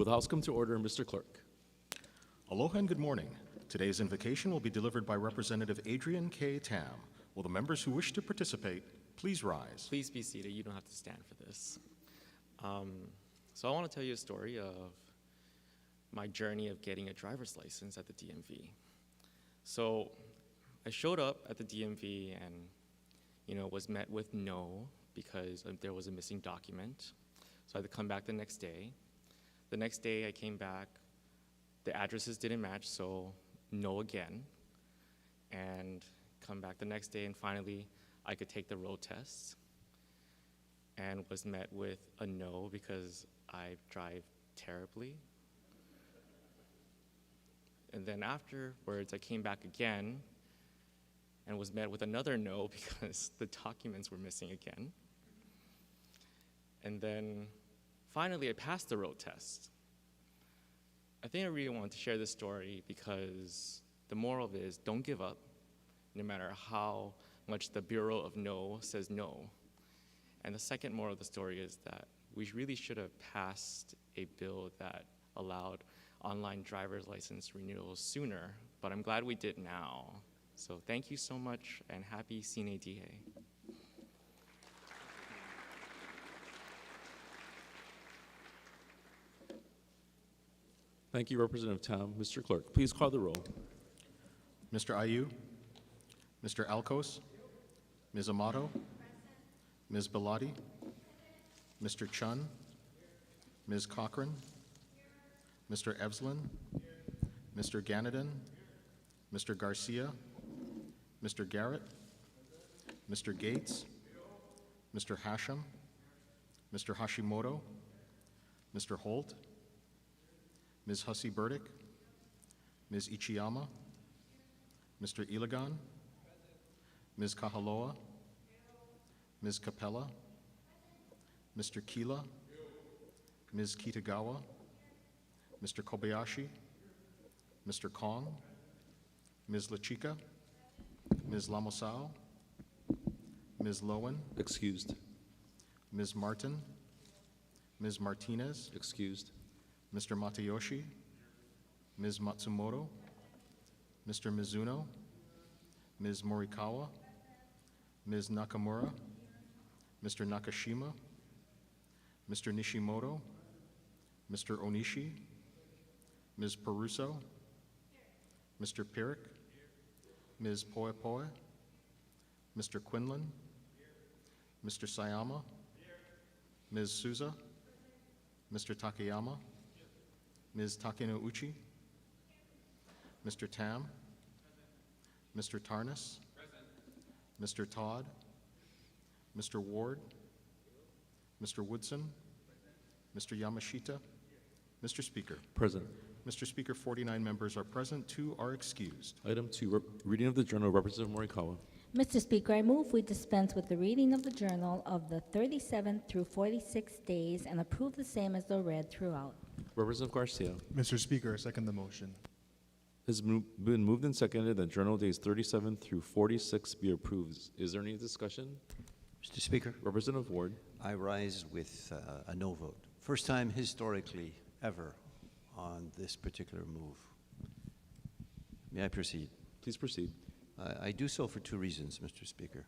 Will the House come to order, Mr. Clerk? Aloha and good morning. Today's invocation will be delivered by Representative Adrian K. Tam. Will the members who wish to participate please rise? Please be seated. You don't have to stand for this. So I want to tell you a story of my journey of getting a driver's license at the DMV. So I showed up at the DMV and, was met with no because there was a missing document. So I had to come back the next day. The next day I came back, the addresses didn't match, so no again. And come back the next day, and finally I could take the road test and was met with a no because I drive terribly. And then afterwards I came back again and was met with another no because the documents were missing again. And then finally I passed the road test. I think I really wanted to share this story because the moral of it is don't give up, no matter how much the Bureau of No says no. And the second moral of the story is that we really should have passed a bill that allowed online driver's license renewals sooner, but I'm glad we did now. So thank you so much, and happy Sine DA. Thank you, Representative Tam. Mr. Clerk, please call the roll. Mr. Ayu, Mr. Alcos, Ms. Amato, Ms. Bellotti, Mr. Chun, Ms. Cochran, Mr. Evslin, Mr. Ganadin, Mr. Garcia, Mr. Garrett, Mr. Gates, Mr. Hashem, Mr. Hashimoto, Mr. Holt, Ms. Hussey Burdick, Ms. Ichiyama, Mr. Iligan, Ms. Kahaloa, Ms. Capella, Mr. Kila, Ms. Kitagawa, Mr. Kobayashi, Mr. Kong, Ms. Lachika, Ms. Lamosao, Ms. Lowen, Excused. Ms. Martin, Ms. Martinez, Excused. Mr. Matayoshi, Ms. Matsumoto, Mr. Mizuno, Ms. Morikawa, Ms. Nakamura, Mr. Nakashima, Mr. Nishimoto, Mr. Onishi, Ms. Peruso, Mr. Pirik, Ms. Poe Poe, Mr. Quinlan, Mr. Sayama, Ms. Souza, Mr. Takayama, Ms. Takenouchi, Mr. Tam, Mr. Tarnas, Mr. Todd, Mr. Ward, Mr. Woodson, Mr. Yamashita, Mr. Speaker. Present. Mr. Speaker, 49 members are present, 2 are excused. Item 2, reading of the Journal, Representative Morikawa. Mr. Speaker, I move we dispense with the reading of the journal of the 37th through 46th days and approve the same as though read throughout. Representative Garcia. Mr. Speaker, I second the motion. It has been moved and seconded that Journal days 37 through 46 be approved. Is there any discussion? Mr. Speaker, Representative Ward. I rise with a no vote. First time historically ever on this particular move. May I proceed? Please proceed. I do so for 2 reasons, Mr. Speaker.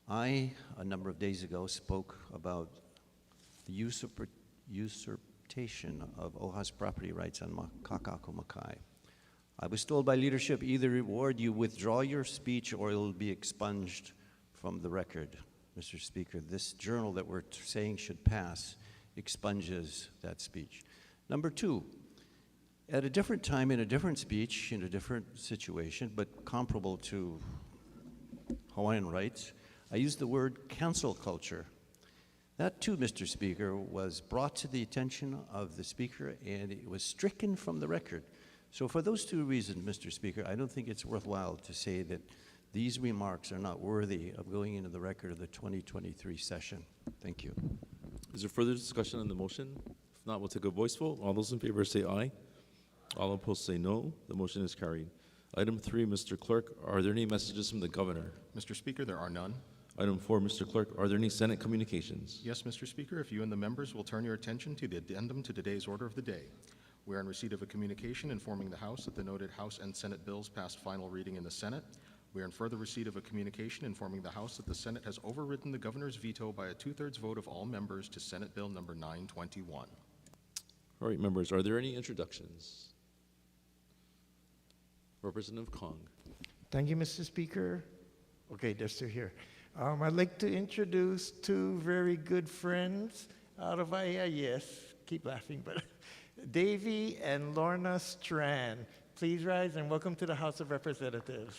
I, a number of days ago, spoke about the usurpation of OHA's property rights on Kakako Makai. I was told by leadership, either reward you withdraw your speech or it will be expunged from the record. Mr. Speaker, this journal that we're saying should pass expunges that speech. Number 2, at a different time, in a different speech, in a different situation, but comparable to Hawaiian rights, I used the word cancel culture. That too, Mr. Speaker, was brought to the attention of the Speaker and it was stricken from the record. So for those 2 reasons, Mr. Speaker, I don't think it's worthwhile to say that these remarks are not worthy of going into the record of the 2023 session. Thank you. Is there further discussion on the motion? If not, we'll take a voice vote. All those in favor say aye. All opposed say no. The motion is carried. Item 3, Mr. Clerk, are there any messages from the Governor? Mr. Speaker, there are none. Item 4, Mr. Clerk, are there any Senate communications? Yes, Mr. Speaker, if you and the members will turn your attention to the addendum to today's order of the day. We are in receipt of a communication informing the House that the noted House and Senate bills passed final reading in the Senate. We are in further receipt of a communication informing the House that the Senate has overridden the governor's veto by a two-thirds vote of all members to Senate Bill number 921. All right, members, are there any introductions? Representative Kong. Thank you, Mr. Speaker. Okay, they're still here. I'd like to introduce two very good friends out of IIS. Keep laughing, but Davy and Lorna Strand. Please rise and welcome to the House of Representatives.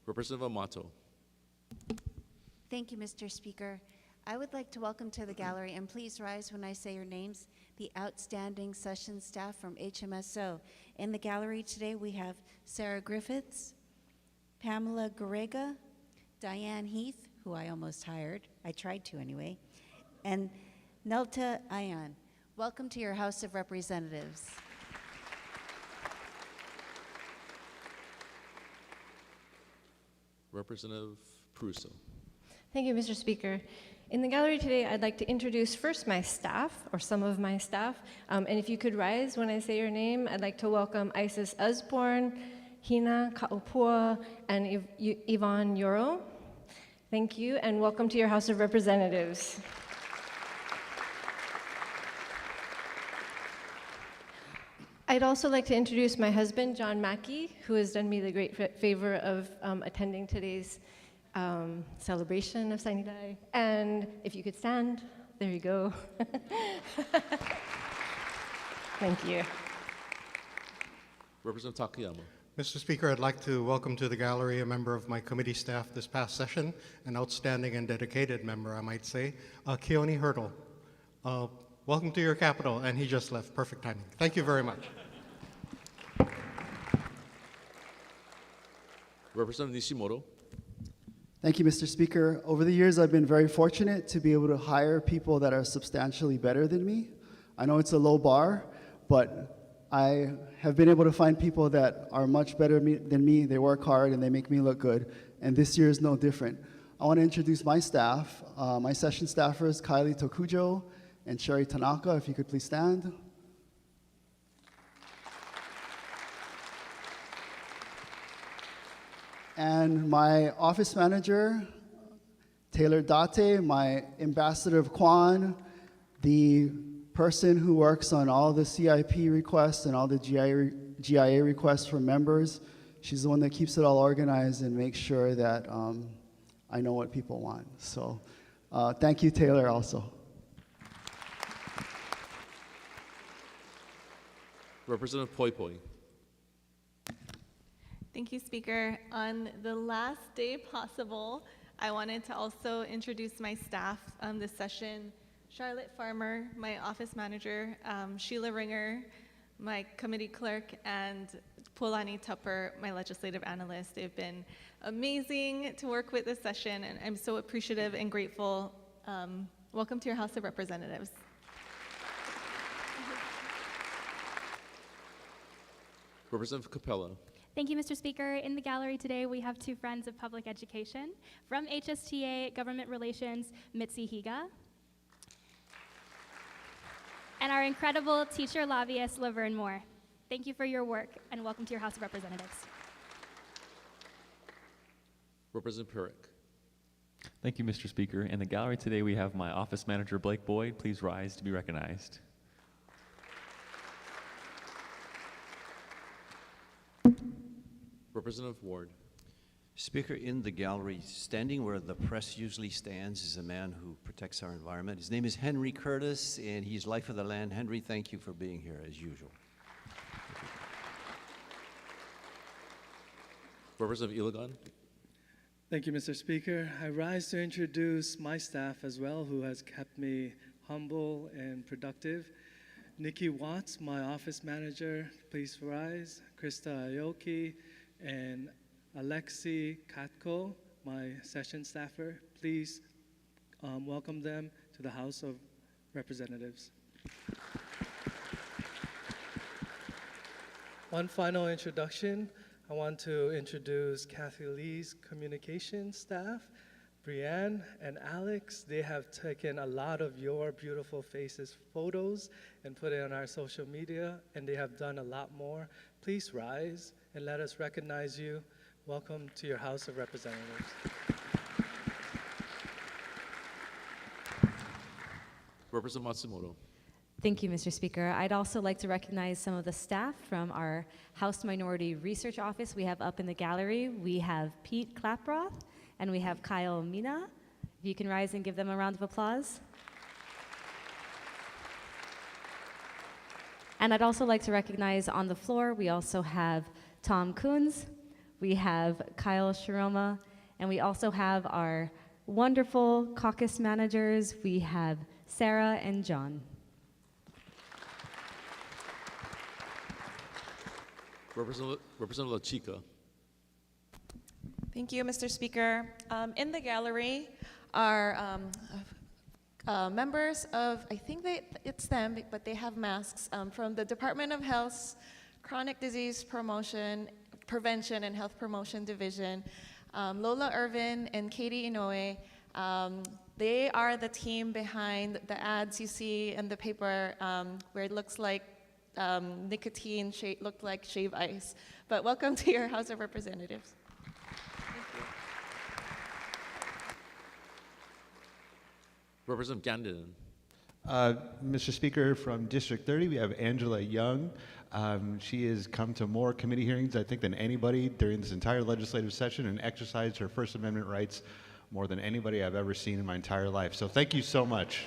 Representative Amato. Thank you, Mr. Speaker. I would like to welcome to the gallery, and please rise when I say your names, the outstanding session staff from HMSO. In the gallery today, we have Sarah Griffiths, Pamela Garega, Diane Heath, who I almost hired. I tried to anyway, and Nelta Ayan. Welcome to your House of Representatives. Representative Prusso. Thank you, Mr. Speaker. In the gallery today, I'd like to introduce first my staff, or some of my staff. And if you could rise when I say your name, I'd like to welcome Isis Osborne, Hina Kaupua, and Yvonne Yoro. Thank you, and welcome to your House of Representatives. I'd also like to introduce my husband, John Mackey, who has done me the great favor of attending today's celebration of Sine. And if you could stand, there you go. Thank you. Representative Takayama. Mr. Speaker, I'd like to welcome to the gallery a member of my committee staff this past session, an outstanding and dedicated member, I might say, Keone Hurdle. Welcome to your capital, and he just left. Perfect timing. Thank you very much. Representative Nishimoto. Thank you, Mr. Speaker. Over the years, I've been very fortunate to be able to hire people that are substantially better than me. I know it's a low bar, but I have been able to find people that are much better than me. They work hard and they make me look good, and this year is no different. I want to introduce my staff, my session staffers, Kylie Tokujo and Sherry Tanaka, if you could please stand. And my office manager, Taylor Date, my ambassador of Kwan, the person who works on all the CIP requests and all the GIA requests from members. She's the one that keeps it all organized and makes sure that I know what people want. So thank you, Taylor, also. Representative Poi Poi. Thank you, Speaker. On the last day possible, I wanted to also introduce my staff this session. Charlotte Farmer, my office manager, Sheila Ringer, my committee clerk, and Pulani Tupper, my legislative analyst. They've been amazing to work with this session, and I'm so appreciative and grateful. Welcome to your House of Representatives. Representative Capella. Thank you, Mr. Speaker. In the gallery today, we have two friends of public education. From HSTA Government Relations, Mitzi Higa. And our incredible teacher lobbyist, Laverne Moore. Thank you for your work, and welcome to your House of Representatives. Representative Perrick. Thank you, Mr. Speaker. In the gallery today, we have my office manager, Blake Boyd. Please rise to be recognized. Representative Ward. Speaker, in the gallery, standing where the press usually stands, is a man who protects our environment. His name is Henry Curtis, and he's life of the land. Henry, thank you for being here, as usual. Representative Iligan. Thank you, Mr. Speaker. I rise to introduce my staff as well, who has kept me humble and productive. Nikki Watts, my office manager, please rise. Krista Aoki and Alexi Katko, my session staffer. Please welcome them to the House of Representatives. One final introduction. I want to introduce Kathy Lee's communication staff, Brianne and Alex. They have taken a lot of your beautiful faces photos and put it on our social media, and they have done a lot more. Please rise and let us recognize you. Welcome to your House of Representatives. Representative Matsumoto. Thank you, Mr. Speaker. I'd also like to recognize some of the staff from our House Minority Research Office we have up in the gallery. We have Pete Klaproth and we have Kyle Mina. If you can rise and give them a round of applause. And I'd also like to recognize on the floor, we also have Tom Coons, we have Kyle Shiroma, and we also have our wonderful caucus managers. We have Sarah and John. Representative La Chica. Thank you, Mr. Speaker. In the gallery are members of, I think it's them, but they have masks, from the Department of Health's Chronic Disease Prevention and Health Promotion Division, Lola Irvin and Katie Inoue. They are the team behind the ads you see in the paper where it looks like nicotine looked like shave ice. But welcome to your House of Representatives. Representative Gandon. Mr. Speaker, from District 30, we have Angela Young. She has come to more committee hearings, I think, than anybody during this entire legislative session and exercised her First Amendment rights more than anybody I've ever seen in my entire life. So thank you so much.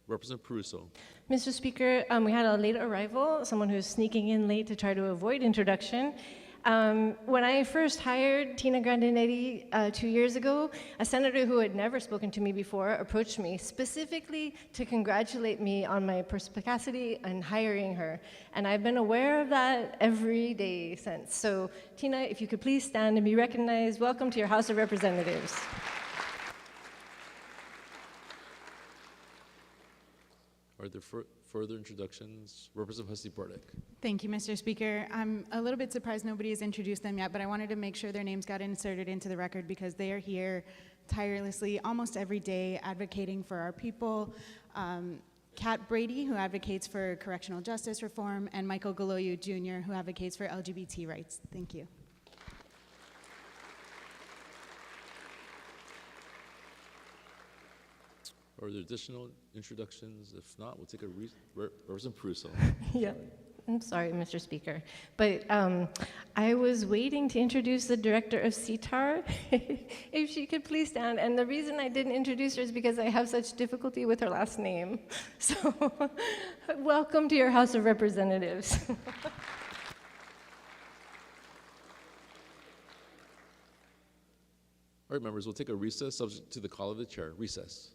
Representative Peruso. Mr. Speaker, we had a late arrival, someone who's sneaking in late to try to avoid introduction. When I first hired Tina Grandinetti 2 years ago, a senator who had never spoken to me before approached me specifically to congratulate me on my perspicacity in hiring her. And I've been aware of that every day since. So, Tina, if you could please stand and be recognized, welcome to your House of Representatives. Are there further introductions? Representative Husty Bartek. Thank you, Mr. Speaker. I'm a little bit surprised nobody has introduced them yet, but I wanted to make sure their names got inserted into the record because they are here tirelessly almost every day advocating for our people. Kat Brady, who advocates for correctional justice reform, and Michael Galoyu Jr., who advocates for LGBT rights. Thank you. Are there additional introductions? If not, we'll take a Representative Peruso. Yeah, I'm sorry, Mr. Speaker, but I was waiting to introduce the director of CTAR, if she could please stand. And the reason I didn't introduce her is because I have such difficulty with her last name. So, welcome to your House of Representatives. All right, members, we'll take a recess subject to the call of the chair. Recess.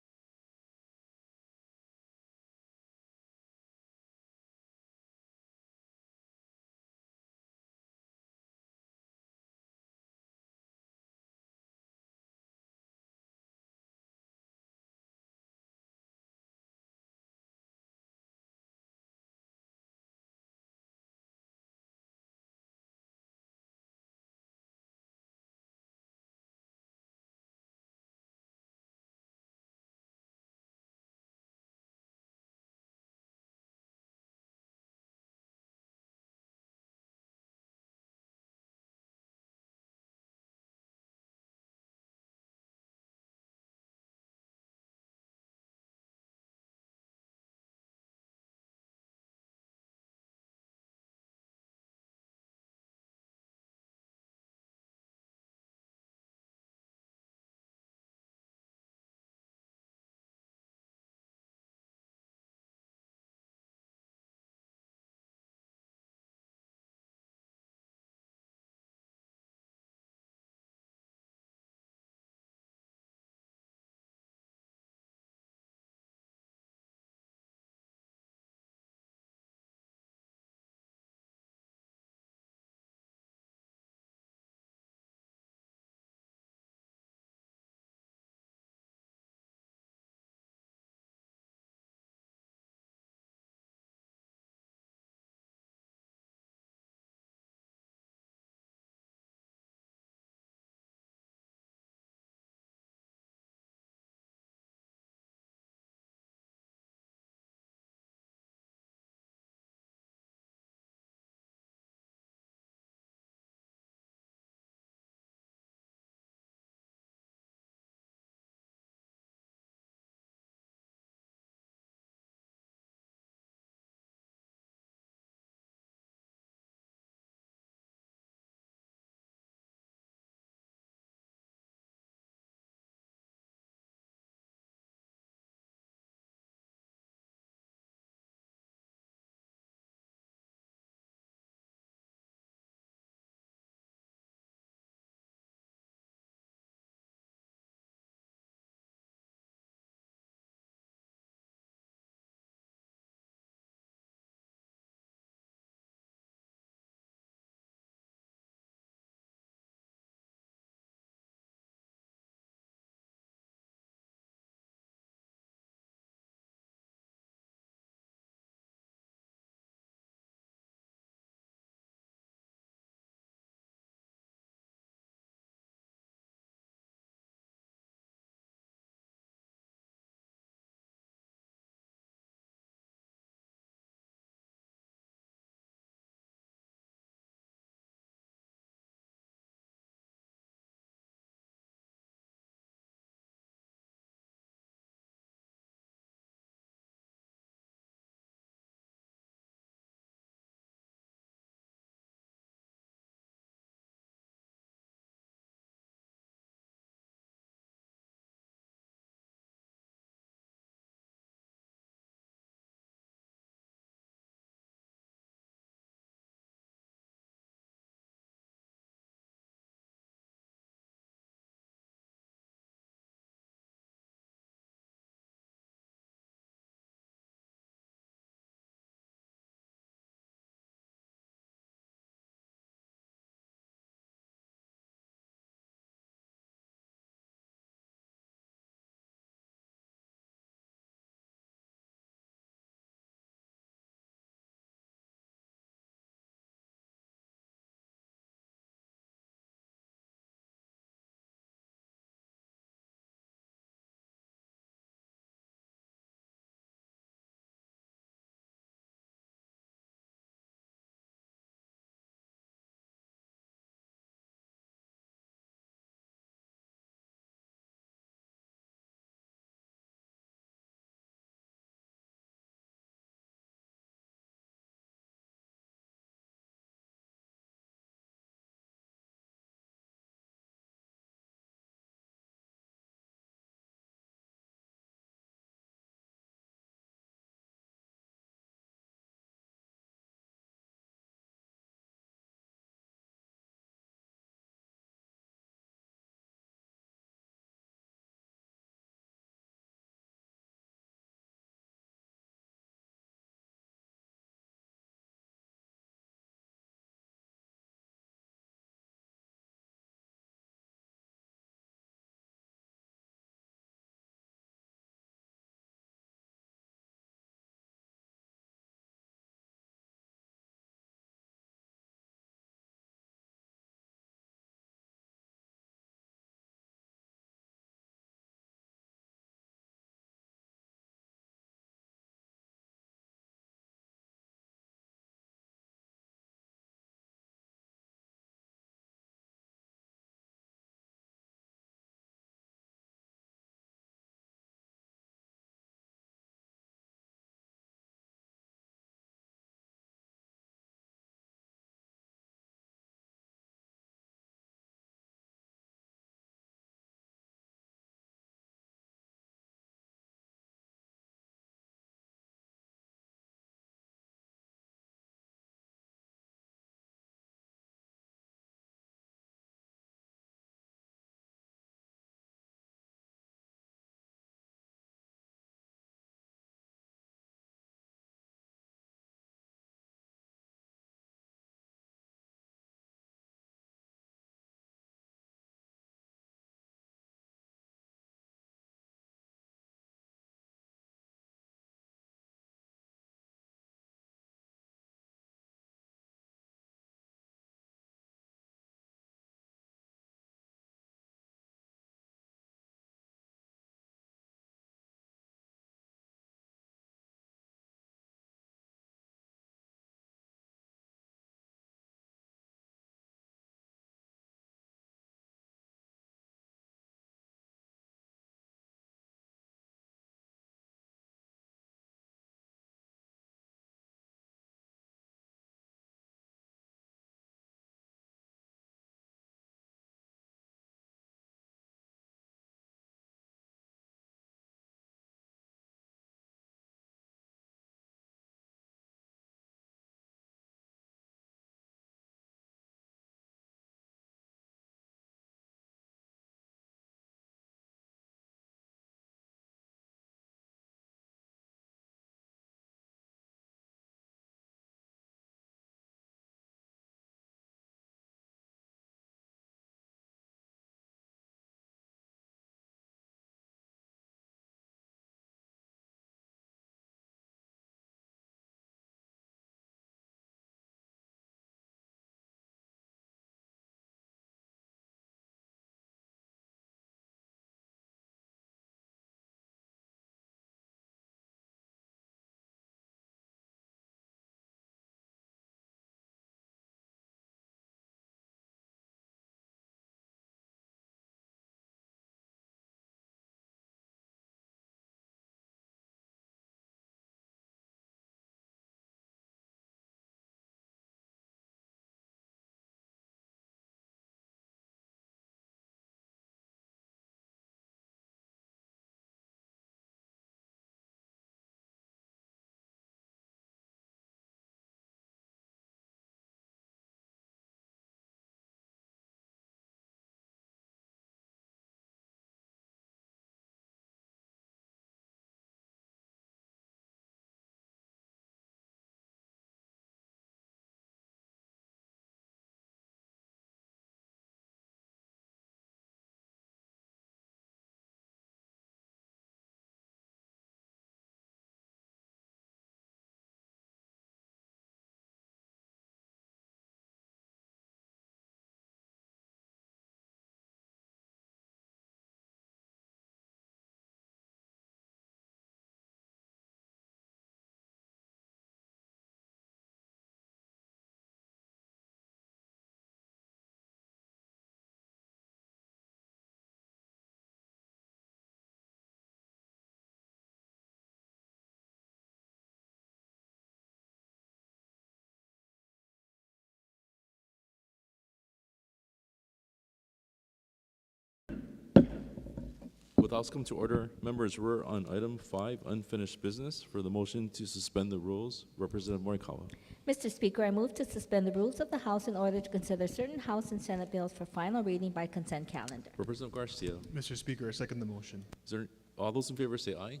With House come to order, members, we're on item 5, unfinished business. For the motion to suspend the rules, Representative Morikawa. Mr. Speaker, I move to suspend the rules of the House in order to consider certain House and Senate bills for final reading by consent calendar. Representative Garcia. Mr. Speaker, I second the motion. Is there, all those in favor say aye.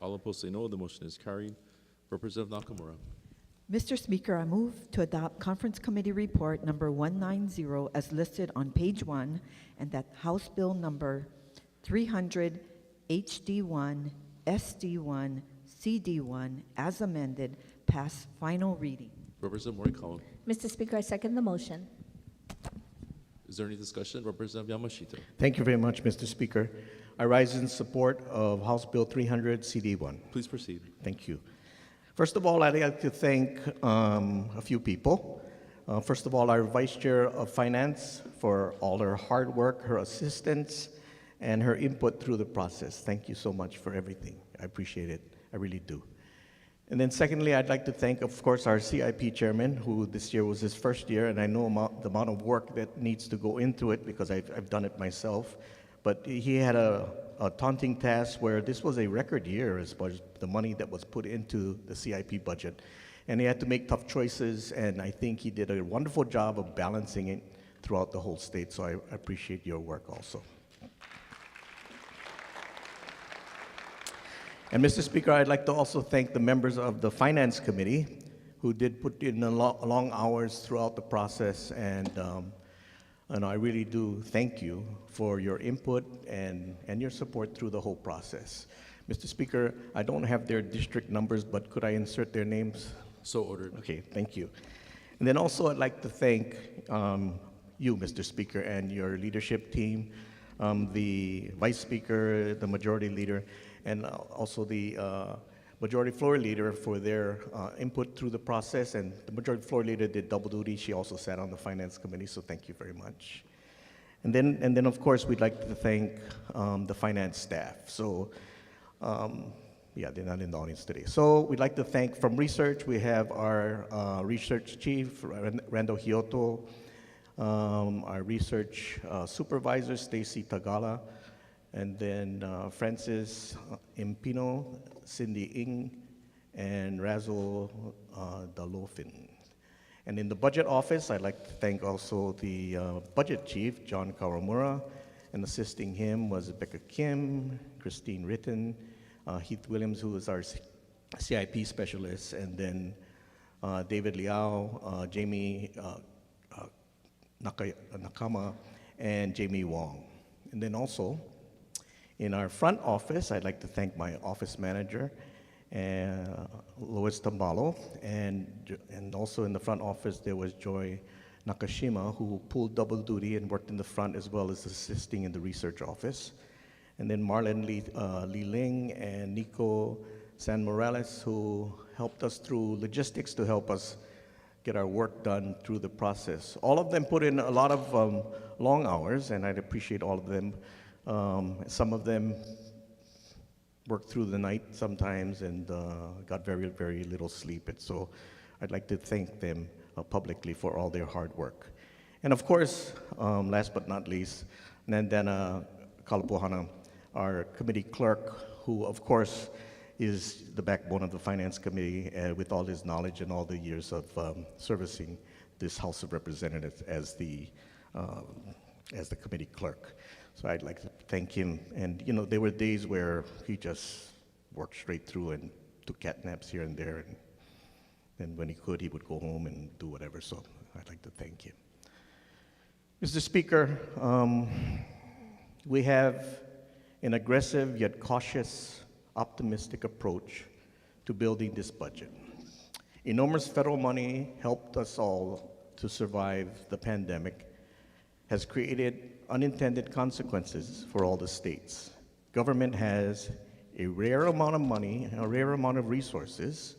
All opposed say no. The motion is carried. Representative Nakamura. Mr. Speaker, I move to adopt Conference Committee Report number 190 as listed on page 1, and that House Bill number 300 HD1 SD1 CD1 as amended pass final reading. Representative Morikawa. Mr. Speaker, I second the motion. Is there any discussion? Representative Yamashita. Thank you very much, Mr. Speaker. I rise in support of House Bill 300 CD1. Please proceed. Thank you. First of all, I'd like to thank a few people. First of all, our Vice Chair of Finance for all her hard work, her assistance, and her input through the process. Thank you so much for everything. I appreciate it. I really do. And then secondly, I'd like to thank, of course, our CIP chairman, who this year was his first year, and I know the amount of work that needs to go into it because I've done it myself. But he had a daunting task where this was a record year as far as the money that was put into the CIP budget. And he had to make tough choices, and I think he did a wonderful job of balancing it throughout the whole state, so I appreciate your work also. And Mr. Speaker, I'd like to also thank the members of the Finance Committee who did put in long hours throughout the process, and I really do thank you for your input and your support through the whole process. Mr. Speaker, I don't have their district numbers, but could I insert their names? So ordered. Okay, thank you. And then also I'd like to thank you, Mr. Speaker, and your leadership team, the Vice Speaker, the Majority Leader, and also the Majority Floor Leader for their input through the process. And the Majority Floor Leader did double duty. She also sat on the Finance Committee, so thank you very much. And then of course, we'd like to thank the finance staff. So, yeah, they're not in the audience today. So we'd like to thank, from research, we have our research chief, Randall Hioto, our research supervisor, Stacy Tagala, and then Francis Impino, Cindy Ng, and Razzle Dalofin. And in the budget office, I'd like to thank also the budget chief, John Kawamura, and assisting him was Becca Kim, Christine Ritten, Heath Williams, who is our CIP specialist, and then David Liao, Jamie Nakama, and Jamie Wong. And then also, in our front office, I'd like to thank my office manager, Lois Tambalo, and also in the front office there was Joy Nakashima, who pulled double duty and worked in the front as well as assisting in the research office. And then Marlene Li Ling and Nico San Morales, who helped us through logistics to help us get our work done through the process. All of them put in a lot of long hours, and I'd appreciate all of them. Some of them worked through the night sometimes and got very, very little sleep. And so I'd like to thank them publicly for all their hard work. And of course, last but not least, Nandana Kalapuhana, our committee clerk, who of course is the backbone of the Finance Committee with all his knowledge and all the years of servicing this House of Representatives as the committee clerk. So I'd like to thank him. And you know, there were days where he just worked straight through and took cat naps here and there. And when he could, he would go home and do whatever. So I'd like to thank him. Mr. Speaker, we have an aggressive yet cautious, optimistic approach to building this budget. Enormous federal money helped us all to survive the pandemic, has created unintended consequences for all the states. Government has a rare amount of money, a rare amount of resources.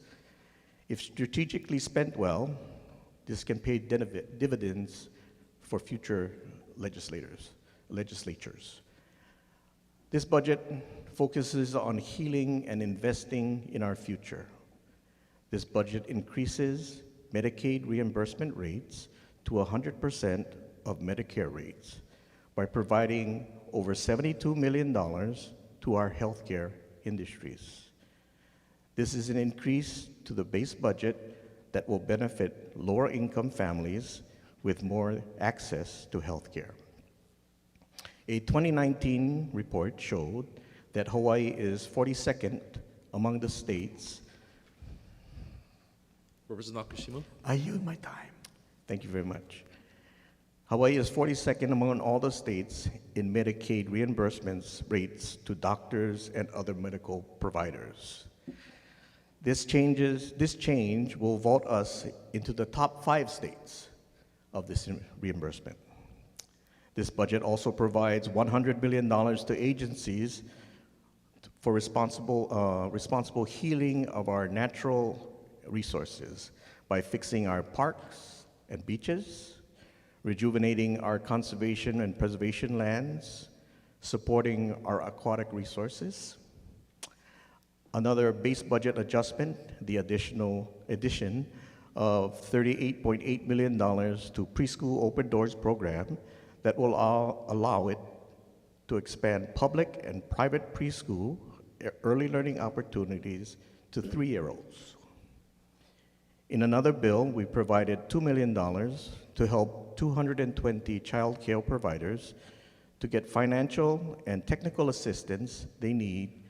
If strategically spent well, this can pay dividends for future legislatures. This budget focuses on healing and investing in our future. This budget increases Medicaid reimbursement rates to 100% of Medicare rates by providing over $72 million to our healthcare industries. This is an increase to the base budget that will benefit lower income families with more access to healthcare. A 2019 report showed that Hawaii is 42nd among the states. Representative Nakashima. I yield my time. Thank you very much. Hawaii is 42nd among all the states in Medicaid reimbursements rates to doctors and other medical providers. This change will vault us into the top 5 states of this reimbursement. This budget also provides $100 billion to agencies for responsible healing of our natural resources by fixing our parks and beaches, rejuvenating our conservation and preservation lands, supporting our aquatic resources. Another base budget adjustment, the addition of $38.8 million to preschool open doors program that will allow it to expand public and private preschool early learning opportunities to 3-year-olds. In another bill, we provided $2 million to help 220 child care providers to get financial and technical assistance they need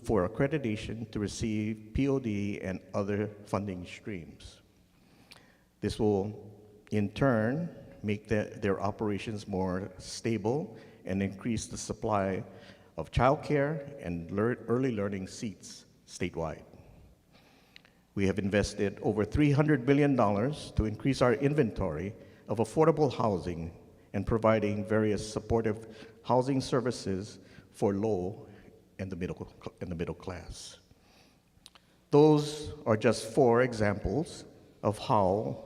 for accreditation to receive POD and other funding streams. This will, in turn, make their operations more stable and increase the supply of childcare and early learning seats statewide. We have invested over $300 billion to increase our inventory of affordable housing and providing various supportive housing services for low and the middle class. Those are just 4 examples of how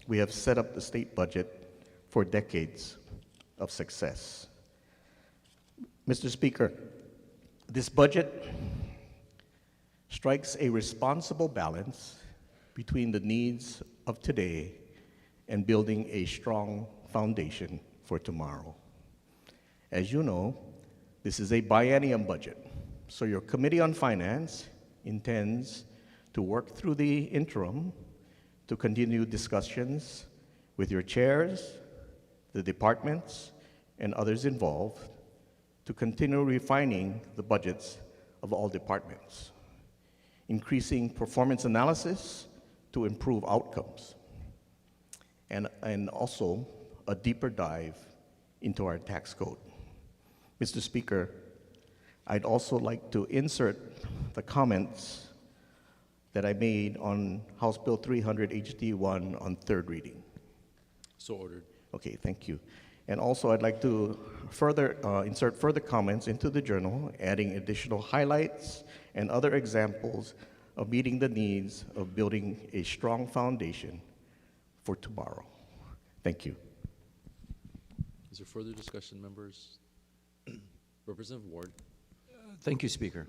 we have set up the state budget for decades of success. Mr. Speaker, this budget strikes a responsible balance between the needs of today and building a strong foundation for tomorrow. As you know, this is a biennium budget, so your Committee on Finance intends to work through the interim to continue discussions with your chairs, the departments, and others involved to continue refining the budgets of all departments, increasing performance analysis to improve outcomes, and also a deeper dive into our tax code. Mr. Speaker, I'd also like to insert the comments that I made on House Bill 300 HD1 on 3rd reading. So ordered. Okay, thank you. And also I'd like to insert further comments into the journal, adding additional highlights and other examples of meeting the needs of building a strong foundation for tomorrow. Thank you. Is there further discussion, members? Representative Ward. Thank you, Speaker.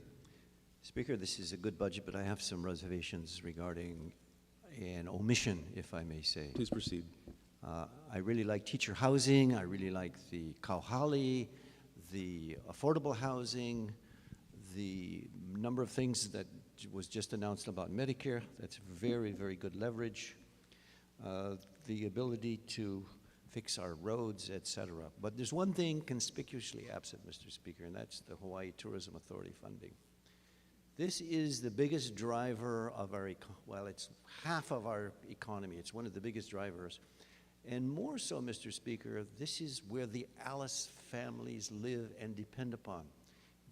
Speaker, this is a good budget, but I have some reservations regarding an omission, if I may say. Please proceed. I really like teacher housing. I really like the Kauhali, the affordable housing, the number of things that was just announced about Medicare. That's very, very good leverage. The ability to fix our roads, et cetera. But there's one thing conspicuously absent, Mr. Speaker, and that's the Hawaii Tourism Authority funding. This is the biggest driver of our, well, it's half of our economy. It's one of the biggest drivers. And more so, Mr. Speaker, this is where the Alice families live and depend upon.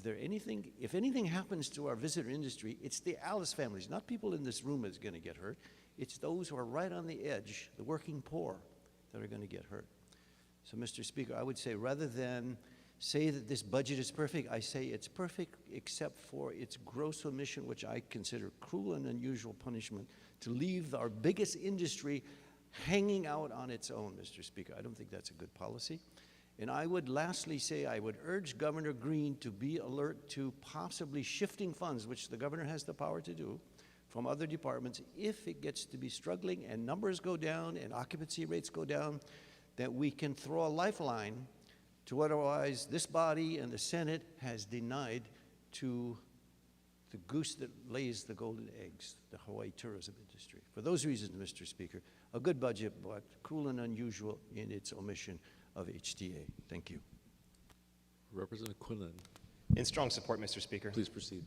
If anything happens to our visitor industry, it's the Alice families, not people in this room that's going to get hurt. It's those who are right on the edge, the working poor, that are going to get hurt. So, Mr. Speaker, I would say rather than say that this budget is perfect, I say it's perfect except for its gross omission, which I consider cruel and unusual punishment, to leave our biggest industry hanging out on its own, Mr. Speaker. I don't think that's a good policy. And I would lastly say I would urge Governor Green to be alert to possibly shifting funds, which the governor has the power to do, from other departments if it gets to be struggling and numbers go down and occupancy rates go down, that we can throw a lifeline to otherwise this body and the Senate has denied to the goose that lays the golden eggs, the Hawaii tourism industry. For those reasons, Mr. Speaker, a good budget, but cruel and unusual in its omission of HTA. Thank you. Representative Quinlan. In strong support, Mr. Speaker. Please proceed.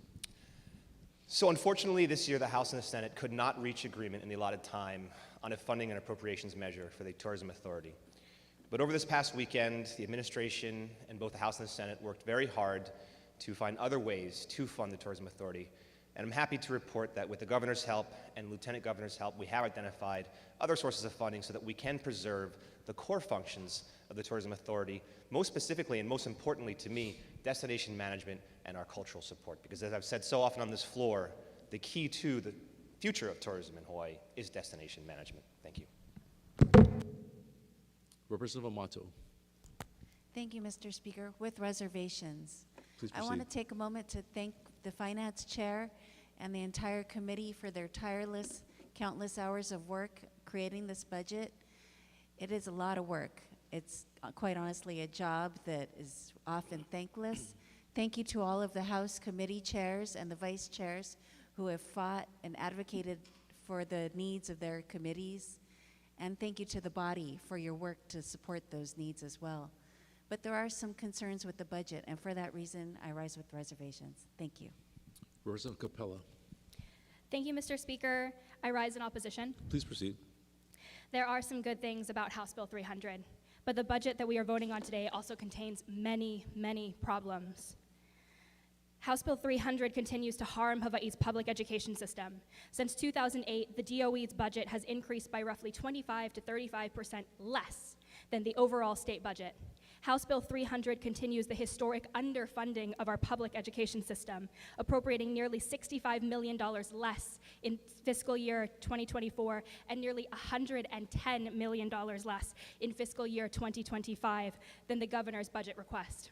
So unfortunately, this year, the House and the Senate could not reach agreement in the allotted time on a funding and appropriations measure for the Tourism Authority. But over this past weekend, the administration and both the House and the Senate worked very hard to find other ways to fund the Tourism Authority. And I'm happy to report that with the Governor's help and Lieutenant Governor's help, we have identified other sources of funding so that we can preserve the core functions of the Tourism Authority, most specifically and most importantly to me, destination management and our cultural support. Because as I've said so often on this floor, the key to the future of tourism in Hawaii is destination management. Thank you. Representative Amato. Thank you, Mr. Speaker. With reservations, Please I want to proceed. take a moment to thank the Finance Chair and the entire committee for their tireless, countless hours of work creating this budget. It is a lot of work. It's quite honestly a job that is often thankless. Thank you to all of the House committee chairs and the vice chairs who have fought and advocated for the needs of their committees. And thank you to the body for your work to support those needs as well. But there are some concerns with the budget, and for that reason, I rise with reservations. Thank you. Representative Capella. Thank you, Mr. Speaker. I rise in opposition. Please proceed. There are some good things about House Bill 300, but the budget that we are voting on today also contains many, many problems. House Bill 300 continues to harm Hawaii's public education system. Since 2008, the DOE's budget has increased by roughly 25 to 35% less than the overall state budget. House Bill 300 continues the historic underfunding of our public education system, appropriating nearly $65 million less in fiscal year 2024 and nearly $110 million less in fiscal year 2025 than the governor's budget request.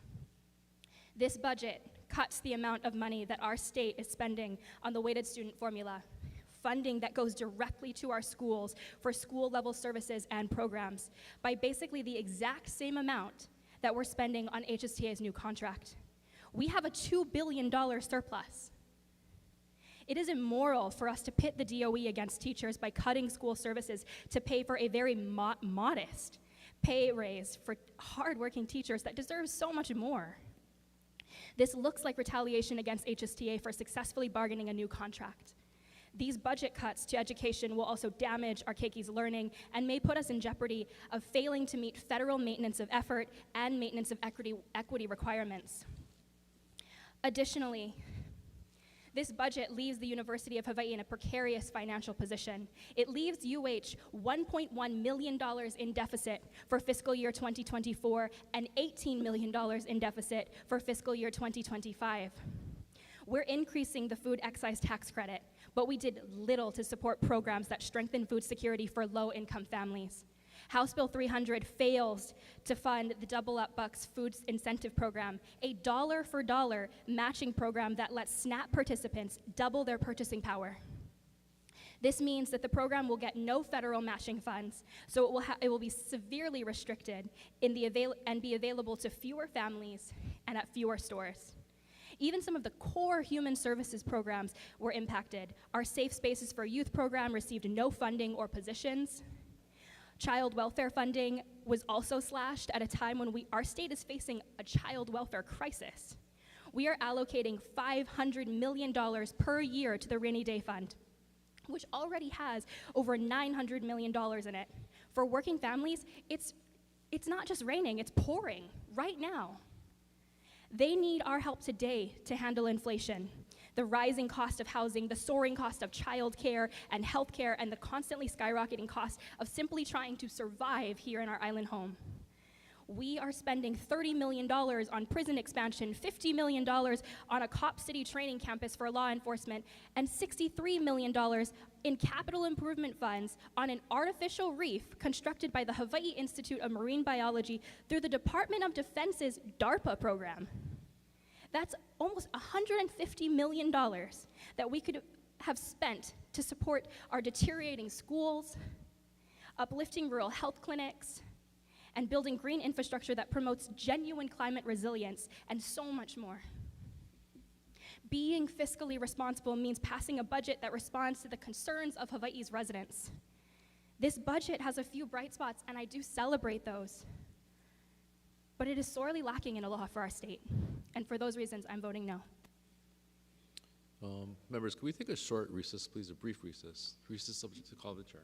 This budget cuts the amount of money that our state is spending on the weighted student formula, funding that goes directly to our schools for school-level services and programs by basically the exact same amount that we're spending on HSTA's new contract. We have a $2 billion surplus. It is immoral for us to pit the DOE against teachers by cutting school services to pay for a very modest pay raise for hardworking teachers that deserve so much more. This looks like retaliation against HSTA for successfully bargaining a new contract. These budget cuts to education will also damage our keikis' learning and may put us in jeopardy of failing to meet federal maintenance of effort and maintenance of equity requirements. Additionally, this budget leaves the University of Hawaii in a precarious financial position. It leaves UH $1.1 million in deficit for fiscal year 2024 and $18 million in deficit for fiscal year 2025. We're increasing the food excise tax credit, but we did little to support programs that strengthen food security for low-income families. House Bill 300 fails to fund the Double Up Bucks food incentive program, a dollar-for-dollar matching program that lets SNAP participants double their purchasing power. This means that the program will get no federal matching funds, so it will be severely restricted and be available to fewer families and at fewer stores. Even some of the core human services programs were impacted. Our Safe Spaces for Youth program received no funding or positions. Child welfare funding was also slashed at a time when our state is facing a child welfare crisis. We are allocating $500 million per year to the Rainy Day Fund, which already has over $900 million in it. For working families, it's not just raining, it's pouring right now. They need our help today to handle inflation, the rising cost of housing, the soaring cost of childcare and healthcare, and the constantly skyrocketing cost of simply trying to survive here in our island home. We are spending $30 million on prison expansion, $50 million on a Cop City training campus for law enforcement, and $63 million in capital improvement funds on an artificial reef constructed by the Hawaii Institute of Marine Biology through the Department of Defense's DARPA program. That's almost $150 million that we could have spent to support our deteriorating schools, uplifting rural health clinics, and building green infrastructure that promotes genuine climate resilience, and so much more. Being fiscally responsible means passing a budget that responds to the concerns of Hawaii's residents. This budget has a few bright spots, and I do celebrate those. But it is sorely lacking in aloha for our state. And for those reasons, I'm voting no. Members, can we take a short recess, please? A brief recess. Recess subject to call of the chair.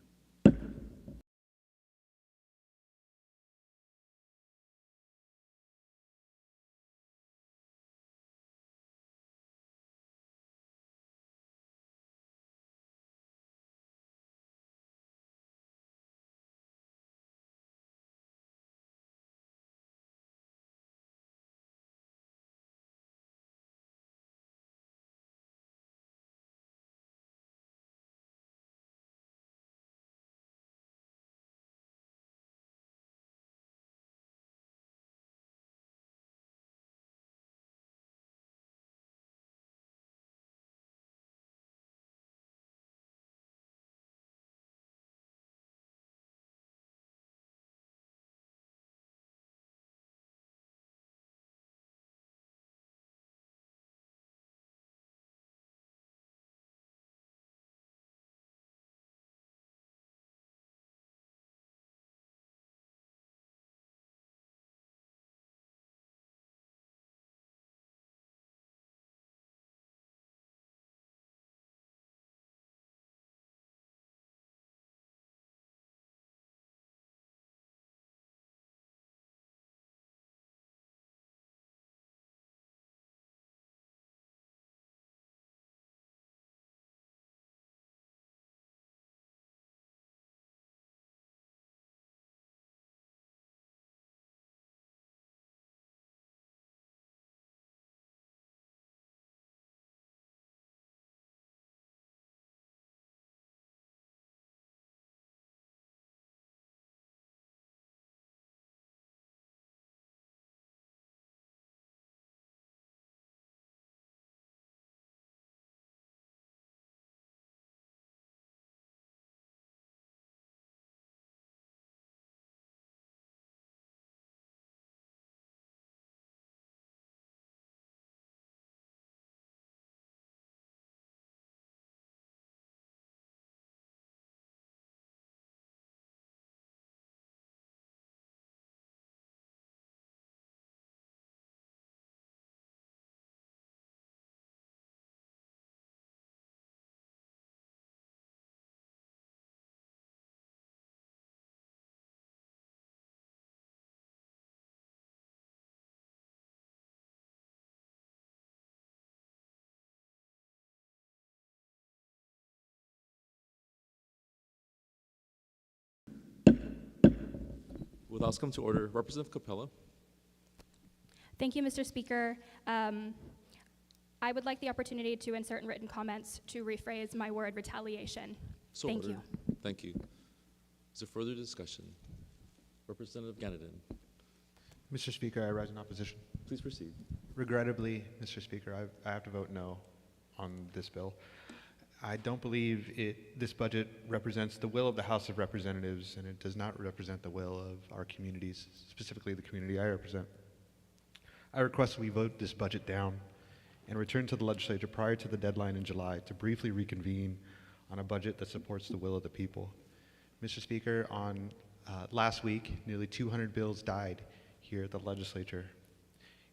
Will the House come to order? Representative Capella. Thank you, Mr. Speaker. I would like the opportunity to insert in written comments to rephrase my word retaliation. So Thank ordered. you. Thank you. Is there further discussion? Representative Ganadin. Mr. Speaker, I rise in opposition. Please proceed. Regrettably, Mr. Speaker, I have to vote no on this bill. I don't believe this budget represents the will of the House of Representatives, and it does not represent the will of our communities, specifically the community I represent. I request we vote this budget down and return to the legislature prior to the deadline in July to briefly reconvene on a budget that supports the will of the people. Mr. Speaker, on last week, nearly 200 bills died here at the legislature.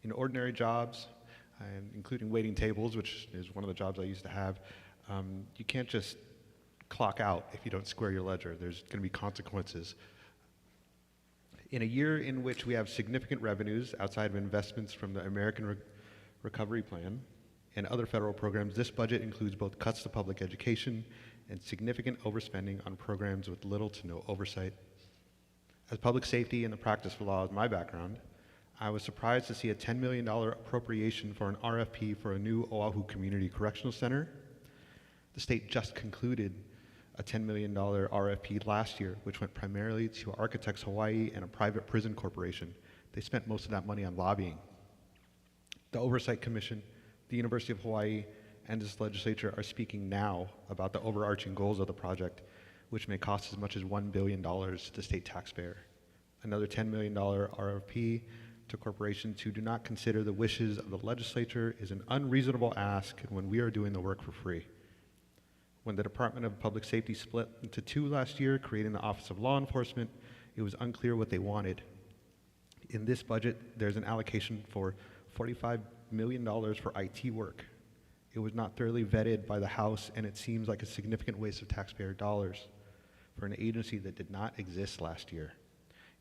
In ordinary jobs, including waiting tables, which is one of the jobs I used to have, you can't just clock out if you don't square your ledger. There's going to be consequences. In a year in which we have significant revenues outside of investments from the American Recovery Plan and other federal programs, this budget includes both cuts to public education and significant overspending on programs with little to no oversight. As public safety and the practice of law is my background, I was surprised to see a $10 million appropriation for an RFP for a new Oahu Community Correctional Center. The state just concluded a $10 million RFP last year, which went primarily to Architects Hawaii and a private prison corporation. They spent most of that money on lobbying. The Oversight Commission, the University of Hawaii, and this legislature are speaking now about the overarching goals of the project, which may cost as much as $1 billion to the state taxpayer. another $10 million RFP to corporations who do not consider the wishes of the legislature is an unreasonable ask when we are doing the work for free. When the Department of Public Safety split into two last year, creating the Office of Law Enforcement, it was unclear what they wanted. In this budget, there's an allocation for $45 million for IT work. It was not thoroughly vetted by the House, and it seems like a significant waste of taxpayer dollars for an agency that did not exist last year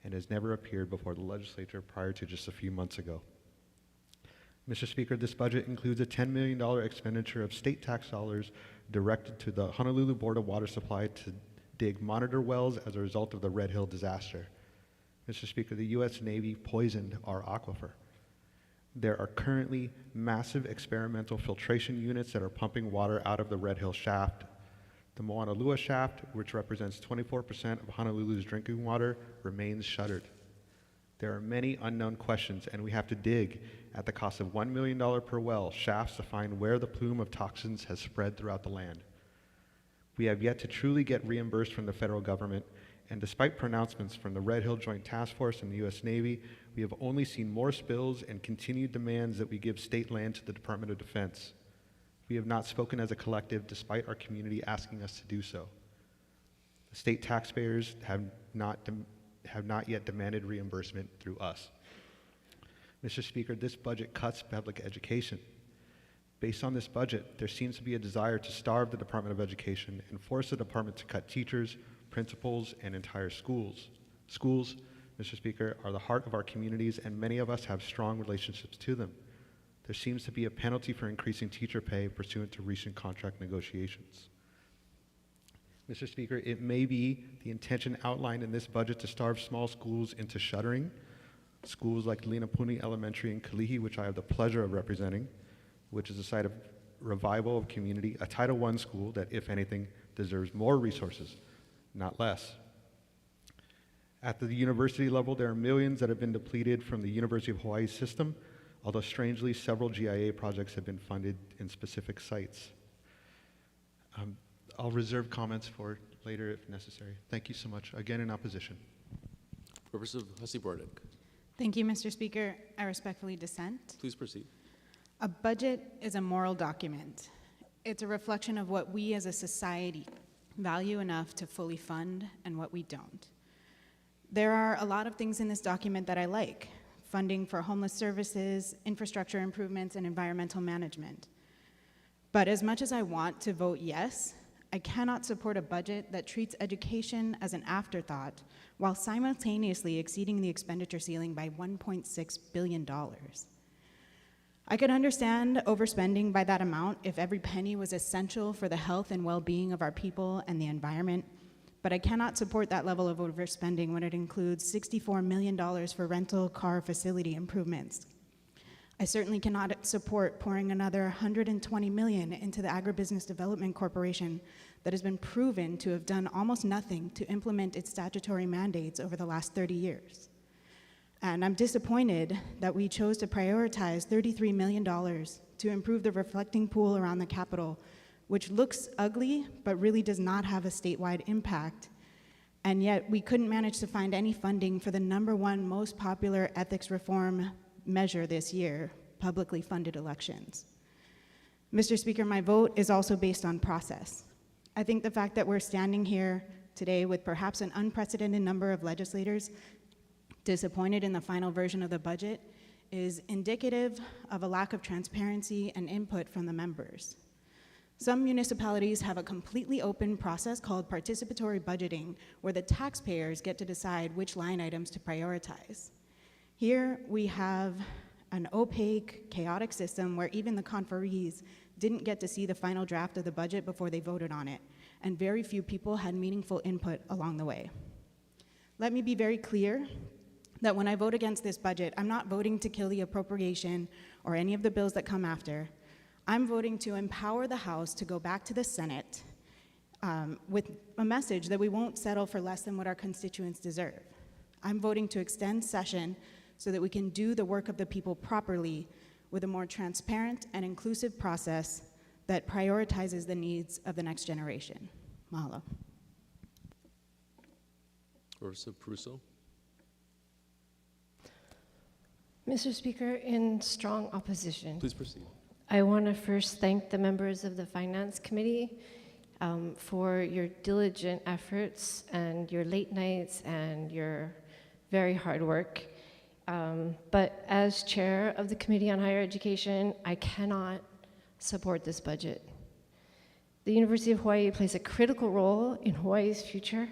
and has never appeared before the legislature prior to just a few months ago. Mr. Speaker, this budget includes a $10 million expenditure of state tax dollars directed to the Honolulu Board of Water Supply to dig monitor wells as a result of the Red Hill disaster. Mr. Speaker, the U.S. Navy poisoned our aquifer. There are currently massive experimental filtration units that are pumping water out of the Red Hill shaft. The Moana Lua shaft, which represents 24% of Honolulu's drinking water, remains shuttered. There are many unknown questions, and we have to dig at the cost of $1 million per well shafts to find where the plume of toxins has spread throughout the land. We have yet to truly get reimbursed from the federal government, and despite pronouncements from the Red Hill Joint Task Force and the U.S. Navy, we have only seen more spills and continued demands that we give state land to the Department of Defense. We have not spoken as a collective despite our community asking us to do so. The state taxpayers have not yet demanded reimbursement through us. Mr. Speaker, this budget cuts public education. Based on this budget, there seems to be a desire to starve the Department of Education and force the department to cut teachers, principals, and entire schools. Schools, Mr. Speaker, are the heart of our communities, and many of us have strong relationships to them. There seems to be a penalty for increasing teacher pay pursuant to recent contract negotiations. Mr. Speaker, it may be the intention outlined in this budget to starve small schools into shuttering. Schools like Linapuni Elementary in Kalihi, which I have the pleasure of representing, which is a site of revival of community, a Title I school that, if anything, deserves more resources, not less. At the university level, there are millions that have been depleted from the University of Hawaii system, although strangely, several GIA projects have been funded in specific sites. I'll reserve comments for later if necessary. Thank you so much. Again, in opposition. Representative Hussey Bardick, Thank you, Mr. Speaker. I respectfully dissent. please proceed. A budget is a moral document. It's a reflection of what we as a society value enough to fully fund and what we don't. There are a lot of things in this document that I like: funding for homeless services, infrastructure improvements, and environmental management. But as much as I want to vote yes, I cannot support a budget that treats education as an afterthought while simultaneously exceeding the expenditure ceiling by $1.6 billion. I could understand overspending by that amount if every penny was essential for the health and well-being of our people and the environment, but I cannot support that level of overspending when it includes $64 million for rental car facility improvements. I certainly cannot support pouring another $120 million into the Agribusiness Development Corporation that has been proven to have done almost nothing to implement its statutory mandates over the last 30 years. And I'm disappointed that we chose to prioritize $33 million to improve the reflecting pool around the Capitol, which looks ugly but really does not have a statewide impact. And yet we couldn't manage to find any funding for the #1 most popular ethics reform measure this year, publicly funded elections. Mr. Speaker, my vote is also based on process. I think the fact that we're standing here today with perhaps an unprecedented number of legislators disappointed in the final version of the budget is indicative of a lack of transparency and input from the members. Some municipalities have a completely open process called participatory budgeting, where the taxpayers get to decide which line items to prioritize. Here we have an opaque, chaotic system where even the conferees didn't get to see the final draft of the budget before they voted on it, and very few people had meaningful input along the way. Let me be very clear that when I vote against this budget, I'm not voting to kill the appropriation or any of the bills that come after. I'm voting to empower the House to go back to the Senate with a message that we won't settle for less than what our constituents deserve. I'm voting to extend session so that we can do the work of the people properly with a more transparent and inclusive process that prioritizes the needs of the next generation. Mahalo. Representative Prusso, Mr. Speaker, in strong opposition. Please proceed. I want to first thank the members of the Finance Committee for your diligent efforts and your late nights and your very hard work. But as chair of the Committee on Higher Education, I cannot support this budget. The University of Hawaii plays a critical role in Hawaii's future,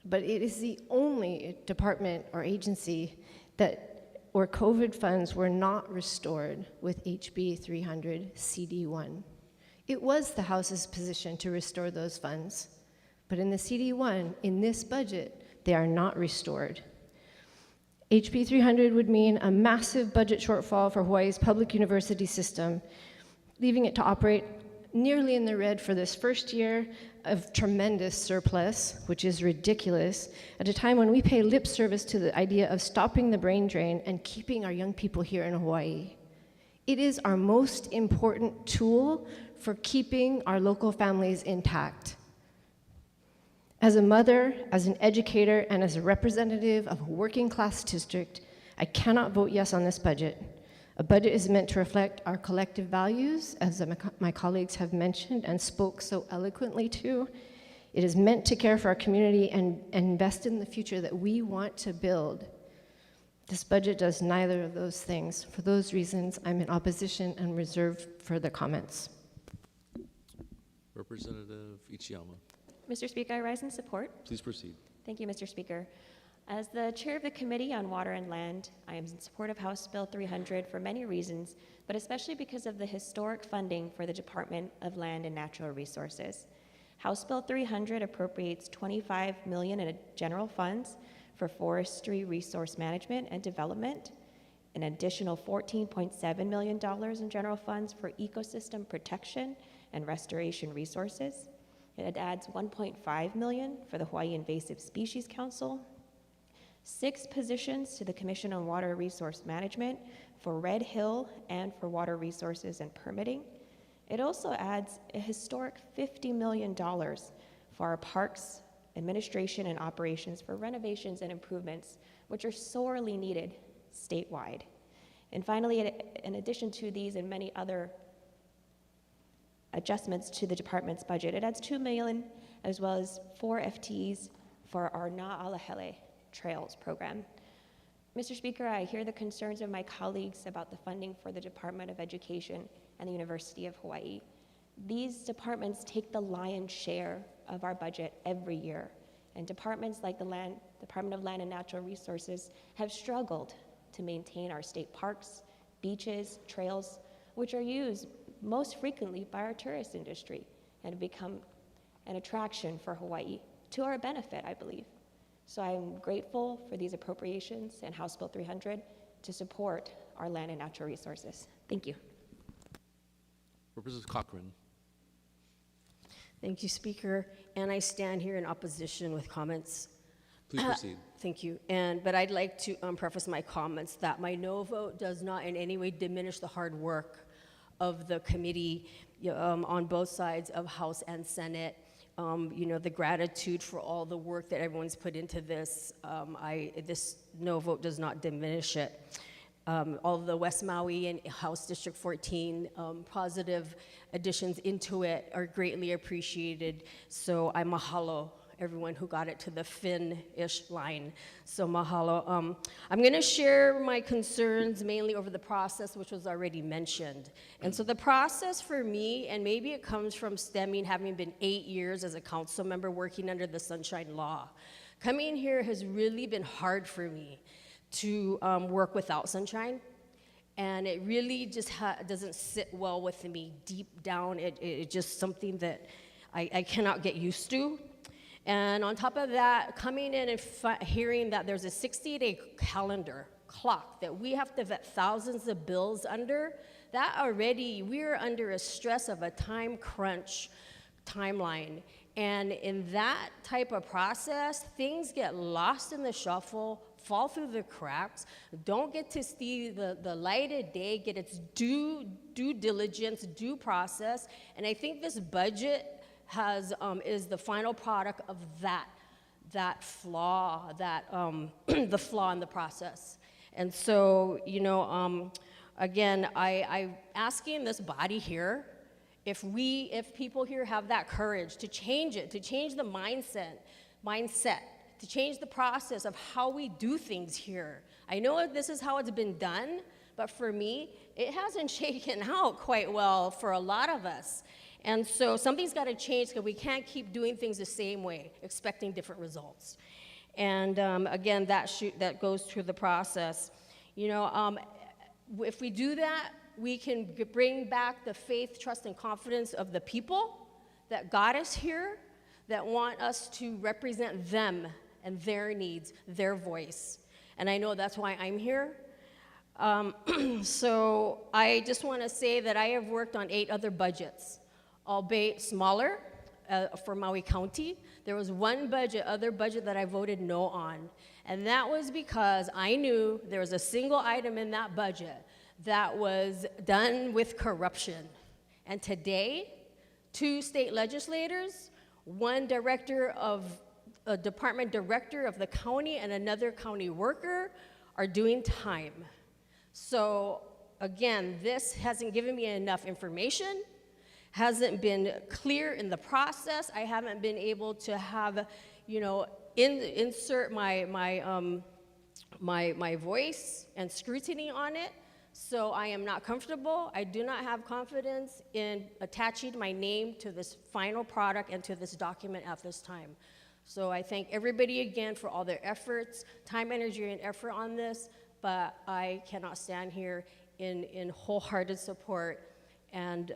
but it is the only department or agency where COVID funds were not restored with HB 300 CD1. It was the House's position to restore those funds, but in the CD1, in this budget, they are not restored. HB 300 would mean a massive budget shortfall for Hawaii's public university system, leaving it to operate nearly in the red for this first year of tremendous surplus, which is ridiculous, at a time when we pay lip service to the idea of stopping the brain drain and keeping our young people here in Hawaii. It is our most important tool for keeping our local families intact. As a mother, as an educator, and as a representative of a working class district, I cannot vote yes on this budget. A budget is meant to reflect our collective values, as my colleagues have mentioned and spoke so eloquently to. It is meant to care for our community and invest in the future that we want to build. This budget does neither of those things. For those reasons, I'm in opposition and reserve further comments. Representative Ichiyama. Mr. Speaker, I rise in support. Please proceed. Thank you, Mr. Speaker. As the chair of the Committee on Water and Land, I am in support of House Bill 300 for many reasons, but especially because of the historic funding for the Department of Land and Natural Resources. House Bill 300 appropriates $25 million in general funds for forestry resource management and development, an additional $14.7 million in general funds for ecosystem protection and restoration resources. It adds $1.5 million for the Hawaii Invasive Species Council, 6 positions to the Commission on Water Resource Management for Red Hill and for water resources and permitting. It also adds a historic $50 million for our parks, administration, and operations for renovations and improvements, which are sorely needed statewide. And finally, in addition to these and many other adjustments to the department's budget, it adds $2 million as well as 4 FTEs for our Na'alahele Trails program. Mr. Speaker, I hear the concerns of my colleagues about the funding for the Department of Education and the University of Hawaii. These departments take the lion's share of our budget every year, and departments like the Department of Land and Natural Resources have struggled to maintain our state parks, beaches, trails, which are used most frequently by our tourist industry and have become an attraction for Hawaii, to our benefit, I believe. So I'm grateful for these appropriations and House Bill 300 to support our land and natural resources. Thank you. Representative Cochran. Thank you, Speaker. And I stand here in opposition with comments. Please proceed. Thank you. But I'd like to preface my comments that my no vote does not in any way diminish the hard work of the committee on both sides of House and Senate. The gratitude for all the work that everyone's put into this, this no vote does not diminish it. All the West Maui and House District 14 positive additions into it are greatly appreciated. So I mahalo everyone who got it to the fin-ish line. So mahalo. I'm gonna share my concerns mainly over the process, which was already mentioned. And so the process for me, and maybe it comes from stemming, having been 8 years as a council member working under the Sunshine Law. Coming here has really been hard for me to work without sunshine. And it really just doesn't sit well with me deep down. It's just something that I cannot get used to. And on top of that, coming in and hearing that there's a 60-day calendar clock that we have to vet thousands of bills under, that already, we're under a stress of a time crunch timeline. And in that type of process, things get lost in the shuffle, fall through the cracks, don't get to see the light of day, get its due diligence, due process. And I think this budget is the final product of that flaw, the flaw in the process. And so, again, I'm asking this body here, if people here have that courage to change it, to change the mindset, to change the process of how we do things here. I know this is how it's been done, but for me, it hasn't shaken out quite well for a lot of us. And so something's got to change because we can't keep doing things the same way, expecting different results. And again, that goes through the process. If we do that, we can bring back the faith, trust, and confidence of the people that got us here, that want us to represent them and their needs, their voice. And I know that's why I'm here. So I just want to say that I have worked on 8 other budgets, albeit smaller, for Maui County. There was one other budget that I voted no on. And that was because I knew there was a single item in that budget that was done with corruption. And today, 2 state legislators, one a department director of the county and another county worker are doing time. So again, this hasn't given me enough information, hasn't been clear in the process. I haven't been able to have, insert my voice and scrutiny on it. So I am not comfortable. I do not have confidence in attaching my name to this final product and to this document at this time. So I thank everybody again for all their efforts, time, energy, and effort on this, but I cannot stand here in wholehearted support and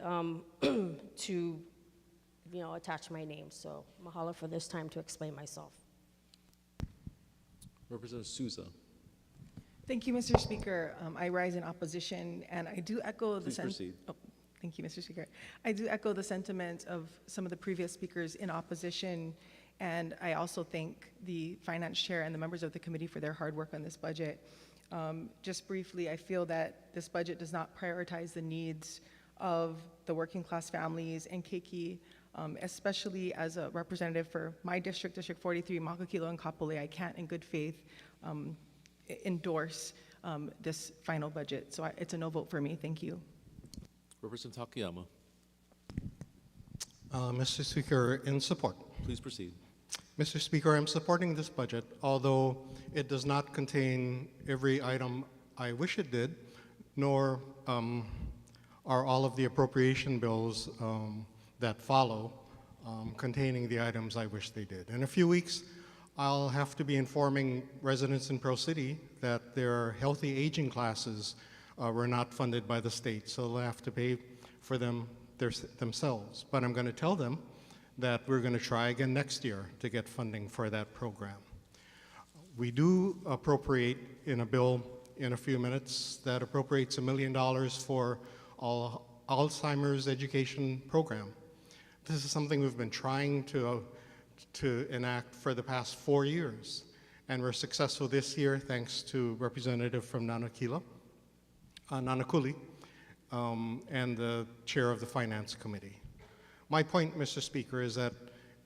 to attach my name. So mahalo for this time to explain myself. Representative Souza. Thank you, Mr. Speaker. I rise in opposition, and I do echo the proceed. Thank you, Mr. Speaker. I do echo the sentiments of some of the previous speakers in opposition, and I also thank the Finance Chair and the members of the committee for their hard work on this budget. Just briefly, I feel that this budget does not prioritize the needs of the working class families and Keiki, especially as a representative for my district, District 43, Makakilo and Kapolei. I can't in good faith endorse this final budget. So it's a no vote for me. Thank you. Representative Takayama. Mr. Speaker, in support. Please proceed. Mr. Speaker, I'm supporting this budget, although it does not contain every item I wish it did, nor are all of the appropriation bills that follow containing the items I wish they did. In a few weeks, I'll have to be informing residents in Pearl City that their healthy aging classes were not funded by the state, so they'll have to pay for them themselves. But I'm going to tell them that we're going to try again next year to get funding for that program. We do appropriate in a bill in a few minutes that appropriates $1 million for Alzheimer's education program. This is something we've been trying to enact for the past 4 years, and we're successful this year thanks to representative from Nanakuli, and the chair of the Finance Committee. My point, Mr. Speaker, is that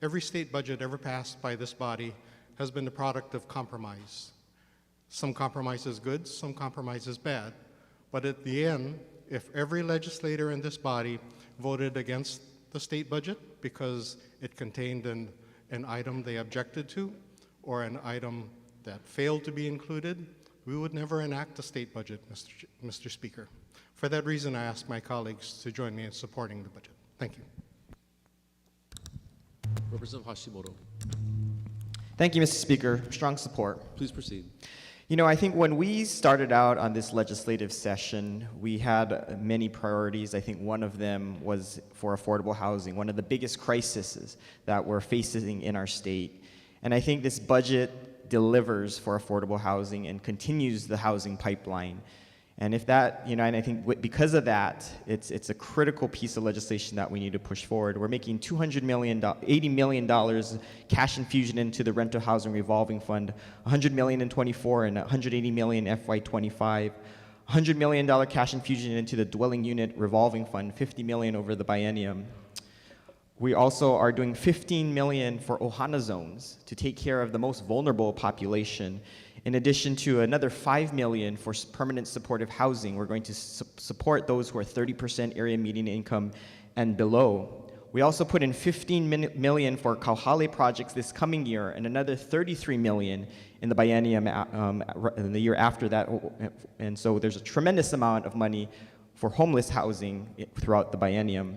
every state budget ever passed by this body has been the product of compromise. Some compromise is good, some compromise is bad, but at the end, if every legislator in this body voted against the state budget because it contained an item they objected to or an item that failed to be included, we would never enact the state budget, Mr. Speaker. For that reason, I ask my colleagues to join me in supporting the budget. Thank you. Representative Hashimoto. Thank you, Mr. Speaker. Strong support. Please proceed. I think when we started out on this legislative session, we had many priorities. I think one of them was for affordable housing, one of the biggest crises that we're facing in our state. And I think this budget delivers for affordable housing and continues the housing pipeline. And if that, and I think because of that, it's a critical piece of legislation that we need to push forward. We're making $80 million cash infusion into the rental housing revolving fund, $100 million in 24 and $180 million FY25, $100 million cash infusion into the dwelling unit revolving fund, $50 million over the biennium. We also are doing 15 million for Ohana zones to take care of the most vulnerable population. In addition to another 5 million for permanent supportive housing, we're going to support those who are 30% area median income and below. We also put in 15 million for Kauhale projects this coming year and another 33 million in the biennium in the year after that. And so there's a tremendous amount of money for homeless housing throughout the biennium.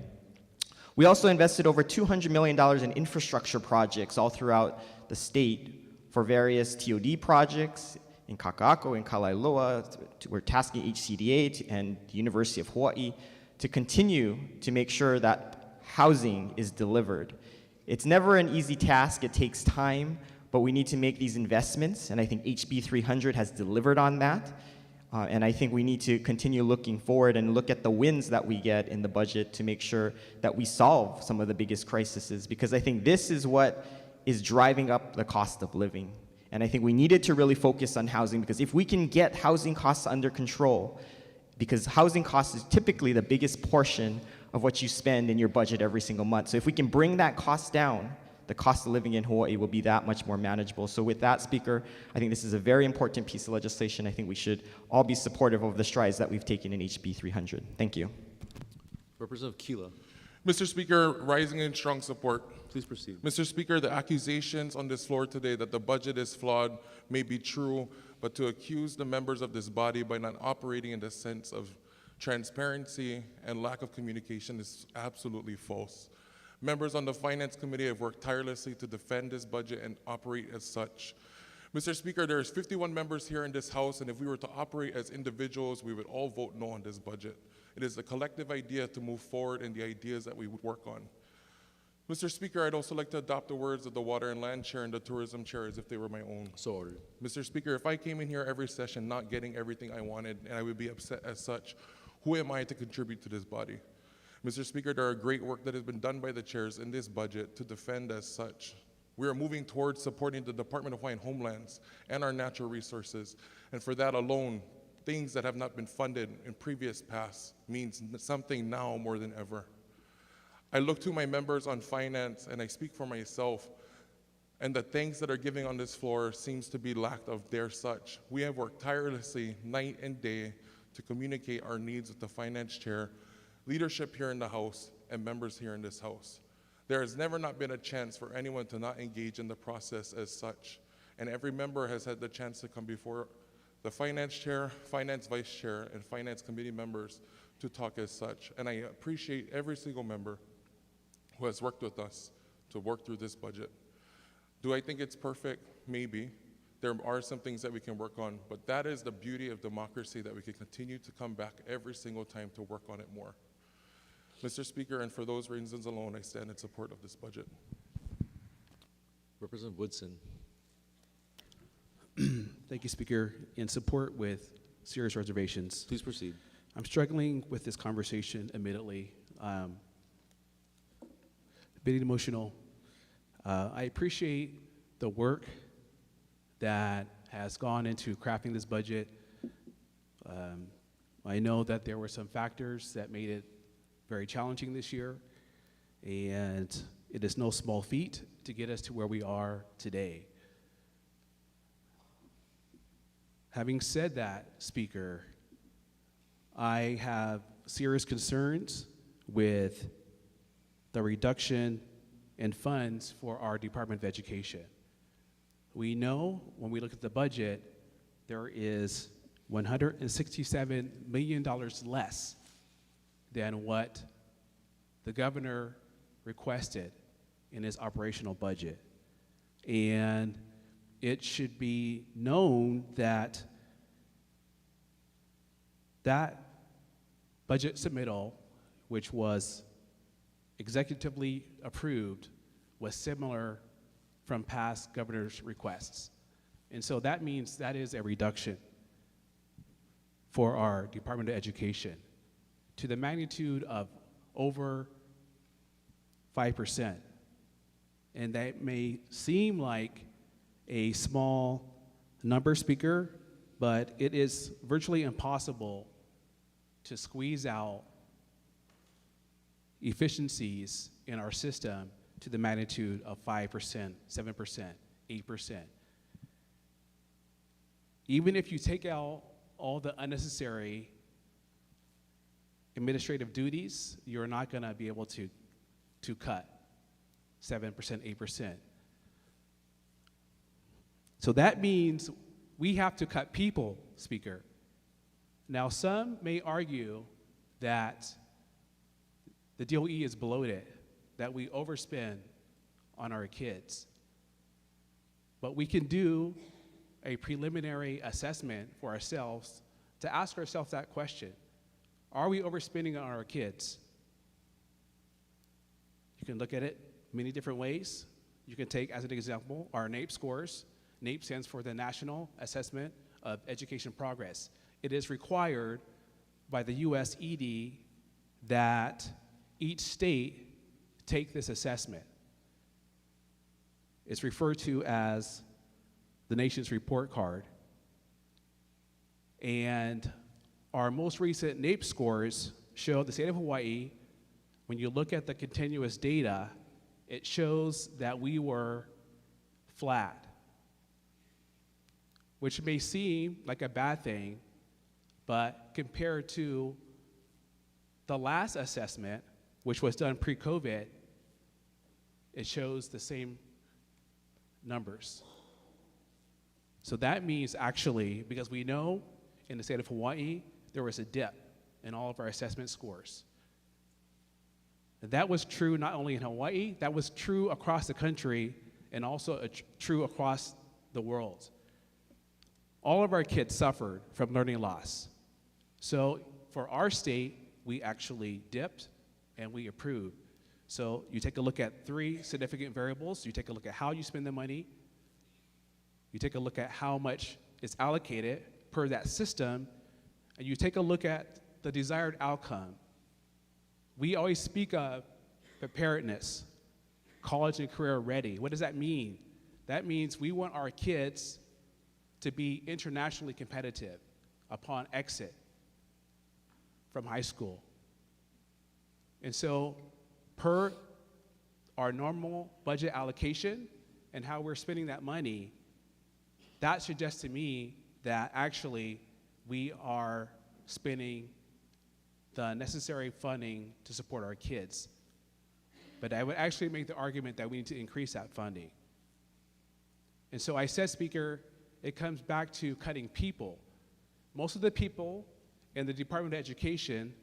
We also invested over $200 million in infrastructure projects all throughout the state for various TOD projects in Kaka'ako, in Kalailoa. We're tasking HCDA and the University of Hawaii to continue to make sure that housing is delivered. It's never an easy task, it takes time, but we need to make these investments, and I think HB 300 has delivered on that. And I think we need to continue looking forward and look at the wins that we get in the budget to make sure that we solve some of the biggest crises, because I think this is what is driving up the cost of living. And I think we needed to really focus on housing, because if we can get housing costs under control, because housing costs is typically the biggest portion of what you spend in your budget every single month. So if we can bring that cost down, the cost of living in Hawaii will be that much more manageable. So with that, Speaker, I think this is a very important piece of legislation. I think we should all be supportive of the strides that we've taken in HB 300. Thank you. Representative Kila. Mr. Speaker, rising in strong support. Please proceed. Mr. Speaker, the accusations on this floor today that the budget is flawed may be true, but to accuse the members of this body by not operating in the sense of transparency and lack of communication is absolutely false. Members on the Finance Committee have worked tirelessly to defend this budget and operate as such. Mr. Speaker, there's 51 members here in this House, and if we were to operate as individuals, we would all vote no on this budget. It is a collective idea to move forward in the ideas that we would work on. Mr. Speaker, I'd also like to adopt the words of the Water and Land Chair and the Tourism Chair as if they were my own. So ordered. Mr. Speaker, if I came in here every session not getting everything I wanted and I would be upset as such, who am I to contribute to this body? Mr. Speaker, there are great work that has been done by the chairs in this budget to defend as such. We are moving towards supporting the Department of Hawaiian Homelands and our natural resources. And for that alone, things that have not been funded in previous past means something now more than ever. I look to my members on finance and I speak for myself, and the things that are giving on this floor seems to be lacked of their such. We have worked tirelessly night and day to communicate our needs with the finance chair, leadership here in the House, and members here in this House. There has never not been a chance for anyone to not engage in the process as such, and every member has had the chance to come before the finance chair, finance vice chair, and finance committee members to talk as such. And I appreciate every single member who has worked with us to work through this budget. Do I think it's perfect? Maybe. There are some things that we can work on, but that is the beauty of democracy, that we can continue to come back every single time to work on it more. Mr. Speaker, and for those reasons alone, I stand in support of this budget. Representative Woodson. Thank you, Speaker. In support with serious reservations. Please proceed. I'm struggling with this conversation admittedly. A bit emotional. I appreciate the work that has gone into crafting this budget. I know that there were some factors that made it very challenging this year, and it is no small feat to get us to where we are today. Having said that, Speaker, I have serious concerns with the reduction in funds for our Department of Education. We know when we look at the budget, there is $167 million less than what the governor requested in his operational budget. And it should be known that that budget submittal, which was executively approved, was similar from past governor's requests. And so that means that is a reduction for our Department of Education to the magnitude of over 5%. And that may seem like a small number, Speaker, but it is virtually impossible to squeeze out efficiencies in our system to the magnitude of 5%, 7%, 8%. Even if you take out all the unnecessary administrative duties, you're not going to be able to cut 7%, 8%. So that means we have to cut people, Speaker. Now, some may argue that the DOE is bloated, that we overspend on our kids. But we can do a preliminary assessment for ourselves to ask ourselves that question. Are we overspending on our kids? You can look at it many different ways. You can take, as an example, our NAEP scores. NAEP stands for the National Assessment of Education Progress. It is required by the US ED that each state take this assessment. It's referred to as the nation's report card. And our most recent NAEP scores show the state of Hawaii, when you look at the continuous data, it shows that we were flat, which may seem like a bad thing, but compared to the last assessment, which was done pre-COVID, it shows the same numbers. So that means actually, because we know in the state of Hawaii, there was a dip in all of our assessment scores. And that was true not only in Hawaii, that was true across the country and also true across the world. All of our kids suffered from learning loss. So for our state, we actually dipped and we improved. So you take a look at 3 significant variables. You take a look at how you spend the money. You take a look at how much is allocated per that system, and you take a look at the desired outcome. We always speak of preparedness, college and career ready. What does that mean? That means we want our kids to be internationally competitive upon exit from high school. And so per our normal budget allocation and how we're spending that money, that suggests to me that actually we are spending the necessary funding to support our kids. But I would actually make the argument that we need to increase that funding. And so I said, Speaker, it comes back to cutting people. Most of the people in the Department of Education,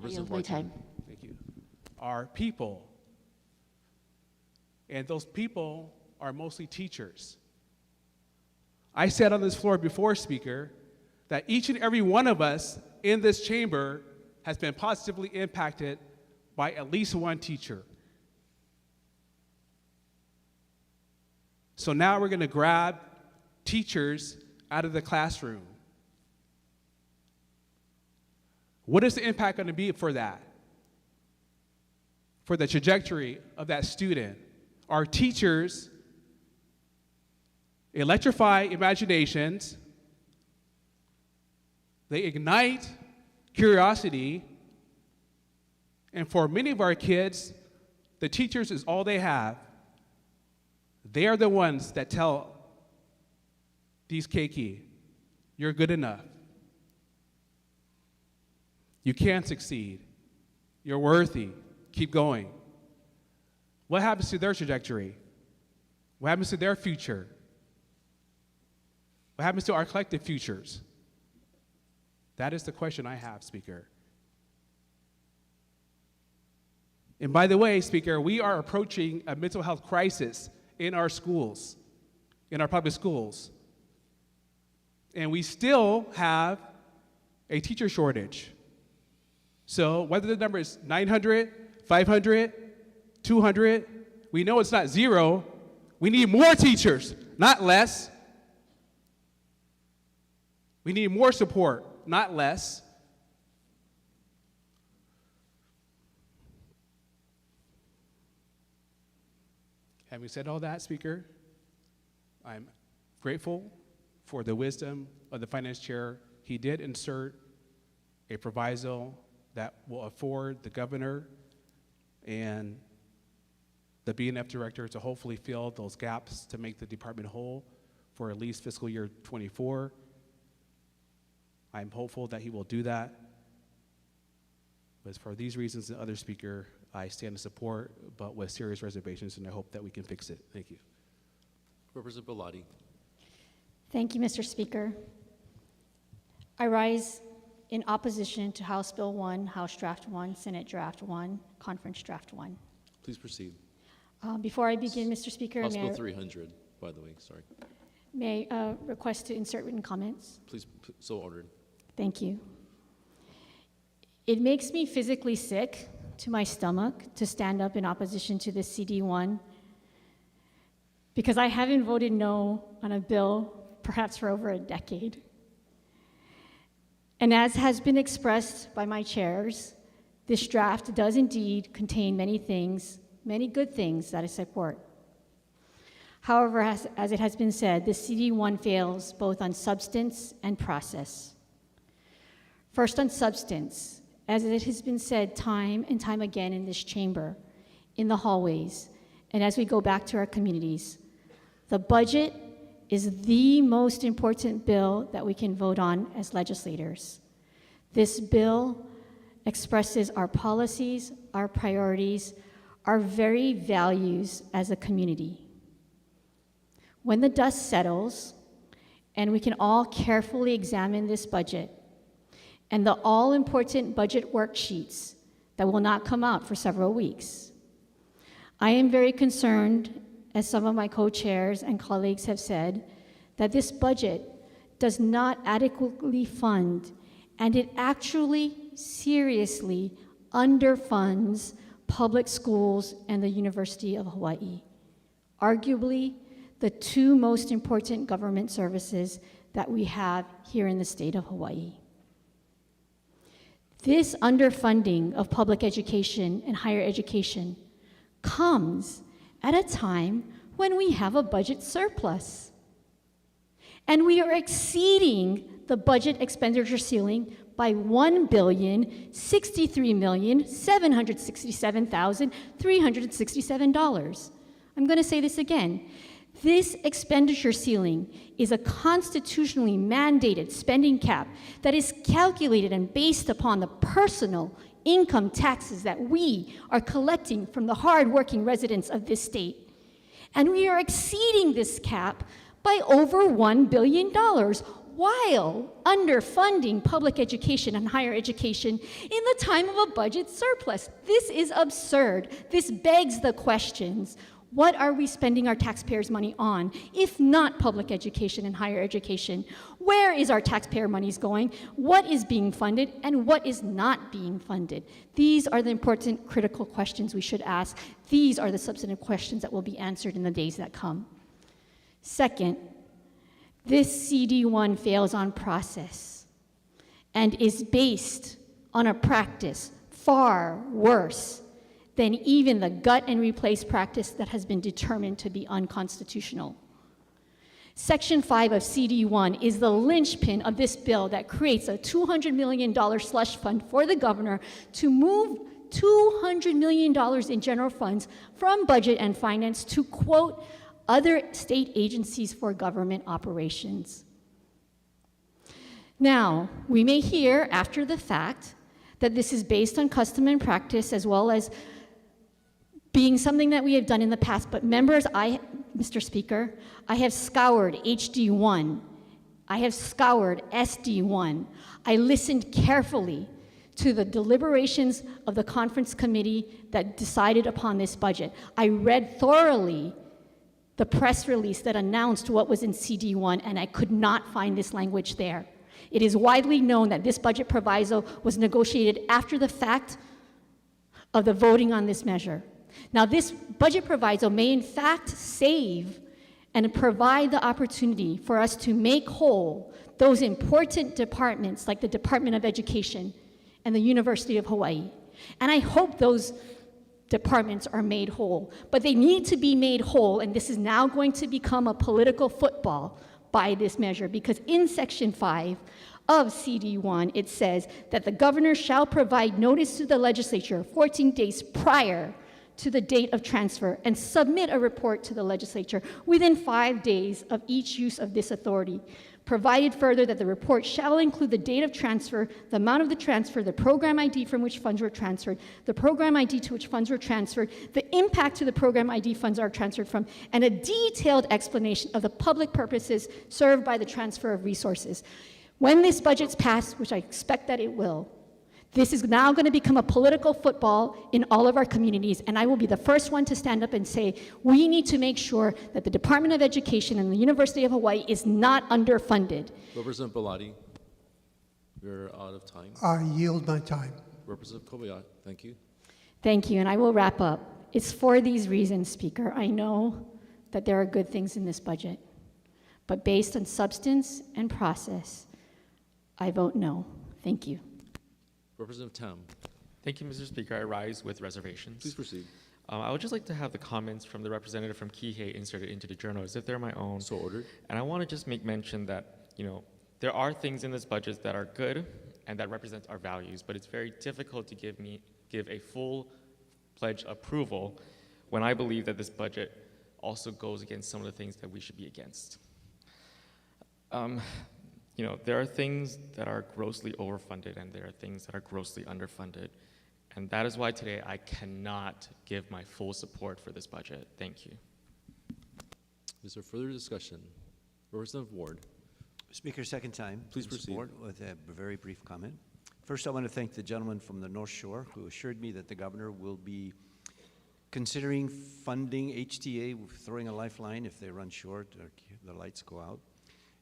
yield my time. Thank you, are people. And those people are mostly teachers. I said on this floor before, Speaker, that each and every one of us in this chamber has been positively impacted by at least one teacher. So now we're going to grab teachers out of the classroom. What is the impact going to be for that? For the trajectory of that student? Our teachers electrify imaginations, they ignite curiosity, and for many of our kids, the teachers is all they have. They are the ones that tell these keiki, you're good enough. You can succeed. You're worthy. Keep going. What happens to their trajectory? What happens to their future? What happens to our collective futures? That is the question I have, Speaker. And by the way, Speaker, we are approaching a mental health crisis in our schools, in our public schools. And we still have a teacher shortage. So whether the number is 900, 500, 200, we know it's not 0. We need more teachers, not less. We need more support, not less. Having said all that, Speaker, I'm grateful for the wisdom of the Finance Chair. He did insert a proviso that will afford the governor and the BNF director to hopefully fill those gaps to make the department whole for at least fiscal year 24. I'm hopeful that he will do that. But for these reasons and other speaker, I stand in support, but with serious reservations, and I hope that we can fix it. Thank you. Representative Bellotti. Thank you, Mr. Speaker. I rise in opposition to House Bill 1, House Draft 1, Senate Draft 1, Conference Draft 1. Please proceed. Before I begin, Mr. Speaker, House may Bill I, 300, by the way, sorry. may I request to insert written comments? Please, so ordered. Thank you. It makes me physically sick to my stomach to stand up in opposition to this CD1 because I haven't voted no on a bill perhaps for over a decade. And as has been expressed by my chairs, this draft does indeed contain many things, many good things that I support. However, as it has been said, this CD1 fails both on substance and process. First, on substance, as it has been said time and time again in this chamber, in the hallways, and as we go back to our communities, the budget is the most important bill that we can vote on as legislators. This bill expresses our policies, our priorities, our very values as a community. When the dust settles, and we can all carefully examine this budget, and the all-important budget worksheets that will not come out for several weeks, I am very concerned, as some of my co-chairs and colleagues have said, that this budget does not adequately fund, and it actually seriously underfunds public schools and the University of Hawaii, arguably the two most important government services that we have here in the state of Hawaii. This underfunding of public education and higher education comes at a time when we have a budget surplus. And we are exceeding the budget expenditure ceiling by $1,063,767,367. I'm going to say this again. This expenditure ceiling is a constitutionally mandated spending cap that is calculated and based upon the personal income taxes that we are collecting from the hardworking residents of this state. And we are exceeding this cap by over $1 billion while underfunding public education and higher education in the time of a budget surplus. This is absurd. This begs the questions. What are we spending our taxpayers' money on, if not public education and higher education? Where is our taxpayer monies going? What is being funded and what is not being funded? These are the important, critical questions we should ask. These are the substantive questions that will be answered in the days that come. Second, this CD1 fails on process and is based on a practice far worse than even the gut and replace practice that has been determined to be unconstitutional. Section 5 of CD1 is the linchpin of this bill that creates a $200 million slush fund for the governor to move $200 million in general funds from budget and finance to, quote, other state agencies for government operations. Now, we may hear after the fact that this is based on custom and practice as well as being something that we have done in the past, but members, Mr. Speaker, I have scoured HD1. I have scoured SD1. I listened carefully to the deliberations of the conference committee that decided upon this budget. I read thoroughly the press release that announced what was in CD1, and I could not find this language there. It is widely known that this budget proviso was negotiated after the fact of the voting on this measure. Now, this budget proviso may in fact save and provide the opportunity for us to make whole those important departments like the Department of Education and the University of Hawaii. And I hope those departments are made whole, but they need to be made whole, and this is now going to become a political football by this measure, because in Section 5 of CD1, it says that the governor shall provide notice to the legislature 14 days prior to the date of transfer and submit a report to the legislature within 5 days of each use of this authority. Provided further that the report shall include the date of transfer, the amount of the transfer, the program ID from which funds were transferred, the program ID to which funds were transferred, the impact to the program ID funds are transferred from, and a detailed explanation of the public purposes served by the transfer of resources. When this budget's passed, which I expect that it will, this is now going to become a political football in all of our communities, and I will be the first one to stand up and say, we need to make sure that the Department of Education and the University of Hawaii is not underfunded. Representative Belatti, you're out of time. I yield my time. Representative Kobayat, thank you. Thank you, and I will wrap up. It's for these reasons, Speaker. I know that there are good things in this budget, but based on substance and process, I vote no. Thank you. Representative Tam. Thank you, Mr. Speaker. I rise with reservations. Please proceed. I would just like to have the comments from the representative from Kihei inserted into the journal as if they're my own. So ordered. And I want to just make mention that, there are things in this budget that are good and that represent our values, but it's very difficult to give a full pledge approval when I believe that this budget also goes against some of the things that we should be against. There are things that are grossly overfunded and there are things that are grossly underfunded. And that is why today I cannot give my full support for this budget. Thank you. Is there further discussion? Representative Ward. Speaker, second time. Please in proceed. Support with a very brief comment. First, I want to thank the gentleman from the North Shore who assured me that the governor will be considering funding HTA, throwing a lifeline if they run short or the lights go out.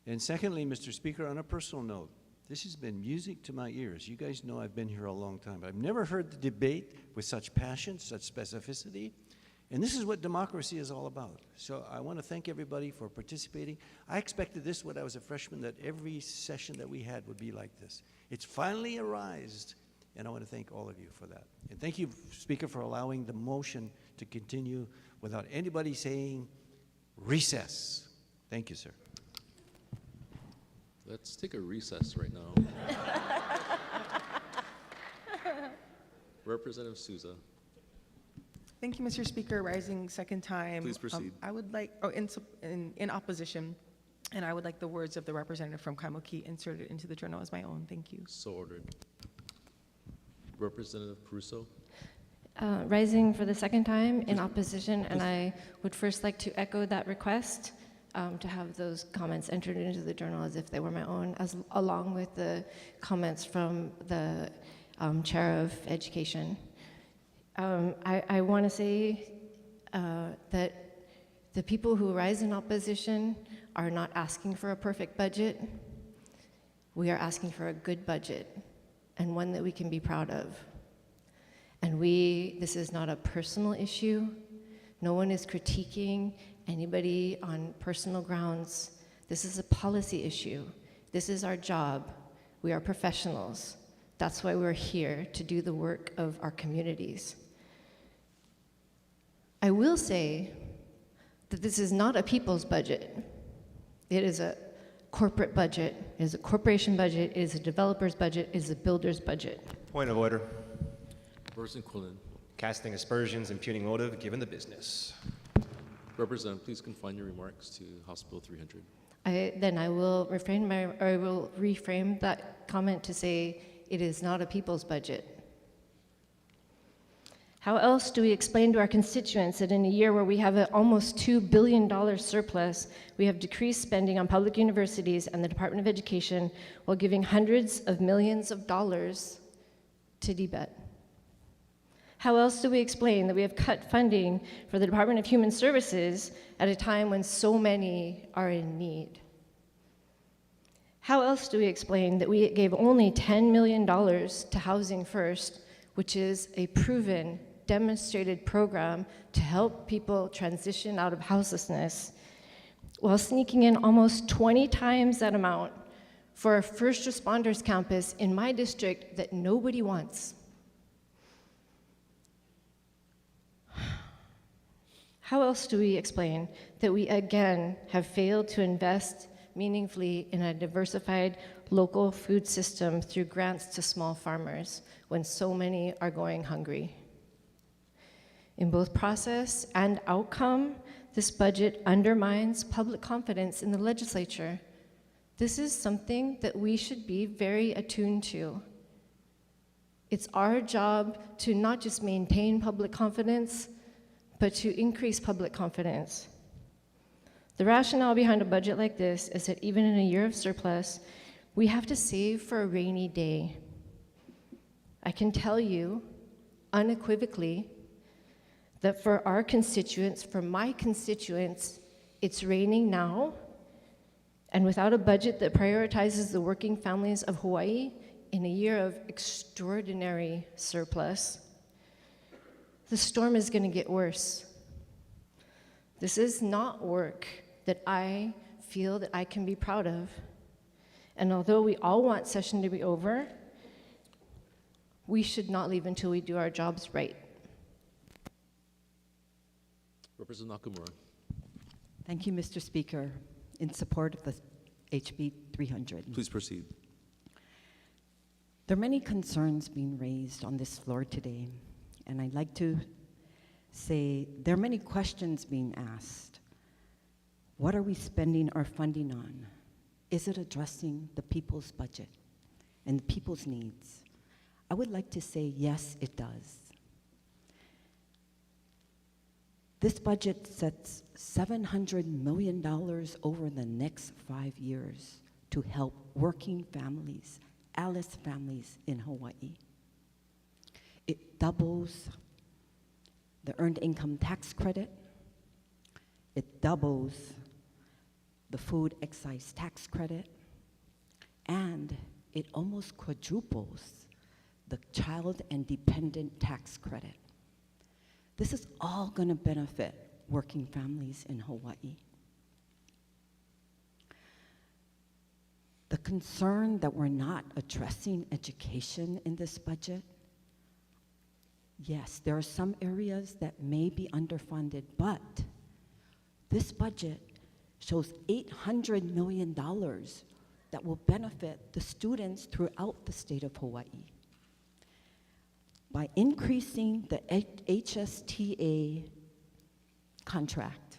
And secondly, Mr. Speaker, on a personal note, this has been music to my ears. You guys know I've been here a long time. I've never heard the debate with such passion, such specificity, and this is what democracy is all about. So I want to thank everybody for participating. I expected this when I was a freshman, that every session that we had would be like this. It's finally arisen, and I want to thank all of you for that. And thank you, Speaker, for allowing the motion to continue without anybody saying recess. Thank you, sir. Let's take a recess right now. Representative Souza. Thank you, Mr. Speaker. Rising second time. Please proceed. I would like, in opposition, and I would like the words of the representative from Kaimuki inserted into the journal as my own. Thank you. So ordered. Representative Caruso. Rising for the second time in opposition, and I would first like to echo that request to have those comments entered into the journal as if they were my own, along with the comments from the Chair of Education. I want to say that the people who rise in opposition are not asking for a perfect budget. We are asking for a good budget and one that we can be proud of. And this is not a personal issue. No one is critiquing anybody on personal grounds. This is a policy issue. This is our job. We are professionals. That's why we're here, to do the work of our communities. I will say that this is not a people's budget. It is a corporate budget. It is a corporation budget. It is a developer's budget. It is a builder's budget. Point of order. Representative Quillen. Casting aspersions, impugning motive, given the business. Representative, please confine your remarks to House Bill 300. I will reframe that comment to say it is not a people's budget. How else do we explain to our constituents that in a year where we have an almost $2 billion surplus, we have decreased spending on public universities and the Department of Education while giving hundreds of millions of dollars to DBET? How else do we explain that we have cut funding for the Department of Human Services at a time when so many are in need? How else do we explain that we gave only $10 million to Housing First, which is a proven, demonstrated program to help people transition out of houselessness, while sneaking in almost 20 times that amount for a first responders campus in my district that nobody wants? How else do we explain that we again have failed to invest meaningfully in a diversified local food system through grants to small farmers when so many are going hungry. In both process and outcome, this budget undermines public confidence in the legislature. This is something that we should be very attuned to. It's our job to not just maintain public confidence, but to increase public confidence. The rationale behind a budget like this is that even in a year of surplus, we have to save for a rainy day. I can tell you unequivocally that for our constituents, for my constituents, it's raining now, and without a budget that prioritizes the working families of Hawaii in a year of extraordinary surplus, the storm is going to get worse. This is not work that I feel that I can be proud of. And although we all want session to be over, we should not leave until we do our jobs right. Representative Nakamura. Thank you, Mr. Speaker. In support of the HB 300. Please proceed. There are many concerns being raised on this floor today, and I'd like to say there are many questions being asked. What are we spending our funding on? Is it addressing the people's budget and the people's needs? I would like to say yes, it does. This budget sets $700 million over the next 5 years to help working families, Alice families in Hawaii. It doubles the earned income tax credit. It doubles the food excise tax credit. And it almost quadruples the child and dependent tax credit. This is all going to benefit working families in Hawaii. The concern that we're not addressing education in this budget, yes, there are some areas that may be underfunded, but this budget shows $800 million that will benefit the students throughout the state of Hawaii. By increasing the HSTA contract,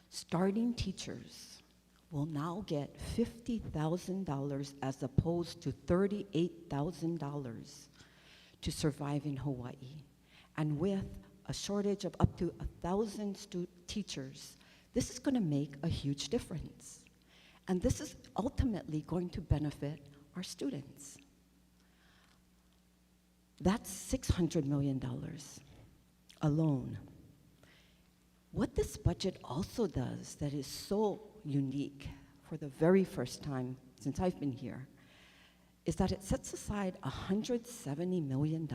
starting teachers will now get $50,000 as opposed to $38,000 to survive in Hawaii. And with a shortage of up to 1,000 teachers, this is going to make a huge difference. And this is ultimately going to benefit our students. That's $600 million alone. What this budget also does that is so unique for the very first time since I've been here is that it sets aside $170 million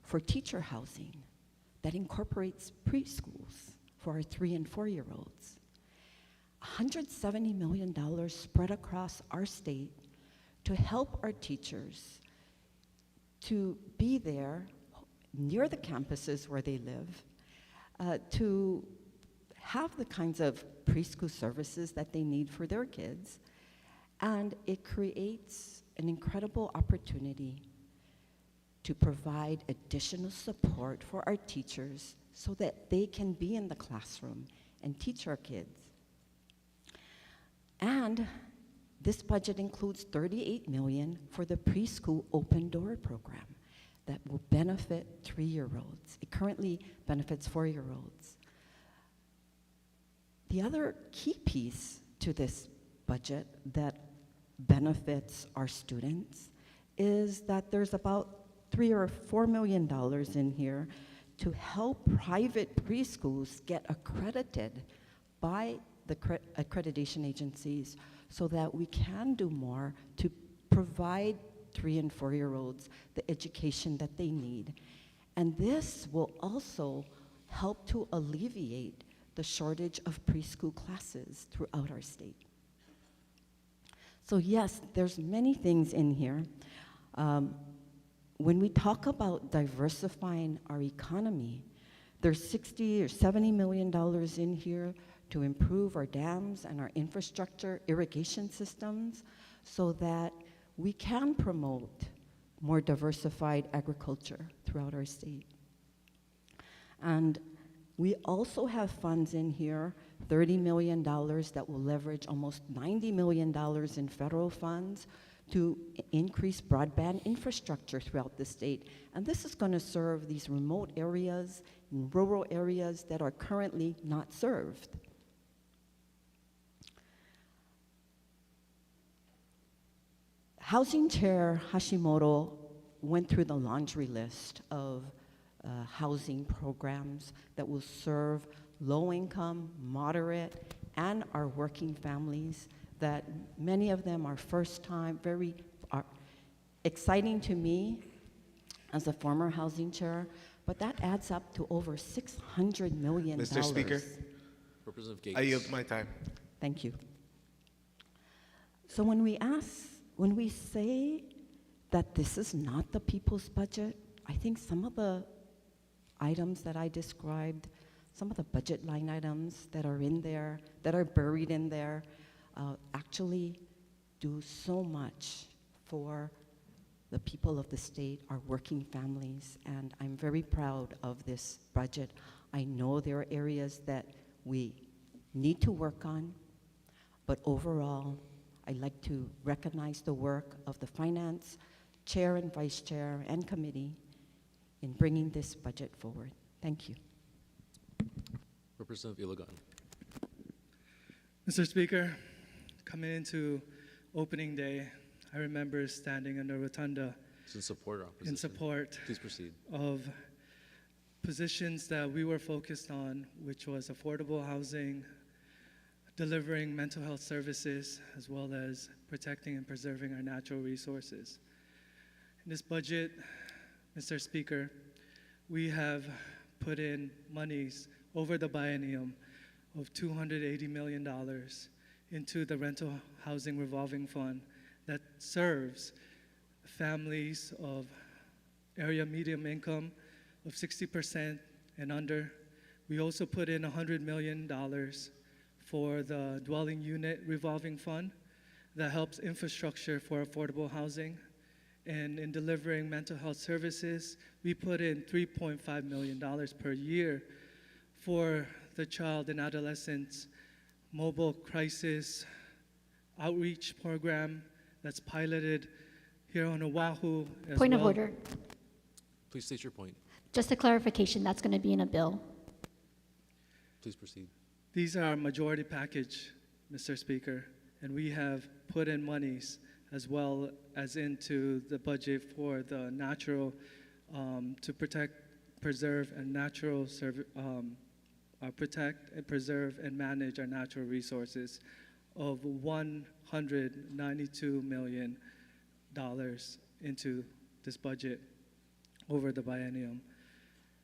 for teacher housing that incorporates preschools for our 3- and 4-year-olds. $170 million spread across our state to help our teachers to be there near the campuses where they live, to have the kinds of preschool services that they need for their kids. And it creates an incredible opportunity to provide additional support for our teachers so that they can be in the classroom and teach our kids. And this budget includes $38 million for the preschool open door program that will benefit 3-year-olds. It currently benefits 4-year-olds. The other key piece to this budget that benefits our students is that there's about $3 or $4 million in here to help private preschools get accredited by the accreditation agencies so that we can do more to provide 3- and 4-year-olds the education that they need. And this will also help to alleviate the shortage of preschool classes throughout our state. So yes, there's many things in here. When we talk about diversifying our economy, there's $60 or $70 million in here to improve our dams and our infrastructure, irrigation systems, so that we can promote more diversified agriculture throughout our state. And we also have funds in here, $30 million that will leverage almost $90 million in federal funds to increase broadband infrastructure throughout the state. And this is going to serve these remote areas and rural areas that are currently not served. Housing Chair Hashimoto went through the laundry list of housing programs that will serve low-income, moderate, and our working families, that many of them are first-time, are exciting to me as a former housing chair, but that adds up to over $600 million. Mr. Speaker, Representative Gates. I yield my time. Thank you. So when we say that this is not the people's budget, I think some of the items that I described, some of the budget line items that are in there, that are buried in there, actually do so much for the people of the state, our working families, and I'm very proud of this budget. I know there are areas that we need to work on, but overall, I'd like to recognize the work of the Finance Chair and Vice Chair and Committee in bringing this budget forward. Thank you. Representative Ilagan. Mr. Speaker, coming into opening day, I remember standing in the rotunda In support or opposition? in support Please proceed. of positions that we were focused on, which was affordable housing, delivering mental health services, as well as protecting and preserving our natural resources. In this budget, Mr. Speaker, we have put in monies over the biennium of $280 million into the rental housing revolving fund that serves families of area medium income of 60% and under. We also put in $100 million for the dwelling unit revolving fund that helps infrastructure for affordable housing. And in delivering mental health services, we put in $3.5 million per year for the child and adolescents mobile crisis outreach program that's piloted here on Oahu as Point of well. order. Please state your point. Just a clarification, that's going to be in a bill. Please proceed. These are our majority package, Mr. Speaker, and we have put in monies as well as into the budget for the natural, to protect, preserve, and protect and preserve and manage our natural resources of $192 million into this budget over the biennium.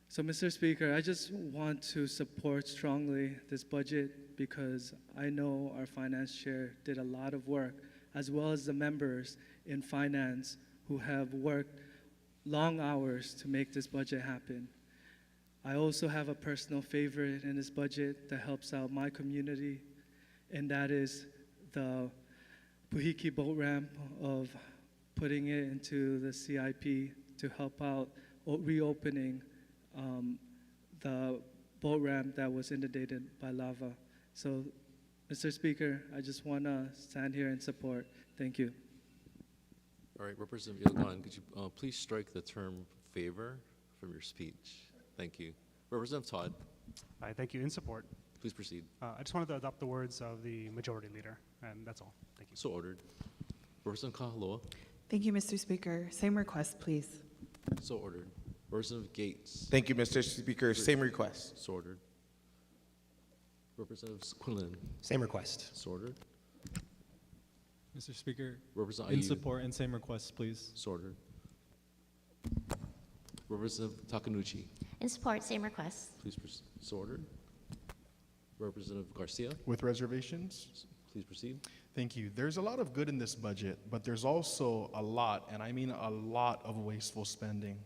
So, Mr. Speaker, I just want to support strongly this budget because I know our finance chair did a lot of work, as well as the members in finance who have worked long hours to make this budget happen. I also have a personal favorite in this budget that helps out my community, and that is the Puhiki boat ramp, of putting it into the CIP to help out reopening the boat ramp that was inundated by lava. So, Mr. Speaker, I just want to stand here and support. Thank you. All right, Representative Ilagan, could you please strike the term favor from your speech? Thank you. Representative Todd. Hi, thank you. In support. Please proceed. I just wanted to adopt the words of the majority leader, and that's all. Thank you. So ordered. Representative Kahaloa. Thank you, Mr. Speaker. Same request, please. So ordered. Representative Gates. Thank you, Mr. Speaker. Same request. So ordered. Representative Quinlan. Same request. So ordered. Mr. Speaker, Representative in Ayu. support and same requests, please. So ordered. Representative Takanuchi. In support, same request. Please proceed. So ordered. Representative Garcia. With reservations? Please proceed. Thank you. There's a lot of good in this budget, but there's also a lot, and I mean a lot, of wasteful spending.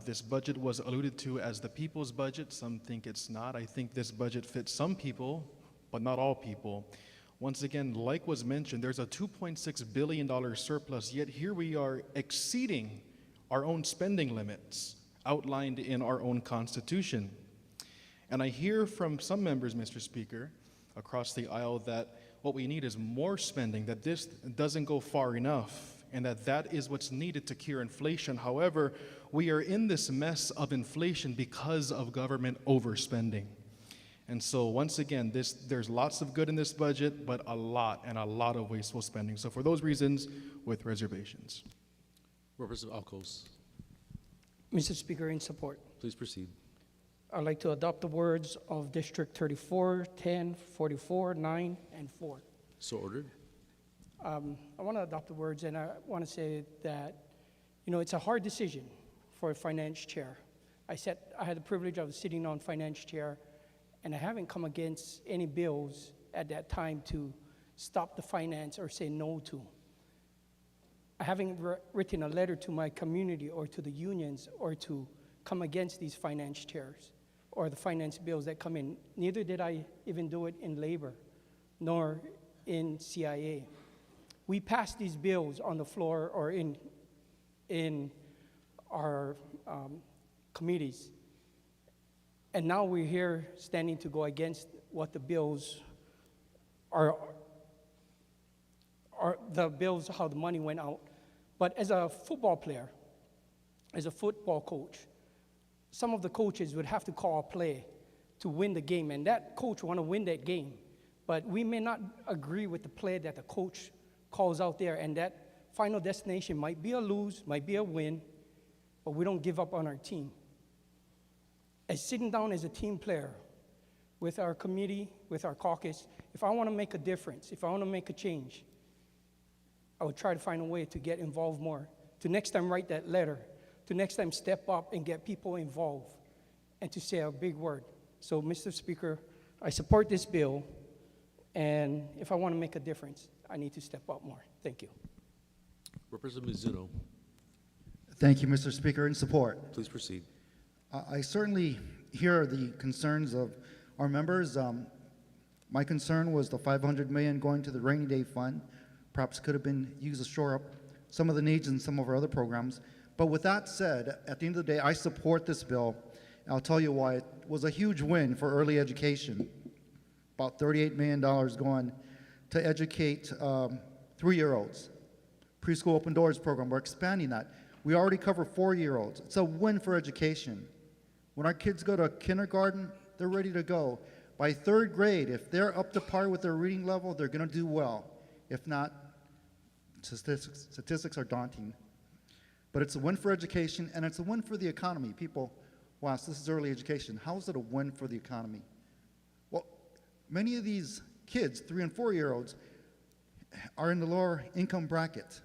This budget was alluded to as the people's budget. Some think it's not. I think this budget fits some people, but not all people. Once again, like was mentioned, there's a $2.6 billion surplus, yet here we are exceeding our own spending limits outlined in our own Constitution. And I hear from some members, Mr. Speaker, across the aisle that what we need is more spending, that this doesn't go far enough, and that is what's needed to cure inflation. However, we are in this mess of inflation because of government overspending. And so once again, there's lots of good in this budget, but a lot of wasteful spending. So for those reasons, with reservations. Representative Alcos, Mr. Speaker, in support. please proceed. I'd like to adopt the words of District 34, 10, 44, 9, and 4. So ordered. I want to adopt the words, and I want to say that, it's a hard decision for a finance chair. I had the privilege of sitting on finance chair, and I haven't come against any bills at that time to stop the finance or say no to. I haven't written a letter to my community or to the unions or to come against these finance chairs or the finance bills that come in. Neither did I even do it in labor, nor in CIA. We passed these bills on the floor or in our committees. And now we're here standing to go against what the bills are the bills, how the money went out. But as a football player, as a football coach, some of the coaches would have to call a play to win the game, and that coach want to win that game. But we may not agree with the play that the coach calls out there, and that final destination might be a lose, might be a win, but we don't give up on our team. As sitting down as a team player with our committee, with our caucus, if I want to make a difference, if I want to make a change, I would try to find a way to get involved more, to next time write that letter, to next time step up and get people involved, and to say a big word. So, Mr. Speaker, I support this bill, and if I want to make a difference, I need to step up more. Thank you. Representative Mizuno, Thank you, Mr. Speaker. In support. please proceed. I certainly hear the concerns of our members. My concern was the $500 million going to the rainy day fund. Perhaps could have been used to shore up some of the needs in some of our other programs. But with that said, at the end of the day, I support this bill. And I'll tell you why. It was a huge win for early education. About $38 million going to educate 3-year-olds. Preschool Open Doors program, we're expanding that. We already cover 4-year-olds. It's a win for education. When our kids go to kindergarten, they're ready to go. By 3rd grade, if they're up to par with their reading level, they're going to do well. If not, statistics are daunting. But it's a win for education, and it's a win for the economy. People will ask, this is early education. How is it a win for the economy? Well, many of these kids, 3- and 4-year-olds, are in the lower income bracket,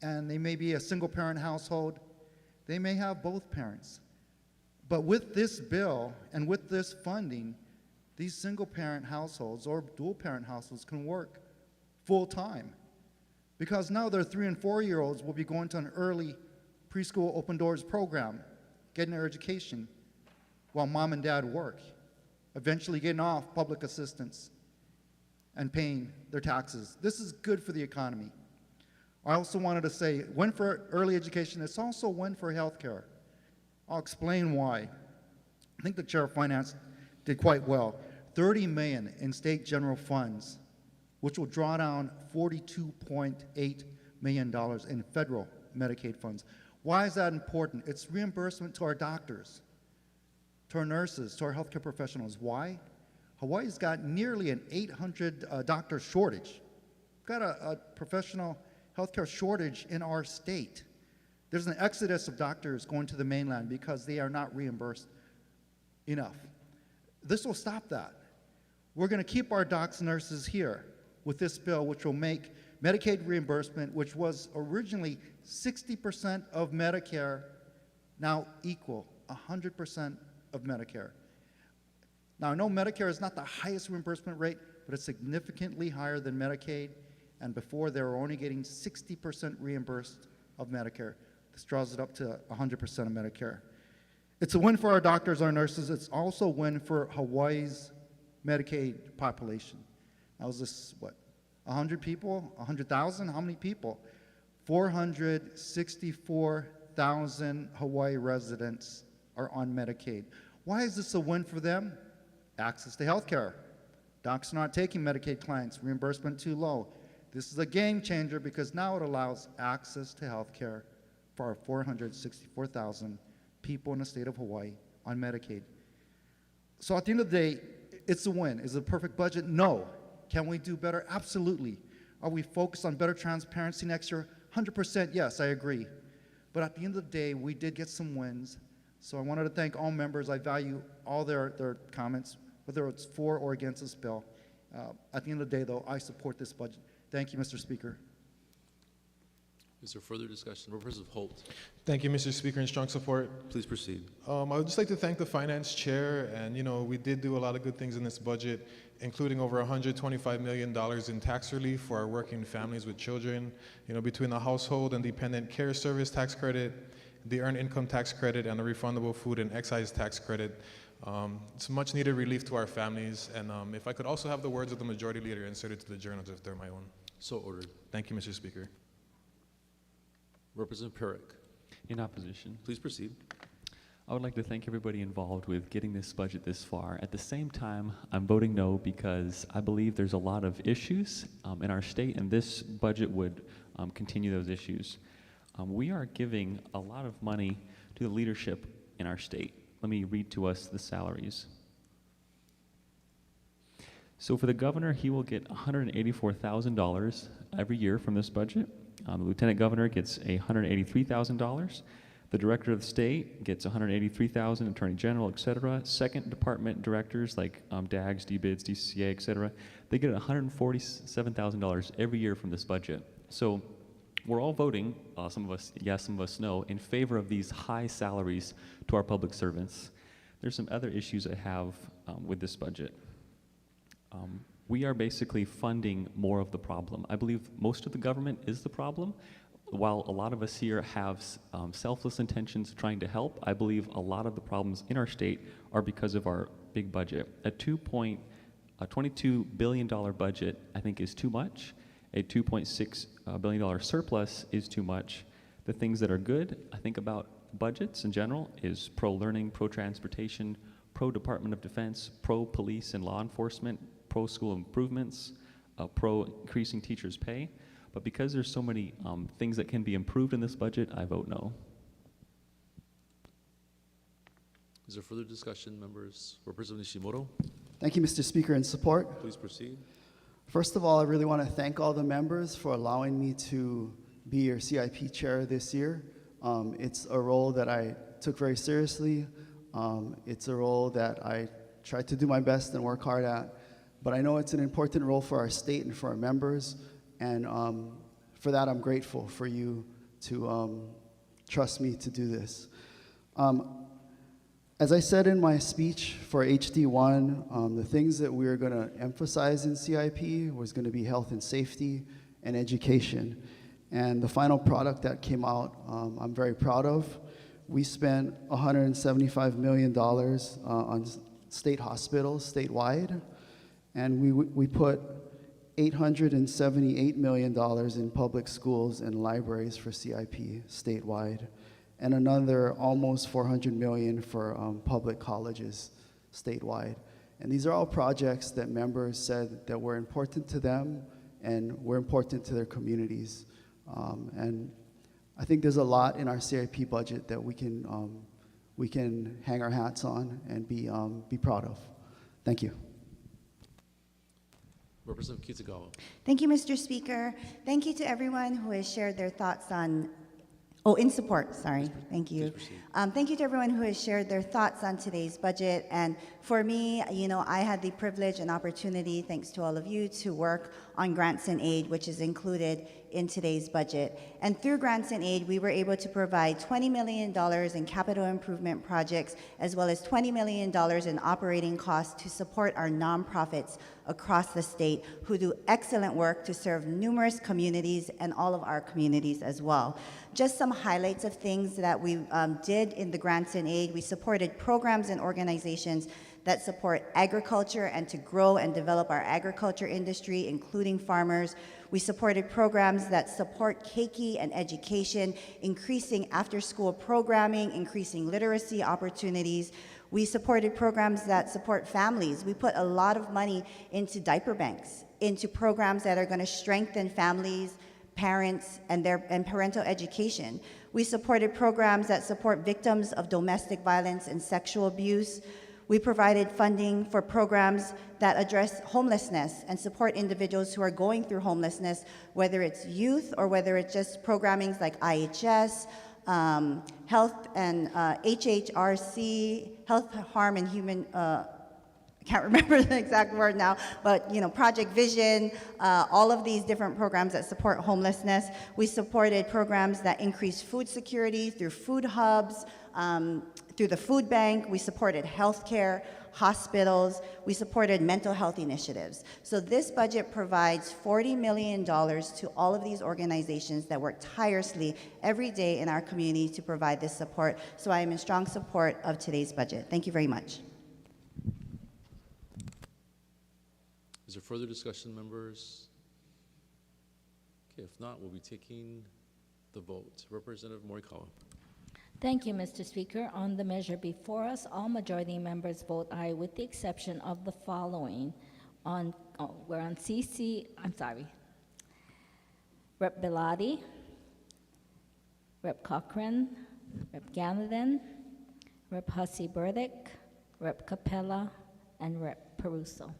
and they may be a single-parent household. They may have both parents. But with this bill and with this funding, these single-parent households or dual-parent households can work full-time, because now their 3- and 4-year-olds will be going to an early preschool open doors program, getting their education while mom and dad work, eventually getting off public assistance and paying their taxes. This is good for the economy. I also wanted to say, win for early education, it's also a win for healthcare. I'll explain why. I think the Chair of Finance did quite well. $30 million in state general funds, which will draw down $42.8 million in federal Medicaid funds. Why is that important? It's reimbursement to our doctors, to our nurses, to our healthcare professionals. Why? Hawaii's got nearly an 800 doctor shortage. We've got a professional healthcare shortage in our state. There's an exodus of doctors going to the mainland because they are not reimbursed enough. This will stop that. We're going to keep our docs and nurses here with this bill, which will make Medicaid reimbursement, which was originally 60% of Medicare, now equal 100% of Medicare. Now, I know Medicare is not the highest reimbursement rate, but it's significantly higher than Medicaid, and before they were only getting 60% reimbursed of Medicare. This draws it up to 100% of Medicare. It's a win for our doctors, our nurses. It's also a win for Hawaii's Medicaid population. Now, is this, what, 100 people? 100,000? How many people? 464,000 Hawaii residents are on Medicaid. Why is this a win for them? Access to health care. Docs are not taking Medicaid clients, reimbursement too low. This is a game changer because now it allows access to health care for our 464,000 people in the state of Hawaii on Medicaid. So at the end of the day, it's a win. Is it a perfect budget? No. Can we do better? Absolutely. Are we focused on better transparency next year? 100% yes, I agree. But at the end of the day, we did get some wins. So I wanted to thank all members. I value all their comments, whether it's for or against this bill. At the end of the day, though, I support this budget. Thank you, Mr. Speaker. Is there further discussion? Representative Holt. Thank you, Mr. Speaker, in strong support. Please proceed. I would just like to thank the finance chair, and we did do a lot of good things in this budget, including over $125 million in tax relief for our working families with children, between the household and dependent care service tax credit, the earned income tax credit, and the refundable food and excise tax credit. It's much needed relief to our families, and if I could also have the words of the majority leader inserted to the journals if they're my own. So ordered. Thank you, Mr. Speaker. Representative Perrick. In opposition. Please proceed. I would like to thank everybody involved with getting this budget this far. At the same time, I'm voting no because I believe there's a lot of issues in our state, and this budget would continue those issues. We are giving a lot of money to the leadership in our state. Let me read to us the salaries. So for the governor, he will get $184,000 every year from this budget. The lieutenant governor gets $183,000. The director of the state gets $183,000, attorney general, et cetera. Second department directors like DAGs, DBIDs, DCCA, et cetera, they get $147,000 every year from this budget. So we're all voting, some of us yes, some of us no, in favor of these high salaries to our public servants. There's some other issues I have with this budget. We are basically funding more of the problem. I believe most of the government is the problem. While a lot of us here have selfless intentions trying to help, I believe a lot of the problems in our state are because of our big budget. A $22 billion budget, I think, is too much. A $2.6 billion surplus is too much. The things that are good, I think, about budgets in general is pro-learning, pro-transportation, pro-Department of Defense, pro-police and law enforcement, pro-school improvements, pro-increasing teachers' pay. But because there's so many things that can be improved in this budget, I vote no. Is there further discussion, members? Representative Nishimoto. Thank you, Mr. Speaker. In support. Please proceed. First of all, I really want to thank all the members for allowing me to be your CIP chair this year. It's a role that I took very seriously. It's a role that I tried to do my best and work hard at. But I know it's an important role for our state and for our members. And for that, I'm grateful for you to trust me to do this. As I said in my speech for HD1, the things that we are going to emphasize in CIP was going to be health and safety and education. And the final product that came out, I'm very proud of. We spent $175 million on state hospitals statewide, and we put $878 million in public schools and libraries for CIP statewide, and another almost $400 million for public colleges statewide. And these are all projects that members said that were important to them and were important to their communities. And I think there's a lot in our CIP budget that we can hang our hats on and be proud of. Thank you. Representative Kitagawa. Thank you, Mr. Speaker. Thank you to everyone who has shared their thoughts on, in support, sorry. Thank you. Thank you to everyone who has shared their thoughts on today's budget and For me, I had the privilege and opportunity, thanks to all of you, to work on grants and aid, which is included in today's budget. And through grants and aid, we were able to provide $20 million in capital improvement projects, as well as $20 million in operating costs to support our nonprofits across the state who do excellent work to serve numerous communities and all of our communities as well. Just some highlights of things that we did in the grants and aid. We supported programs and organizations that support agriculture and to grow and develop our agriculture industry, including farmers. We supported programs that support keiki and education, increasing after-school programming, increasing literacy opportunities. We supported programs that support families. We put a lot of money into diaper banks, into programs that are going to strengthen families, parents, and parental education. We supported programs that support victims of domestic violence and sexual abuse. We provided funding for programs that address homelessness and support individuals who are going through homelessness, whether it's youth or whether it's just programming like IHS, health and HHRC, health, harm, and human, I can't remember the exact word now, but Project Vision, all of these different programs that support homelessness. We supported programs that increase food security through food hubs, through the food bank. We supported healthcare, hospitals. We supported mental health initiatives. So this budget provides $40 million to all of these organizations that work tirelessly every day in our community to provide this support. So I am in strong support of today's budget. Thank you very much. Is there further discussion, members? Okay, if not, we'll be taking the vote. Representative Morikawa. Thank you, Mr. Speaker. On the measure before us, all majority members vote aye with the exception of the following. We're on Rep. Bellotti, Rep. Cochran, Rep. Ganaden, Rep. Hussey Burdick, Rep. Capella, and Rep. Peruso.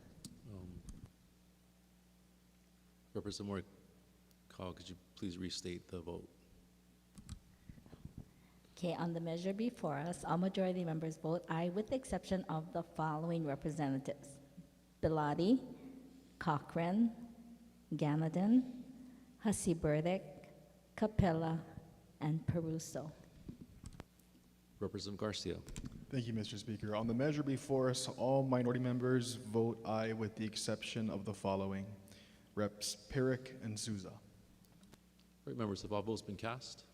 Representative Morikawa, could you please restate the vote? Okay, on the measure before us, all majority members vote aye with the exception of the following representatives: Bellotti, Cochran, Ganaden, Hussey Burdick, Capella, and Peruso. Representative Garcia. Thank you, Mr. Speaker. On the measure before us, all minority members vote aye with the exception of the following: Reps. Perrick and Souza. Right, members, have all votes been cast?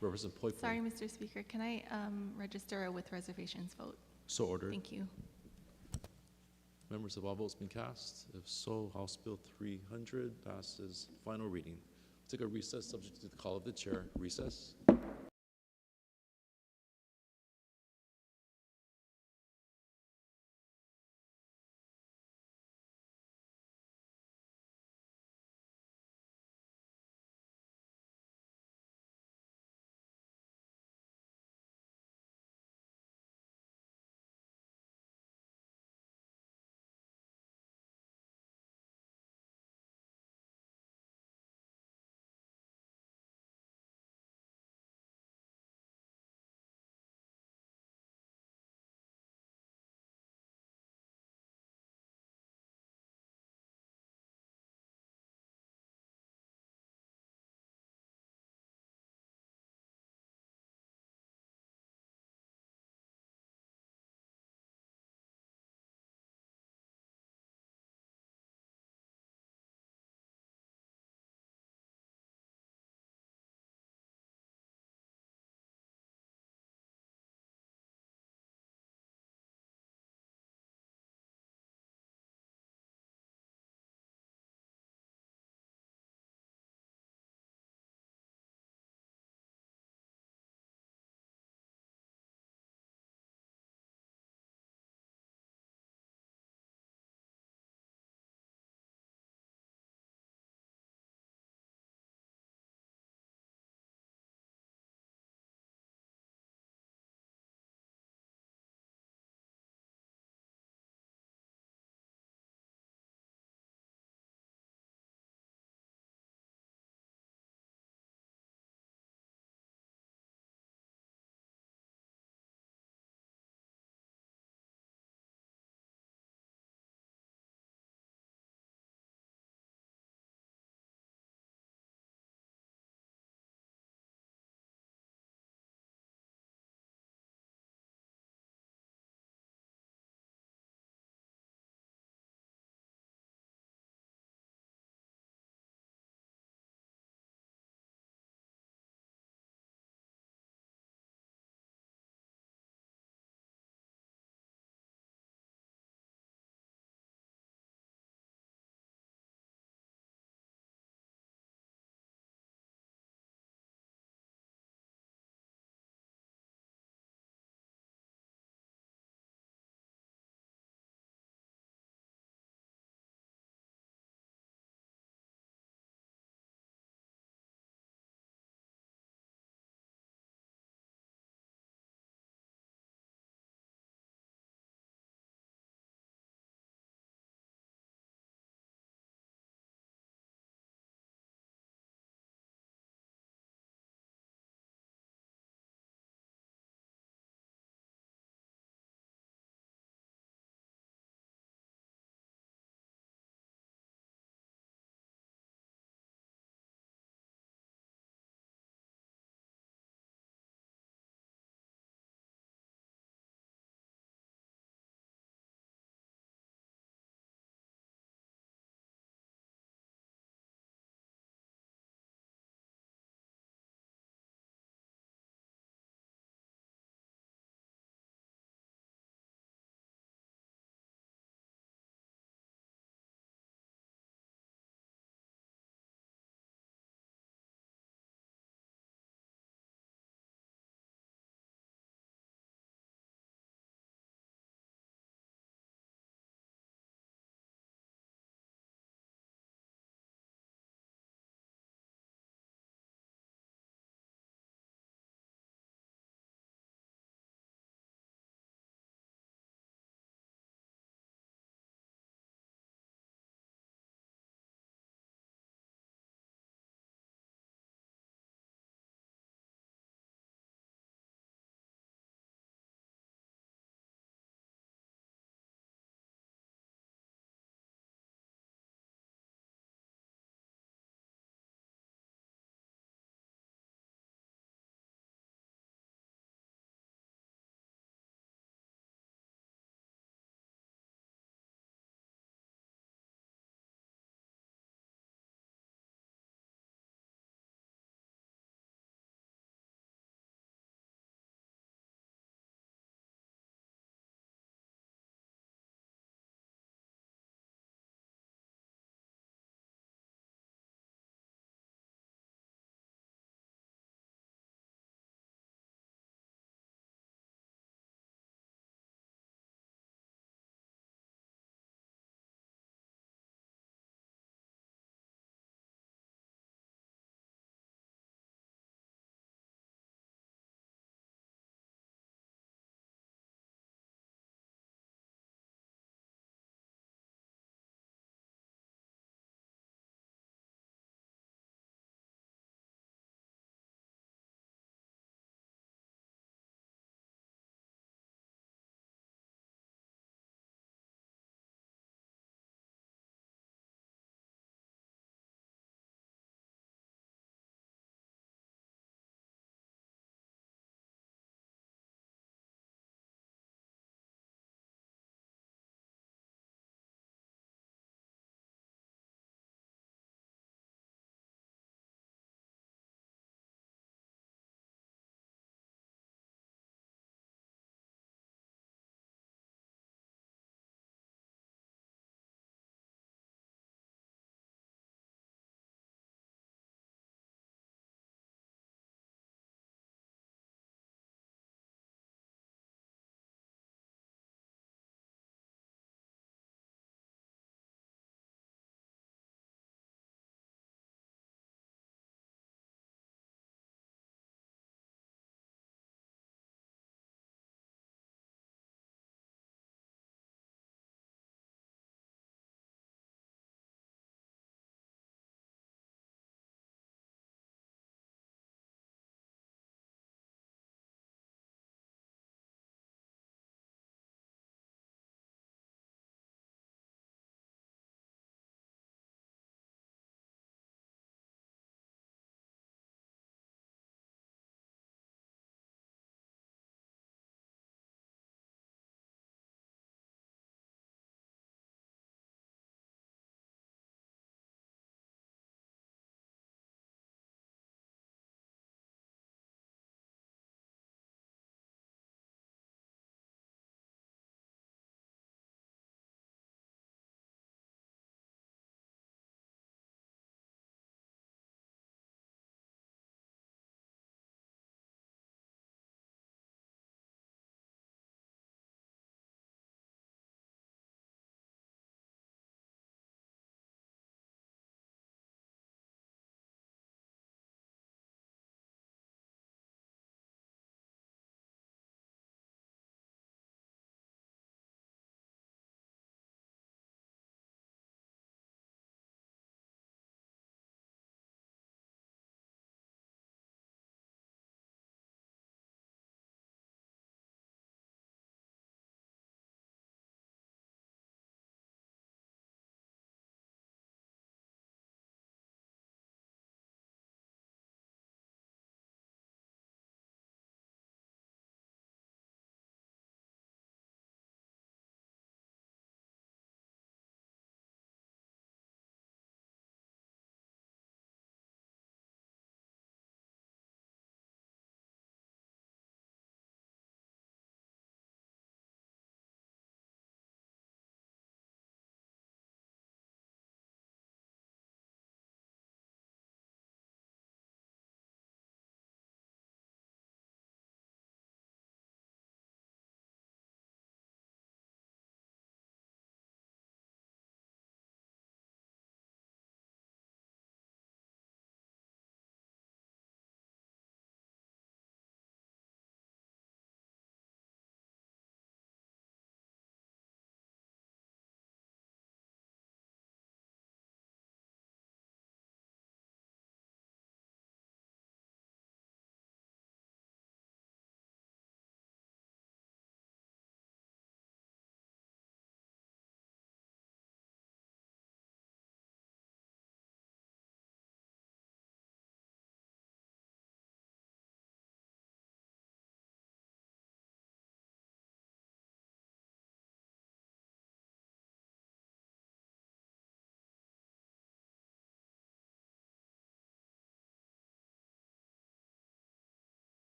Representative Poifo. Sorry, Mr. Speaker. Can I register a with reservations vote? So ordered. Thank you. Members, have all votes been cast? If so, House Bill 300 passes final reading. Take a recess subject to the call of the chair. Recess.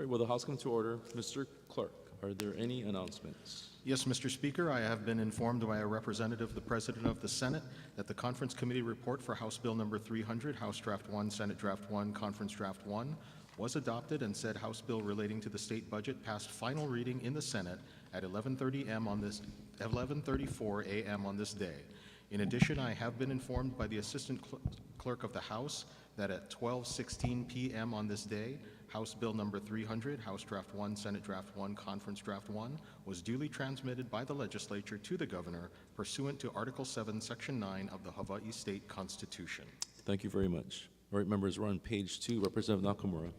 right, will the House come to order? Mr. Clerk, are there any announcements? Yes, Mr. Speaker, I have been informed by a representative of the President of the Senate that the Conference Committee report for House Bill number 300, House Draft 1, Senate Draft 1, Conference Draft 1, was adopted, and said House bill relating to the state budget passed final reading in the Senate at 11:34 a.m. on this day. In addition, I have been informed by the Assistant Clerk of the House that at 12:16 p.m. on this day, House Bill number 300, House Draft 1, Senate Draft 1, Conference Draft 1, was duly transmitted by the legislature to the governor pursuant to Article 7, Section 9 of the Hawaii State Constitution. Thank you very much. All right, members, we're on page 2. Representative Nakamura.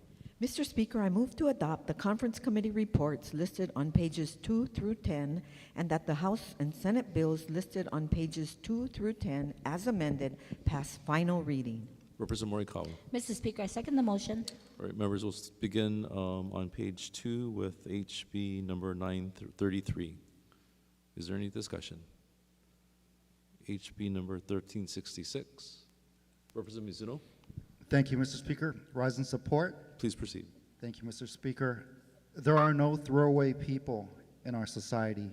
Mr. Speaker, I move to adopt the conference committee reports listed on pages 2 through 10, and that the House and Senate bills listed on pages 2 through 10, as amended, pass final reading. Representative Morikawa. Mr. Speaker, I second the motion. All right, members, we'll begin on page 2 with HB number 933. Is there any discussion? HB number 1366. Representative Mizuno. Thank you, Mr. Speaker. Rise in support. Please proceed. Thank you, Mr. Speaker. There are no throwaway people in our society.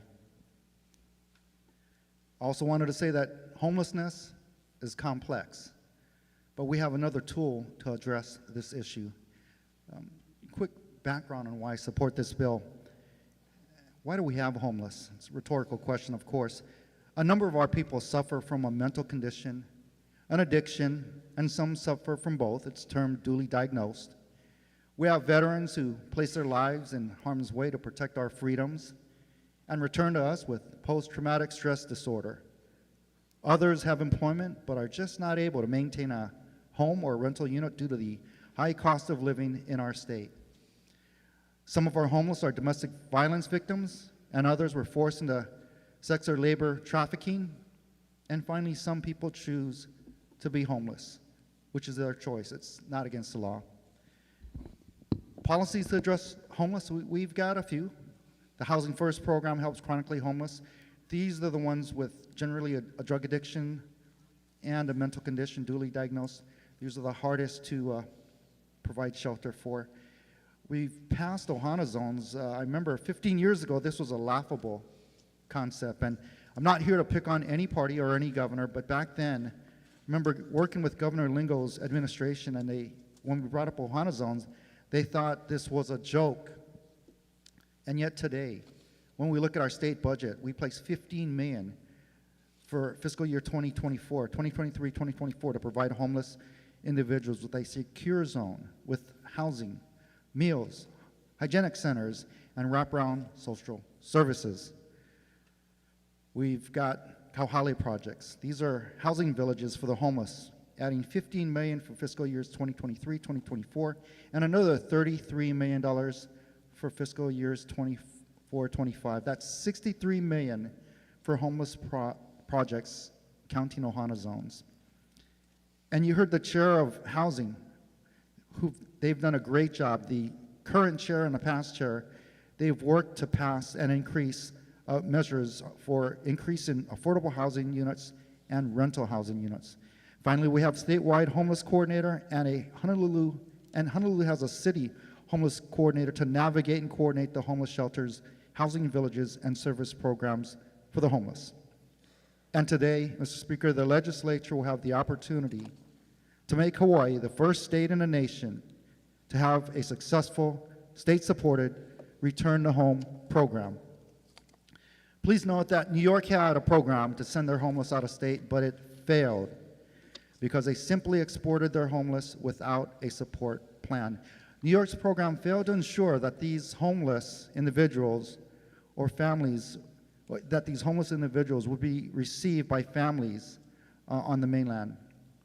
I also wanted to say that homelessness is complex, but we have another tool to address this issue. Quick background on why I support this bill. Why do we have homeless? It's a rhetorical question, of course. A number of our people suffer from a mental condition, an addiction, and some suffer from both. It's termed duly diagnosed. We have veterans who place their lives in harm's way to protect our freedoms and return to us with post-traumatic stress disorder. Others have employment but are just not able to maintain a home or rental unit due to the high cost of living in our state. Some of our homeless are domestic violence victims, and others were forced into sex or labor trafficking. And finally, some people choose to be homeless, which is their choice. It's not against the law. Policies to address homeless, we've got a few. The Housing First program helps chronically homeless. These are the ones with generally a drug addiction and a mental condition duly diagnosed. These are the hardest to provide shelter for. We've passed Ohana zones. I remember 15 years ago, this was a laughable concept. And I'm not here to pick on any party or any governor, but back then, I remember working with Governor Lingo's administration, and when we brought up Ohana zones, they thought this was a joke. And yet today, when we look at our state budget, we place $15 million for fiscal year 2024, 2023, 2024 to provide homeless individuals with a secure zone with housing, meals, hygienic centers, and wraparound social services. We've got Kauhale projects. These are housing villages for the homeless, adding $15 million for fiscal years 2023, 2024, and another $33 million for fiscal years 24, 25. That's $63 million for homeless projects, counting Ohana zones. And you heard the chair of housing, they've done a great job. The current chair and the past chair, they've worked to pass and increase measures for increase in affordable housing units and rental housing units. Finally, we have statewide homeless coordinator and Honolulu has a city homeless coordinator to navigate and coordinate the homeless shelters, housing villages, and service programs for the homeless. And today, Mr. Speaker, the legislature will have the opportunity to make Hawaii the first state in the nation to have a successful, state-supported return to home program. Please note that New York had a program to send their homeless out of state, but it failed because they simply exported their homeless without a support plan. New York's program failed to ensure that these homeless individuals or families, that these homeless individuals would be received by families on the mainland,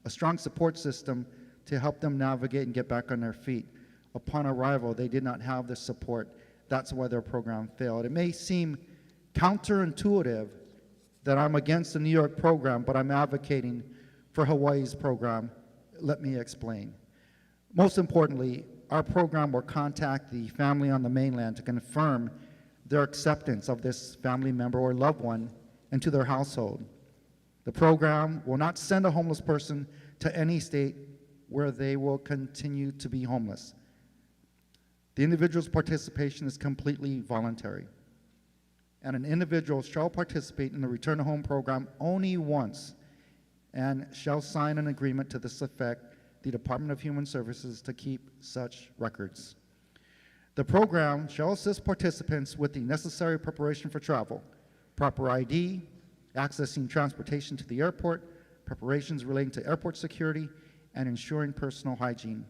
a strong support system to help them navigate and get back on their feet. Upon arrival, they did not have this support. That's why their program failed. It may seem counterintuitive that I'm against the New York program, but I'm advocating for Hawaii's program. Let me explain. Most importantly, our program will contact the family on the mainland to confirm their acceptance of this family member or loved one into their household. The program will not send a homeless person to any state where they will continue to be homeless. The individual's participation is completely voluntary, and an individual shall participate in the Return to Home program only once and shall sign an agreement to this effect, the Department of Human Services, to keep such records. The program shall assist participants with the necessary preparation for travel, proper ID, accessing transportation to the airport, preparations relating to airport security, and ensuring personal hygiene.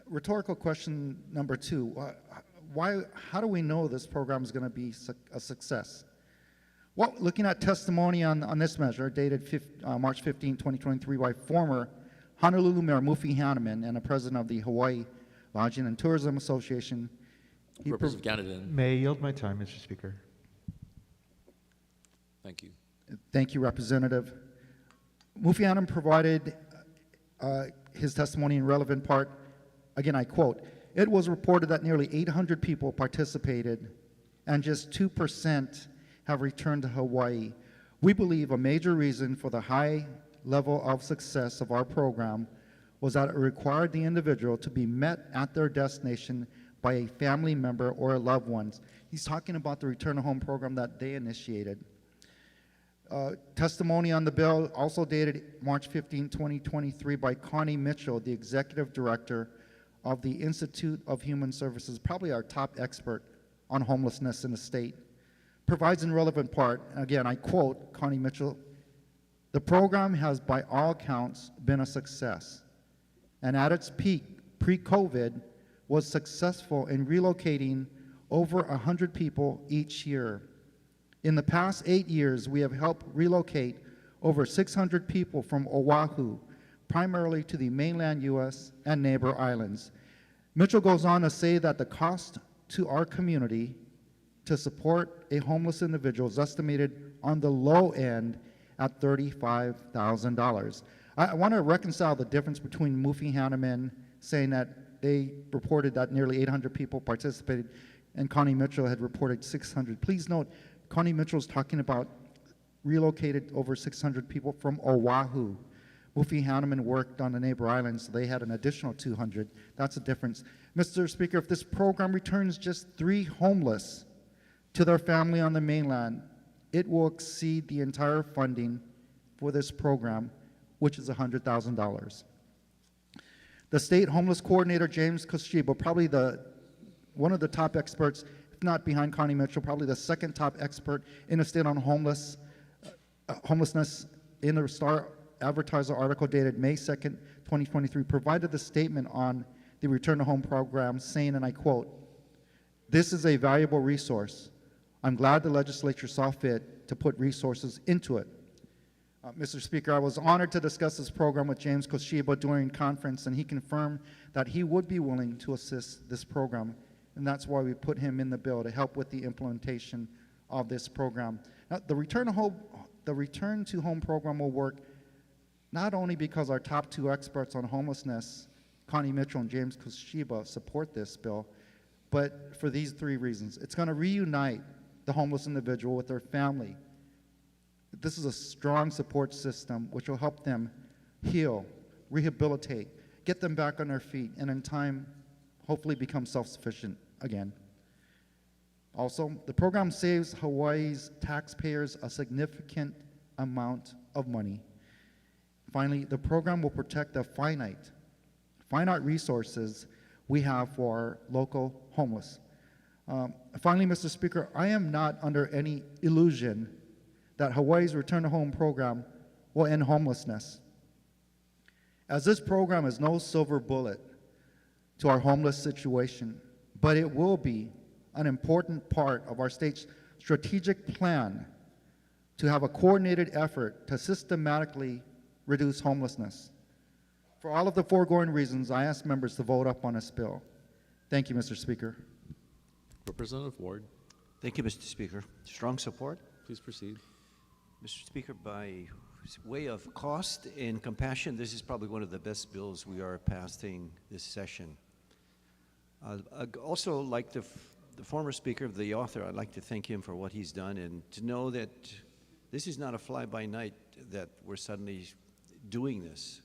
Rhetorical question number 2, how do we know this program is going to be a success? Well, looking at testimony on this measure, dated March 15, 2023, by former Honolulu Mayor Mufi Hanneman and the president of the Hawaii Lodging and Tourism Association. Representative Ganadin. May I yield my time, Mr. Speaker? Thank you. Thank you, Representative. Mufi Hanneman provided his testimony in relevant part. Again, I quote, "It was reported that nearly 800 people participated and just 2% have returned to Hawaii. We believe a major reason for the high level of success of our program was that it required the individual to be met at their destination by a family member or a loved one." He's talking about the Return to Home program that they initiated. Testimony on the bill, also dated March 15, 2023, by Connie Mitchell, the Executive Director of the Institute of Human Services, probably our top expert on homelessness in the state, provides in relevant part, again, I quote Connie Mitchell, "The program has by all accounts been a success, and at its peak, pre-COVID, was successful in relocating over 100 people each year. In the past 8 years, we have helped relocate over 600 people from Oahu, primarily to the mainland U.S. and neighbor islands." Mitchell goes on to say that the cost to our community to support a homeless individual is estimated on the low end at $35,000. I want to reconcile the difference between Mufi Hanneman saying that they reported that nearly 800 people participated and Connie Mitchell had reported 600. Please note, Connie Mitchell is talking about relocated over 600 people from Oahu. Mufi Hanneman worked on the neighbor islands, so they had an additional 200. That's a difference. Mr. Speaker, if this program returns just 3 homeless to their family on the mainland, it will exceed the entire funding for this program, which is $100,000. The state homeless coordinator, James Koshiba, probably one of the top experts, if not behind Connie Mitchell, probably the second top expert in the state on homelessness, in the Star Advertiser article dated May 2nd, 2023, provided the statement on the Return to Home program, saying, and I quote, "This is a valuable resource. I'm glad the legislature saw fit to put resources into it." Mr. Speaker, I was honored to discuss this program with James Koshiba during conference, and he confirmed that he would be willing to assist this program, and that's why we put him in the bill to help with the implementation of this program. Now, the Return to Home program will work not only because our top 2 experts on homelessness, Connie Mitchell and James Koshiba, support this bill, but for these 3 reasons. It's going to reunite the homeless individual with their family. This is a strong support system which will help them heal, rehabilitate, get them back on their feet, and in time, hopefully become self-sufficient again. Also, the program saves Hawaii's taxpayers a significant amount of money. Finally, the program will protect the finite resources we have for our local homeless. Finally, Mr. Speaker, I am not under any illusion that Hawaii's Return to Home program will end homelessness, as this program is no silver bullet to our homeless situation, but it will be an important part of our state's strategic plan to have a coordinated effort to systematically reduce homelessness. For all of the foregoing reasons, I ask members to vote up on this bill. Thank you, Mr. Speaker. Representative Ward. Thank you, Mr. Speaker. Strong support. Please proceed. Mr. Speaker, by way of cost and compassion, this is probably one of the best bills we are passing this session. I'd also like the former speaker, the author, I'd like to thank him for what he's done, and to know that this is not a fly-by-night that we're suddenly doing this.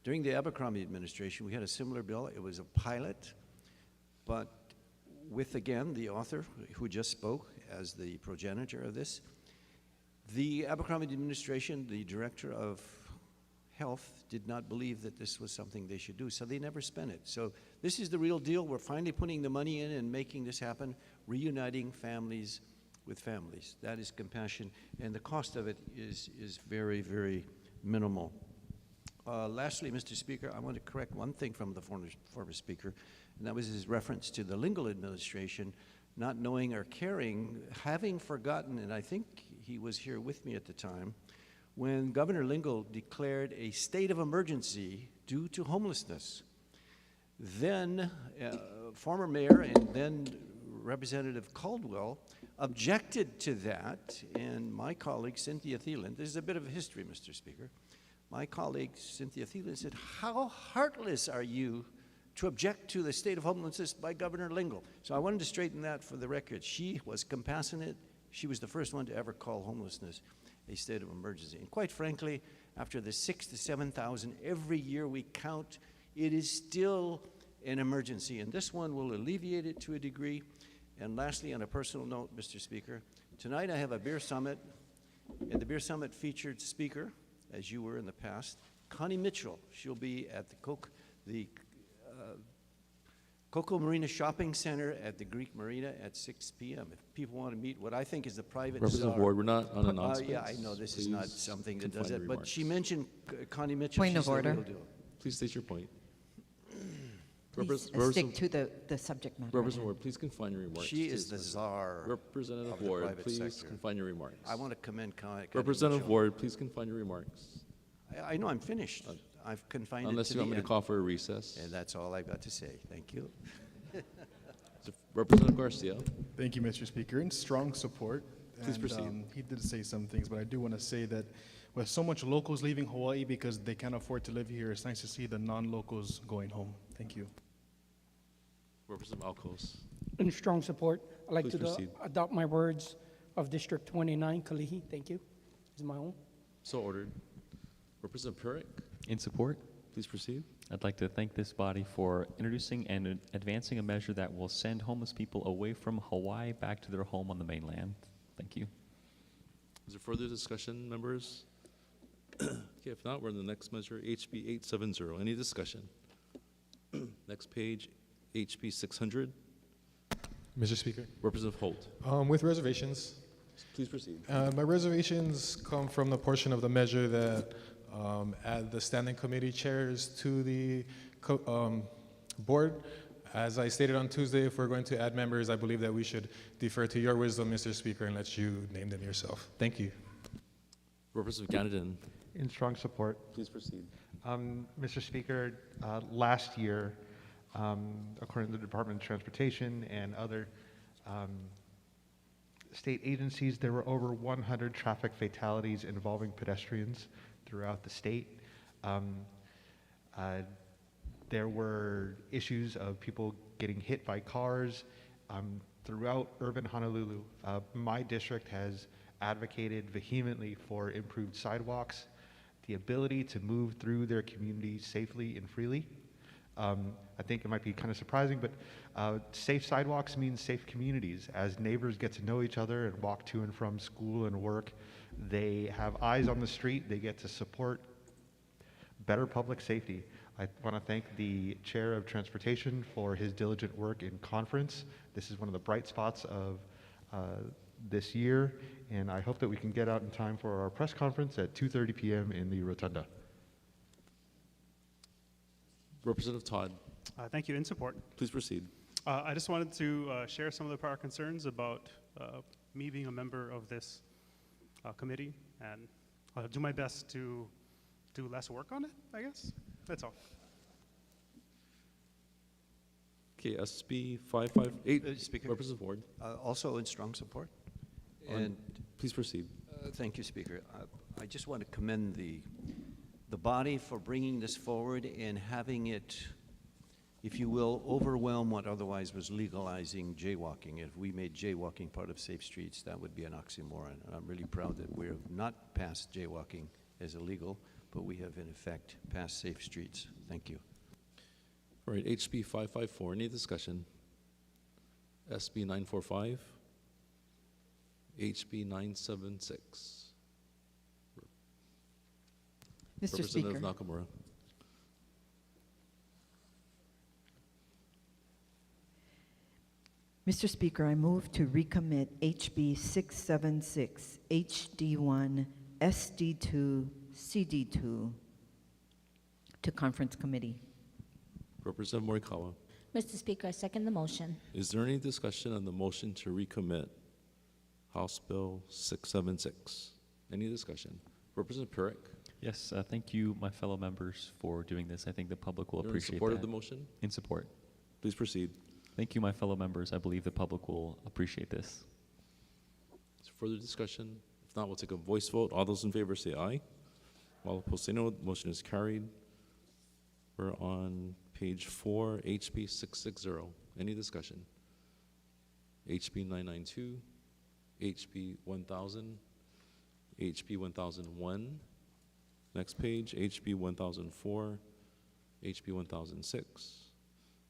During the Abercrombie administration, we had a similar bill. It was a pilot. but with, again, the author who just spoke as the progenitor of this, the Abercrombie administration, the director of health, did not believe that this was something they should do, so they never spent it. So this is the real deal. We're finally putting the money in and making this happen, reuniting families with families. That is compassion, and the cost of it is very, very minimal. Lastly, Mr. Speaker, I want to correct one thing from the former speaker, and that was his reference to the Lingle administration not knowing or caring, having forgotten, and I think he was here with me at the time, when Governor Lingle declared a state of emergency due to homelessness. Then former mayor and then Representative Caldwell objected to that, and my colleague Cynthia Thielen, this is a bit of a history, Mr. Speaker, my colleague Cynthia Thielen said, "How heartless are you to object to the state of homelessness by Governor Lingle?" So I wanted to straighten that for the record. She was compassionate. She was the first one to ever call homelessness a state of emergency. And quite frankly, after the 6,000 to 7,000 every year we count, it is still an emergency. And this one will alleviate it to a degree. And lastly, on a personal note, Mr. Speaker, tonight I have a beer summit, and the beer summit featured speaker, as you were in the past, Connie Mitchell. She'll be at the Coco Marina Shopping Center at the Greek Marina at 6 p.m. If people want to meet what I think is the private Representative Ward, we're not on announcements. yeah, I know this is not something that does confine it, your but she remarks. mentioned Connie Mitchell. Point She's of the order. real deal. Please state your point. Please stick to the subject matter. Representative Ward, please confine your remarks. She to is the this czar Representative of the Ward, private please sector. confine your remarks. I want to commend Connie Representative Mitchell. Ward, please confine your remarks. I know I'm finished. I've confined Unless it to you want me the to call for a recess. And that's all I've got to say. Thank you. Representative Garcia. Thank you, Mr. Speaker. In strong support. Please proceed. He did say some things, but I do want to say that with so much locals leaving Hawaii because they can't afford to live here, it's nice to see the non-locals going home. Thank you. Representative Alcos. In strong support, I'd like Please to proceed. adopt my words of District 29, Kalihi. Thank you. Is my own. So ordered. Representative Purick. In support, please proceed. I'd like to thank this body for introducing and advancing a measure that will send homeless people away from Hawaii back to their home on the mainland. Thank you. Is there further discussion, members? Okay, if not, we're in the next measure, HB 870. Any discussion? Next page, HB 600. Mr. Speaker. Representative Holt. With reservations. Please proceed. My reservations come from the portion of the measure that add the standing committee chairs to the board. As I stated on Tuesday, if we're going to add members, I believe that we should defer to your wisdom, Mr. Speaker, and let you name them yourself. Thank you. Representative Ganadin. In strong support. Please proceed. Mr. Speaker, last year, according to the Department of Transportation and other state agencies, there were over 100 traffic fatalities involving pedestrians throughout the state. There were issues of people getting hit by cars throughout urban Honolulu. My district has advocated vehemently for improved sidewalks, the ability to move through their communities safely and freely. I think it might be kind of surprising, but safe sidewalks means safe communities. As neighbors get to know each other and walk to and from school and work, they have eyes on the street, they get to support better public safety. I want to thank the Chair of Transportation for his diligent work in conference. This is one of the bright spots of this year, and I hope that we can get out in time for our press conference at 2:30 p.m. in the Rotunda. Representative Todd. Thank you. In support. Please proceed. I just wanted to share some of the prior concerns about me being a member of this committee, and I'll do my best to do less work on it, I guess. That's all. Okay, SB 558. Speaker. Representative Ward. Also in strong support. And please proceed. Thank you, Speaker. I just want to commend the body for bringing this forward and having it, if you will, overwhelm what otherwise was legalizing jaywalking. If we made jaywalking part of safe streets, that would be an oxymoron. And I'm really proud that we have not passed jaywalking as illegal, but we have in effect passed safe streets. Thank you. All right, HB 554. Any discussion? SB 945, HB 976. Mr. Speaker. Representative Nakamura. Mr. Speaker, I move to recommit HB 676, HD1, SD2, CD2 to conference committee. Representative Morikawa. Mr. Speaker, I second the motion. Is there any discussion on the motion to recommit House Bill 676? Any discussion? Representative Pirik. Yes, thank you, my fellow members, for doing this. I think the public will You're appreciate in support that. of the motion? In support. Please proceed. Thank you, my fellow members. I believe the public will appreciate this. Is there further discussion? If not, we'll take a voice vote. All those in favor say aye. All opposed say no. The motion is carried. We're on page 4, HB 660. Any discussion? HB 992, HB 1000, HB 1001. Next page, HB 1004, HB 1006,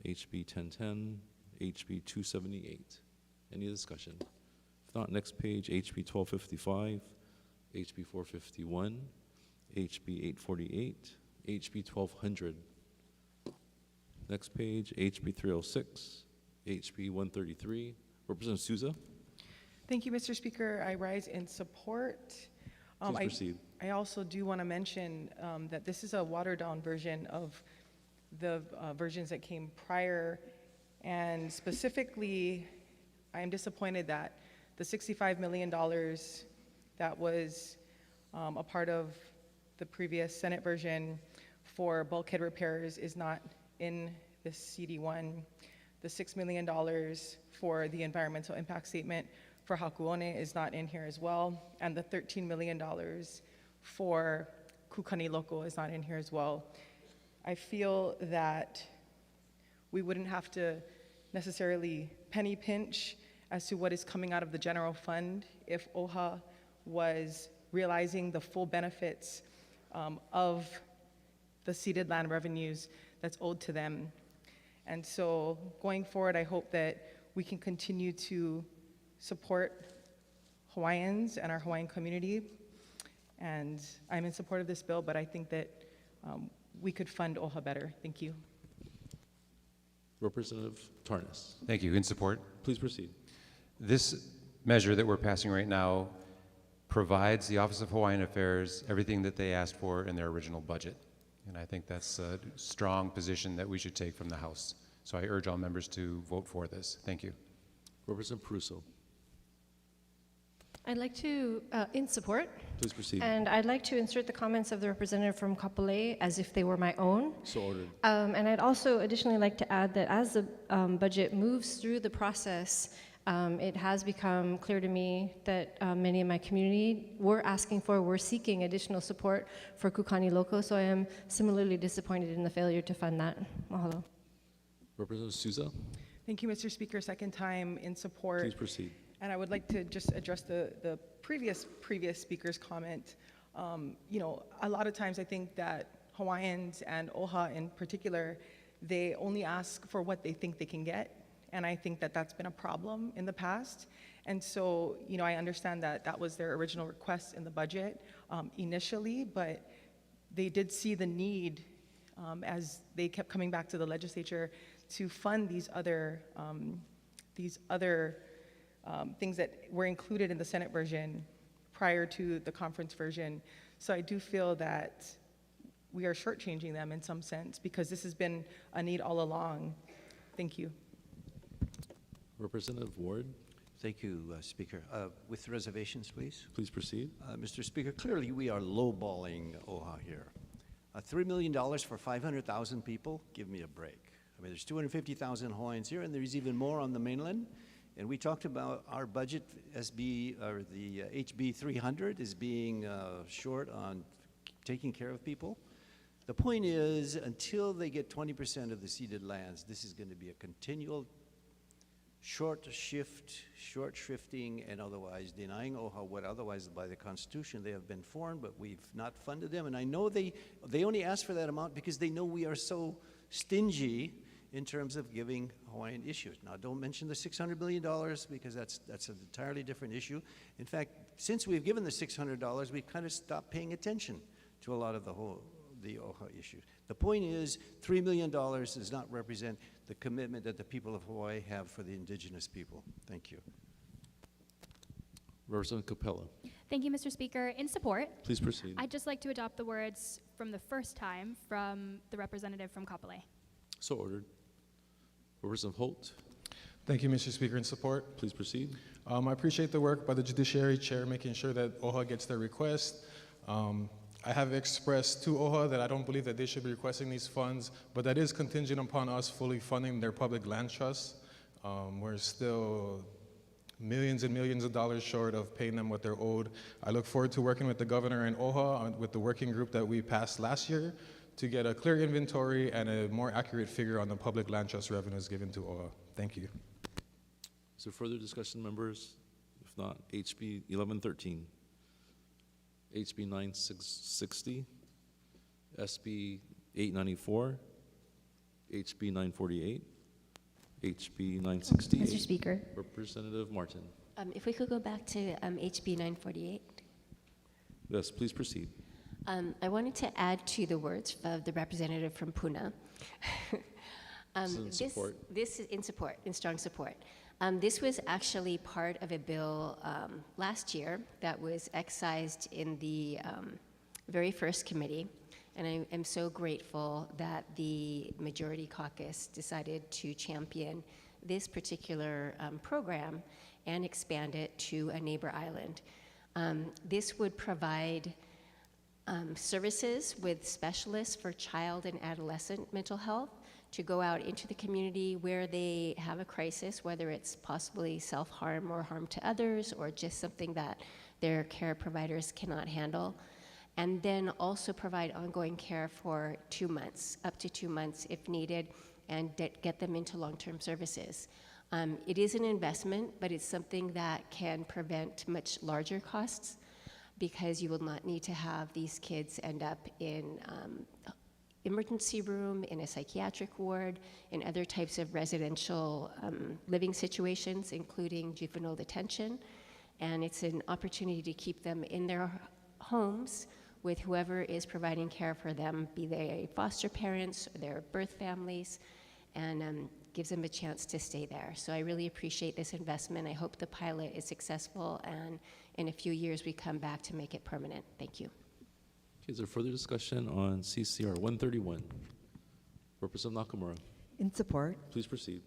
HB 1010, HB 278. Any discussion? If not, next page, HB 1255, HB 451, HB 848, HB 1200. Next page, HB 306, HB 133. Representative Souza, Thank you, Mr. Speaker. I rise in support. please proceed. I also do want to mention that this is a watered-down version of the versions that came prior, and specifically, I am disappointed that the $65 million that was a part of the previous Senate version for bulkhead repairs is not in this CD1. The $6 million for the environmental impact statement for Hakuone is not in here as well, and the $13 million for Kukani Loco is not in here as well. I feel that we wouldn't have to necessarily penny pinch as to what is coming out of the general fund if OHA was realizing the full benefits of the ceded land revenues that's owed to them. And so going forward, I hope that we can continue to support Hawaiians and our Hawaiian community. And I'm in support of this bill, but I think that we could fund OHA better. Thank you. Representative Tarnas. Thank you. In support. Please proceed. This measure that we're passing right now provides the Office of Hawaiian Affairs everything that they asked for in their original budget. And I think that's a strong position that we should take from the House. So I urge all members to vote for this. Thank you. Representative Peruso. I'd like to, in support. Please proceed. And I'd like to insert the comments of the representative from Kapolei as if they were my own. So ordered. And I'd also additionally like to add that as the budget moves through the process, it has become clear to me that many in my community were seeking additional support for Kukani Loco, so I am similarly disappointed in the failure to fund that. Mahalo. Representative Souza. Thank you, Mr. Speaker. Second time in support. Please proceed. And I would like to just address the previous speaker's comment. You know, a lot of times I think that Hawaiians and OHA in particular, they only ask for what they think they can get. And I think that that's been a problem in the past. And so, you know, I understand that that was their original request in the budget initially, but they did see the need as they kept coming back to the legislature to fund these other things that were included in the Senate version prior to the conference version. So I do feel that we are shortchanging them in some sense because this has been a need all along. Thank you. Representative Ward. Thank you, Speaker. With reservations, please. Please proceed. Mr. Speaker, clearly we are lowballing OHA here. $3 million for 500,000 people? Give me a break. I mean, there's 250,000 Hawaiians here, and there's even more on the mainland. And we talked about our budget SB, or the HB 300 is being short on taking care of people. The point is, until they get 20% of the ceded lands, this is going to be a continual short shrifting, and otherwise denying OHA what otherwise by the Constitution they have been formed, but we've not funded them. And I know they only ask for that amount because they know we are so stingy in terms of giving Hawaiian issues. Now, don't mention the $600 million because that's an entirely different issue. In fact, since we've given the $600, we've kind of stopped paying attention to a lot of the OHA issues. The point is, $3 million does not represent the commitment that the people of Hawaii have for the indigenous people. Thank you. Representative Capella. Thank you, Mr. Speaker. In support, Please proceed. I'd just like to adopt the words from the first time from the representative from Kapolei. So ordered. Representative Holt. Thank you, Mr. Speaker. In support, please proceed. I appreciate the work by the Judiciary Chair making sure that OHA gets their request. I have expressed to OHA that I don't believe that they should be requesting these funds, but that is contingent upon us fully funding their public land trust. We're still millions and millions of dollars short of paying them what they're owed. I look forward to working with the governor and OHA with the working group that we passed last year to get a clear inventory and a more accurate figure on the public land trust revenues given to OHA. Thank you. Is there further discussion, members? If not, HB 1113, HB 9660, SB 894, HB 948, HB 968. Mr. Speaker. Representative Martin. If we could go back to HB 948. Yes, please proceed. I wanted to add to the words of the representative from Puna. In support. This is in support, in strong support. This was actually part of a bill last year that was excised in the very first committee, and I am so grateful that the Majority Caucus decided to champion this particular program and expand it to a neighbor island. This would provide services with specialists for child and adolescent mental health to go out into the community where they have a crisis, whether it's possibly self-harm or harm to others or just something that their care providers cannot handle, and then also provide ongoing care for 2 months, up to 2 months if needed, and get them into long-term services. It is an investment, but it's something that can prevent much larger costs because you will not need to have these kids end up in emergency room, in a psychiatric ward, in other types of residential living situations, including juvenile detention. And it's an opportunity to keep them in their homes with whoever is providing care for them, be they foster parents or their birth families, and gives them a chance to stay there. So I really appreciate this investment. I hope the pilot is successful, and in a few years we come back to make it permanent. Thank you. Is there further discussion on CCR 131? Representative Nakamura. In support, Please proceed.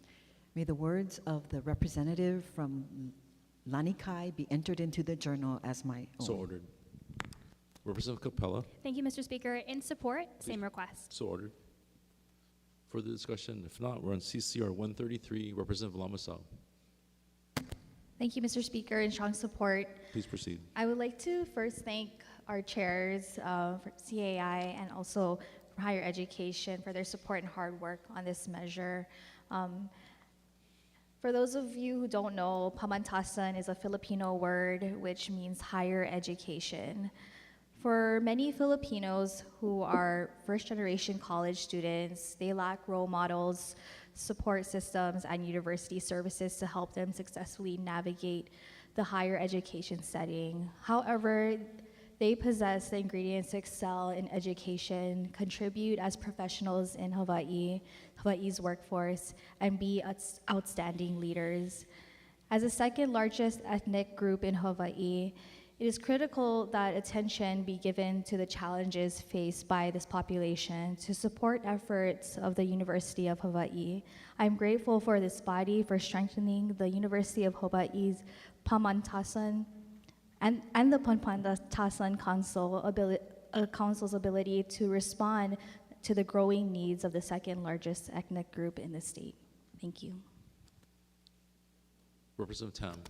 may the words of the representative from Lanikai be entered into the journal as my own. So ordered. Representative Capella. Thank you, Mr. Speaker. In support, same request. So ordered. Further discussion? If not, we're on CCR 133. Representative Lamasau. Thank you, Mr. Speaker. In strong support, Please proceed. I would like to first thank our chairs for CAI and also for higher education for their support and hard work on this measure. For those of you who don't know, pamantasan is a Filipino word which means higher education. For many Filipinos who are first-generation college students, they lack role models, support systems, and university services to help them successfully navigate the higher education setting. However, they possess the ingredients to excel in education, contribute as professionals in Hawaii's workforce, and be outstanding leaders. As the second largest ethnic group in Hawaii, it is critical that attention be given to the challenges faced by this population to support efforts of the University of Hawaii. I'm grateful for this body for strengthening the University of Hawaii's pamantasan and the Pamantasan Council's ability to respond to the growing needs of the second largest ethnic group in the state. Thank you. Representative Tam.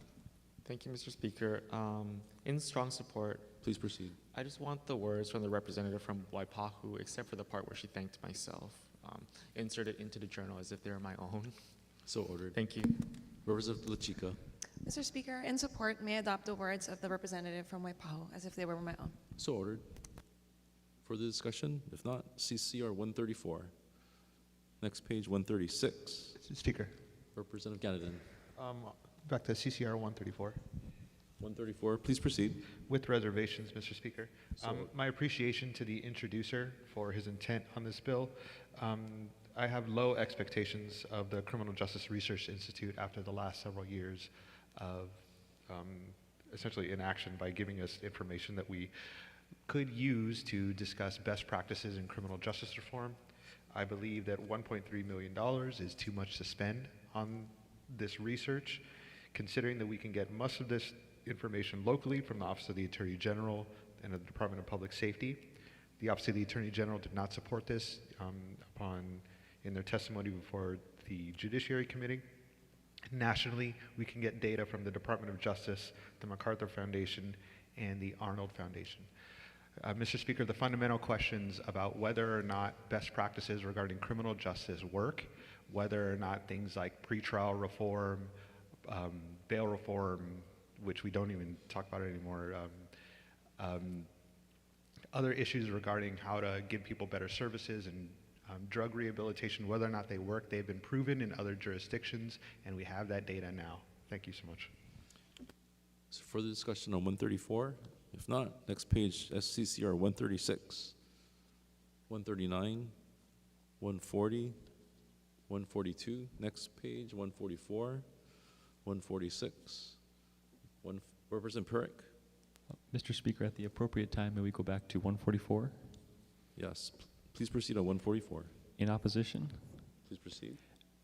Thank you, Mr. Speaker. In strong support, please proceed. I just want the words from the representative from Waipahu, except for the part where she thanked myself, inserted into the journal as if they were my own. So ordered. Thank you. Representative LaChica. Mr. Speaker, in support, may I adopt the words of the representative from Waipahu as if they were my own. So ordered. Further discussion? If not, CCR 134. Next page, 136. Mr. Speaker. Representative Ganadin. Back to CCR 134. 134, please proceed. With reservations, Mr. Speaker. So- My appreciation to the introducer for his intent on this bill. I have low expectations of the Criminal Justice Research Institute after the last several years of essentially inaction by giving us information that we could use to discuss best practices in criminal justice reform. I believe that $1.3 million is too much to spend on this research, considering that we can get most of this information locally from the Office of the Attorney General and the Department of Public Safety. The Office of the Attorney General did not support this in their testimony before the Judiciary Committee. Nationally, we can get data from the Department of Justice, the MacArthur Foundation, and the Arnold Foundation. Mr. Speaker, the fundamental questions about whether or not best practices regarding criminal justice work, whether or not things like pretrial reform, bail reform, which we don't even talk about anymore, other issues regarding how to give people better services and drug rehabilitation, whether or not they work, they've been proven in other jurisdictions, and we have that data now. Thank you so much. So further discussion on 134? If not, next page, SCCR 136, 139, 140, 142. Next page, 144, 146. Representative Pirik? Mr. Speaker, at the appropriate time, may we go back to 144? Yes. Please proceed on 144. In opposition? Please proceed.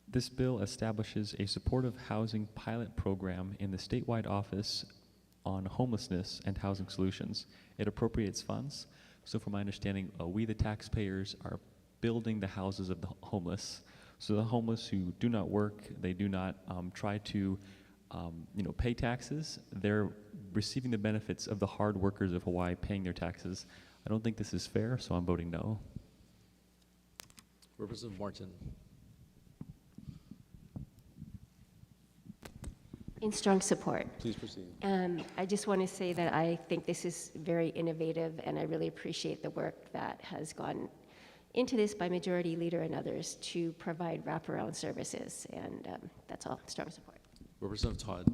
This bill establishes a supportive housing pilot program in the statewide office on homelessness and housing solutions. It appropriates funds. So from my understanding, we the taxpayers are building the houses of the homeless. So the homeless who do not work, they do not try to pay taxes, they're receiving the benefits of the hard workers of Hawaii paying their taxes. I don't think this is fair, so I'm voting no. Representative Martin. In strong support. Please proceed. I just want to say that I think this is very innovative, and I really appreciate the work that has gone into this by Majority Leader and others to provide wraparound services, and that's all. Strong support. Representative Todd.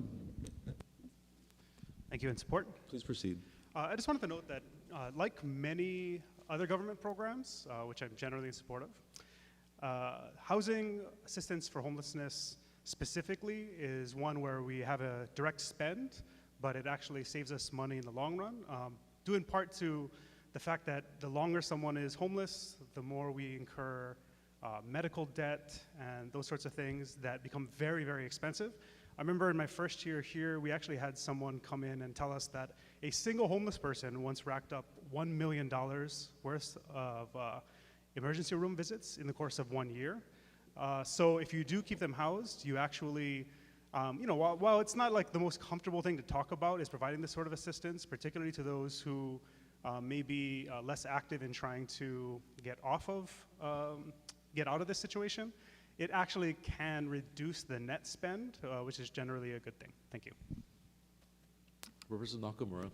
Thank you, in support. Please proceed. I just wanted to note that, like many other government programs, which I'm generally in support of, housing assistance for homelessness specifically is one where we have a direct spend, but it actually saves us money in the long run, due in part to the fact that the longer someone is homeless, the more we incur medical debt and those sorts of things that become very, very expensive. I remember in my first year here, we actually had someone come in and tell us that a single homeless person once racked up $1 million worth of emergency room visits in the course of 1 year. So if you do keep them housed, you actually, while it's not like the most comfortable thing to talk about is providing this sort of assistance, particularly to those who may be less active in trying to get out of this situation, it actually can reduce the net spend, which is generally a good thing. Thank you. Representative Nakamura.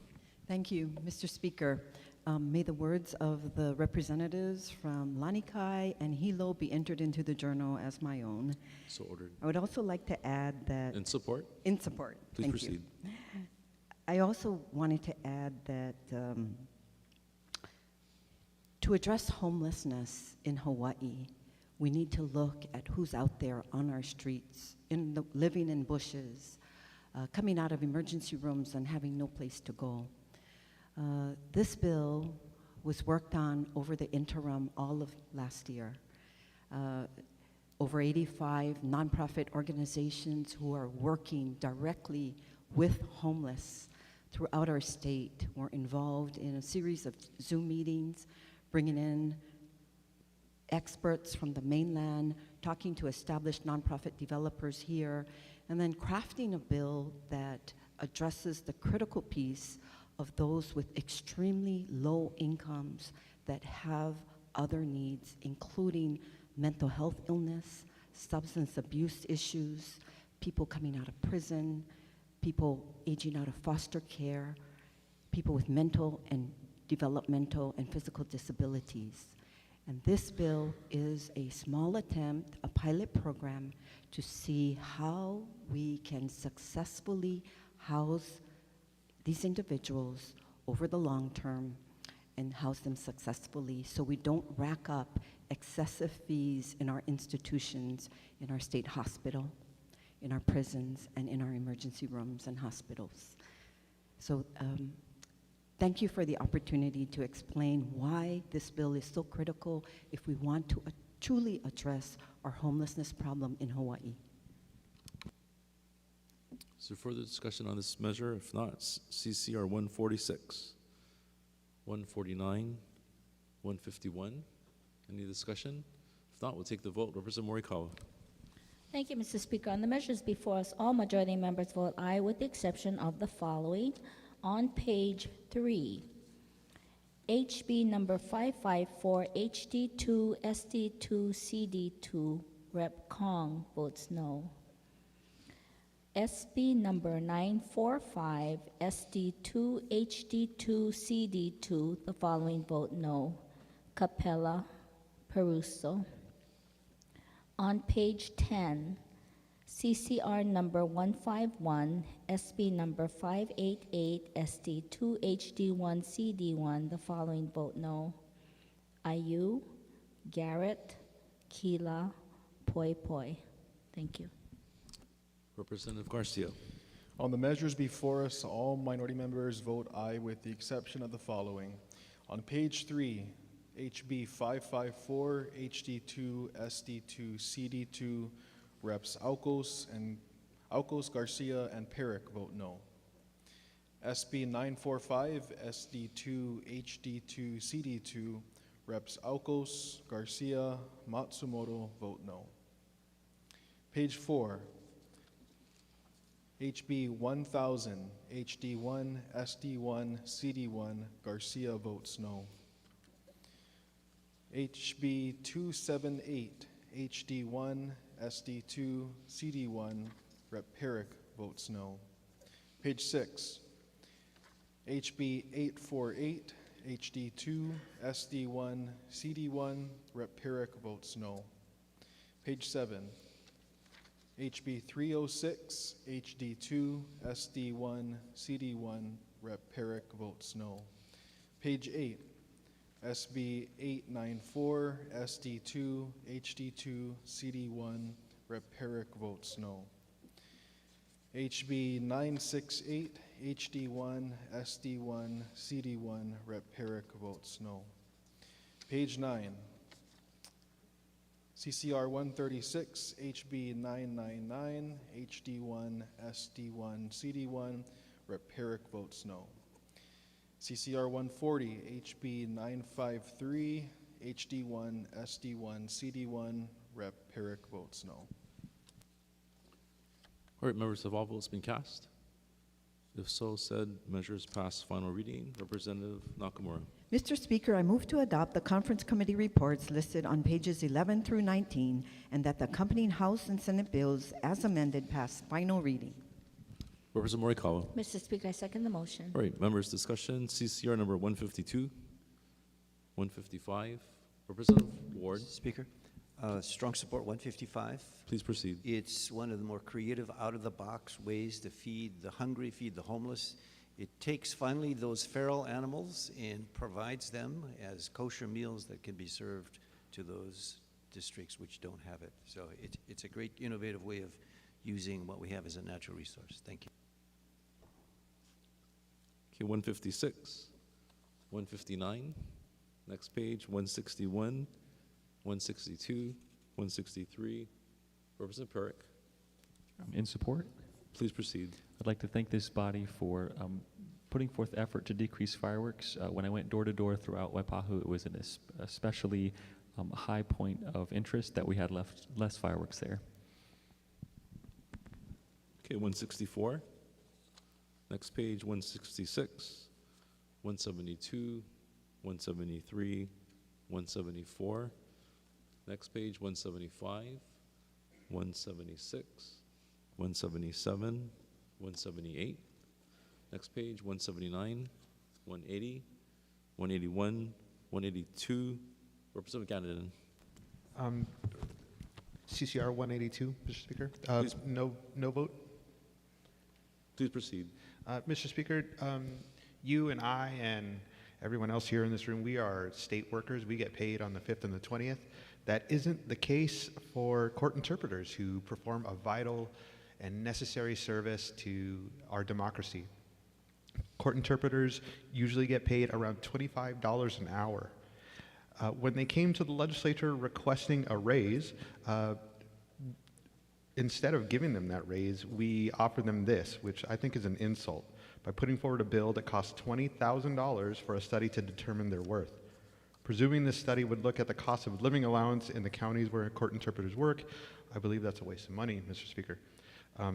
Thank you, Mr. Speaker. May the words of the representatives from Lanikai and Hilo be entered into the journal as my own. So ordered. I would also like to add that... In support? In support. Please Thank proceed. You. I also wanted to add that to address homelessness in Hawaii, we need to look at who's out there on our streets, living in bushes, coming out of emergency rooms and having no place to go. This bill was worked on over the interim all of last year. Over 85 nonprofit organizations who are working directly with homeless throughout our state were involved in a series of Zoom meetings, bringing in experts from the mainland, talking to established nonprofit developers here, and then crafting a bill that addresses the critical piece of those with extremely low incomes that have other needs, including mental health illness, substance abuse issues, people coming out of prison, people aging out of foster care, people with mental and developmental and physical disabilities. And this bill is a small attempt, a pilot program, to see how we can successfully house these individuals over the long term and house them successfully so we don't rack up excessive fees in our institutions, in our state hospital, in our prisons, and in our emergency rooms and hospitals. So thank you for the opportunity to explain why this bill is so critical if we want to truly address our homelessness problem in Hawaii. Is there further discussion on this measure? If not, CCR 146, 149, 151. Any discussion? If not, we'll take the vote. Representative Morikawa. Thank you, Mr. Speaker. On the measures before us, all majority members vote aye with the exception of the following. On page 3, HB number 554, HD2, SD2, CD2, Rep. Kong votes no. SB number 945, SD2, HD2, CD2, the following vote no. Capella, Peruso. On page 10, CCR number 151, SB number 588, SD2, HD1, CD1, the following vote no. Ayu, Garrett, Kila, Poi Poi. Thank you. Representative Garcia. On the measures before us, all minority members vote aye with the exception of the following. On page 3, HB 554, HD2, SD2, CD2, Reps. Aucos, Garcia, and Perrick vote no. SB 945, SD2, HD2, CD2, Reps. Aucos, Garcia, Matsumoto vote no. Page 4, HB 1000, HD1, SD1, CD1, Garcia votes no. HB 278, HD1, SD2, CD1, Rep. Perrick votes no. Page 6, HB 848, HD2, SD1, CD1, Rep. Perrick votes no. Page 7, HB 306, HD2, SD1, CD1, Rep. Perrick votes no. Page 8, SB 894, SD2, HD2, CD1, Rep. Perrick votes no. HB 968, HD1, SD1, CD1, Rep. Perrick votes no. Page 9, CCR 136, HB 999, HD1, SD1, CD1, Rep. Perrick votes no. CCR 140, HB 953, HD1, SD1, CD1, Rep. Perrick votes no. All right, members, have all votes been cast? If so, said measures pass final reading. Representative Nakamura. Mr. Speaker, I move to adopt the conference committee reports listed on pages 11 through 19 and that the accompanying House and Senate bills as amended pass final reading. Representative Morikawa. Mr. Speaker, I second the motion. All right, members, discussion. CCR number 152, 155. Representative Ward. Speaker, strong support 155. Please proceed. It's one of the more creative, out-of-the-box ways to feed the hungry, feed the homeless. It takes finally those feral animals and provides them as kosher meals that can be served to those districts which don't have it. So it's a great innovative way of using what we have as a natural resource. Thank you. Okay, 156, 159. Next page, 161, 162, 163. Representative Perrick. In support. Please proceed. I'd like to thank this body for putting forth effort to decrease fireworks. When I went door to door throughout Waipahu, it was an especially high point of interest that we had less fireworks there. Okay, 164. Next page, 166, 172, 173, 174. Next page, 175, 176, 177, 178. Next page, 179, 180, 181, 182, Representative Gannon. CCR 182, Mr. Speaker. Please. No vote. Please proceed. Mr. Speaker, you and I and everyone else here in this room, we are state workers. We get paid on the 5th and the 20th. That isn't the case for court interpreters who perform a vital and necessary service to our democracy. Court interpreters usually get paid around $25 an hour. When they came to the legislature requesting a raise, instead of giving them that raise, we offered them this, which I think is an insult, by putting forward a bill that costs $20,000 for a study to determine their worth. Presuming this study would look at the cost of living allowance in the counties where court interpreters work, I believe that's a waste of money, Mr. Speaker,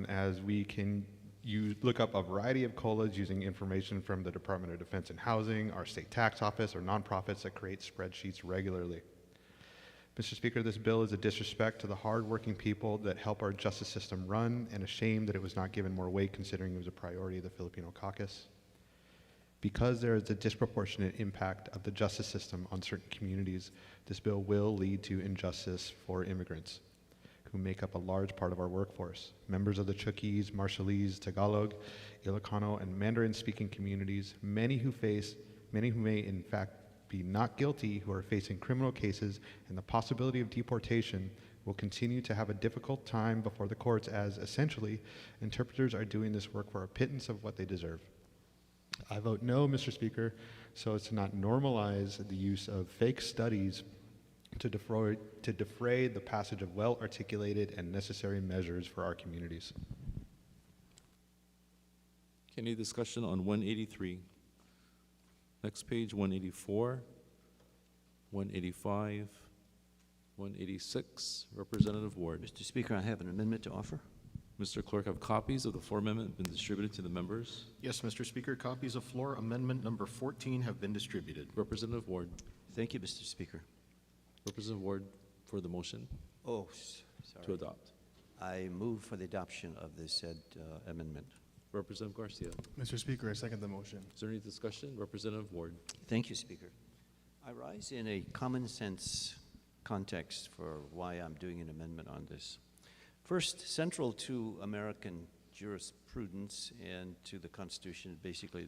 as we can look up a variety of COLAs using information from the Department of Defense and Housing, our state tax office, or nonprofits that create spreadsheets regularly. Mr. Speaker, this bill is a disrespect to the hardworking people that help our justice system run, and a shame that it was not given more weight considering it was a priority of the Filipino caucus. Because there is a disproportionate impact of the justice system on certain communities, this bill will lead to injustice for immigrants who make up a large part of our workforce. Members of the Chuukese, Marshallese, Tagalog, Ilocano, and Mandarin-speaking communities, many who may in fact be not guilty, who are facing criminal cases and the possibility of deportation, will continue to have a difficult time before the courts, as essentially interpreters are doing this work for a pittance of what they deserve. I vote no, Mr. Speaker, so as to not normalize the use of fake studies to defray the passage of well-articulated and necessary measures for our communities. Any discussion on 183? Next page, 184, 185, 186. Representative Ward. Mr. Speaker, I have an amendment to offer. Mr. Clerk, have copies of the floor amendment been distributed to the members? Yes, Mr. Speaker, copies of floor amendment number 14 have been distributed. Representative Ward. Thank you, Mr. Speaker. Representative Ward for the motion. Oh, sorry. To adopt. I move for the adoption of this said amendment. Representative Garcia. Mr. Speaker, I second the motion. Is there any discussion? Representative Ward. Thank you, Speaker. I rise in a common sense context for why I'm doing an amendment on this. First, central to American jurisprudence and to the Constitution, basically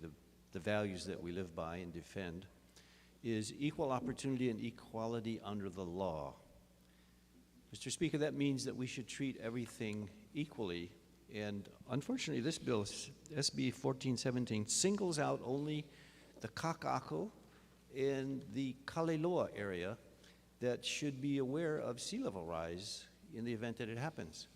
the values that we live by and defend, is equal opportunity and equality under the law. Mr. Speaker, that means that we should treat everything equally. And unfortunately, this bill, SB 1417, singles out only the Kaka'ako and the Kaleloa area that should be aware of sea level rise in the event that it happens.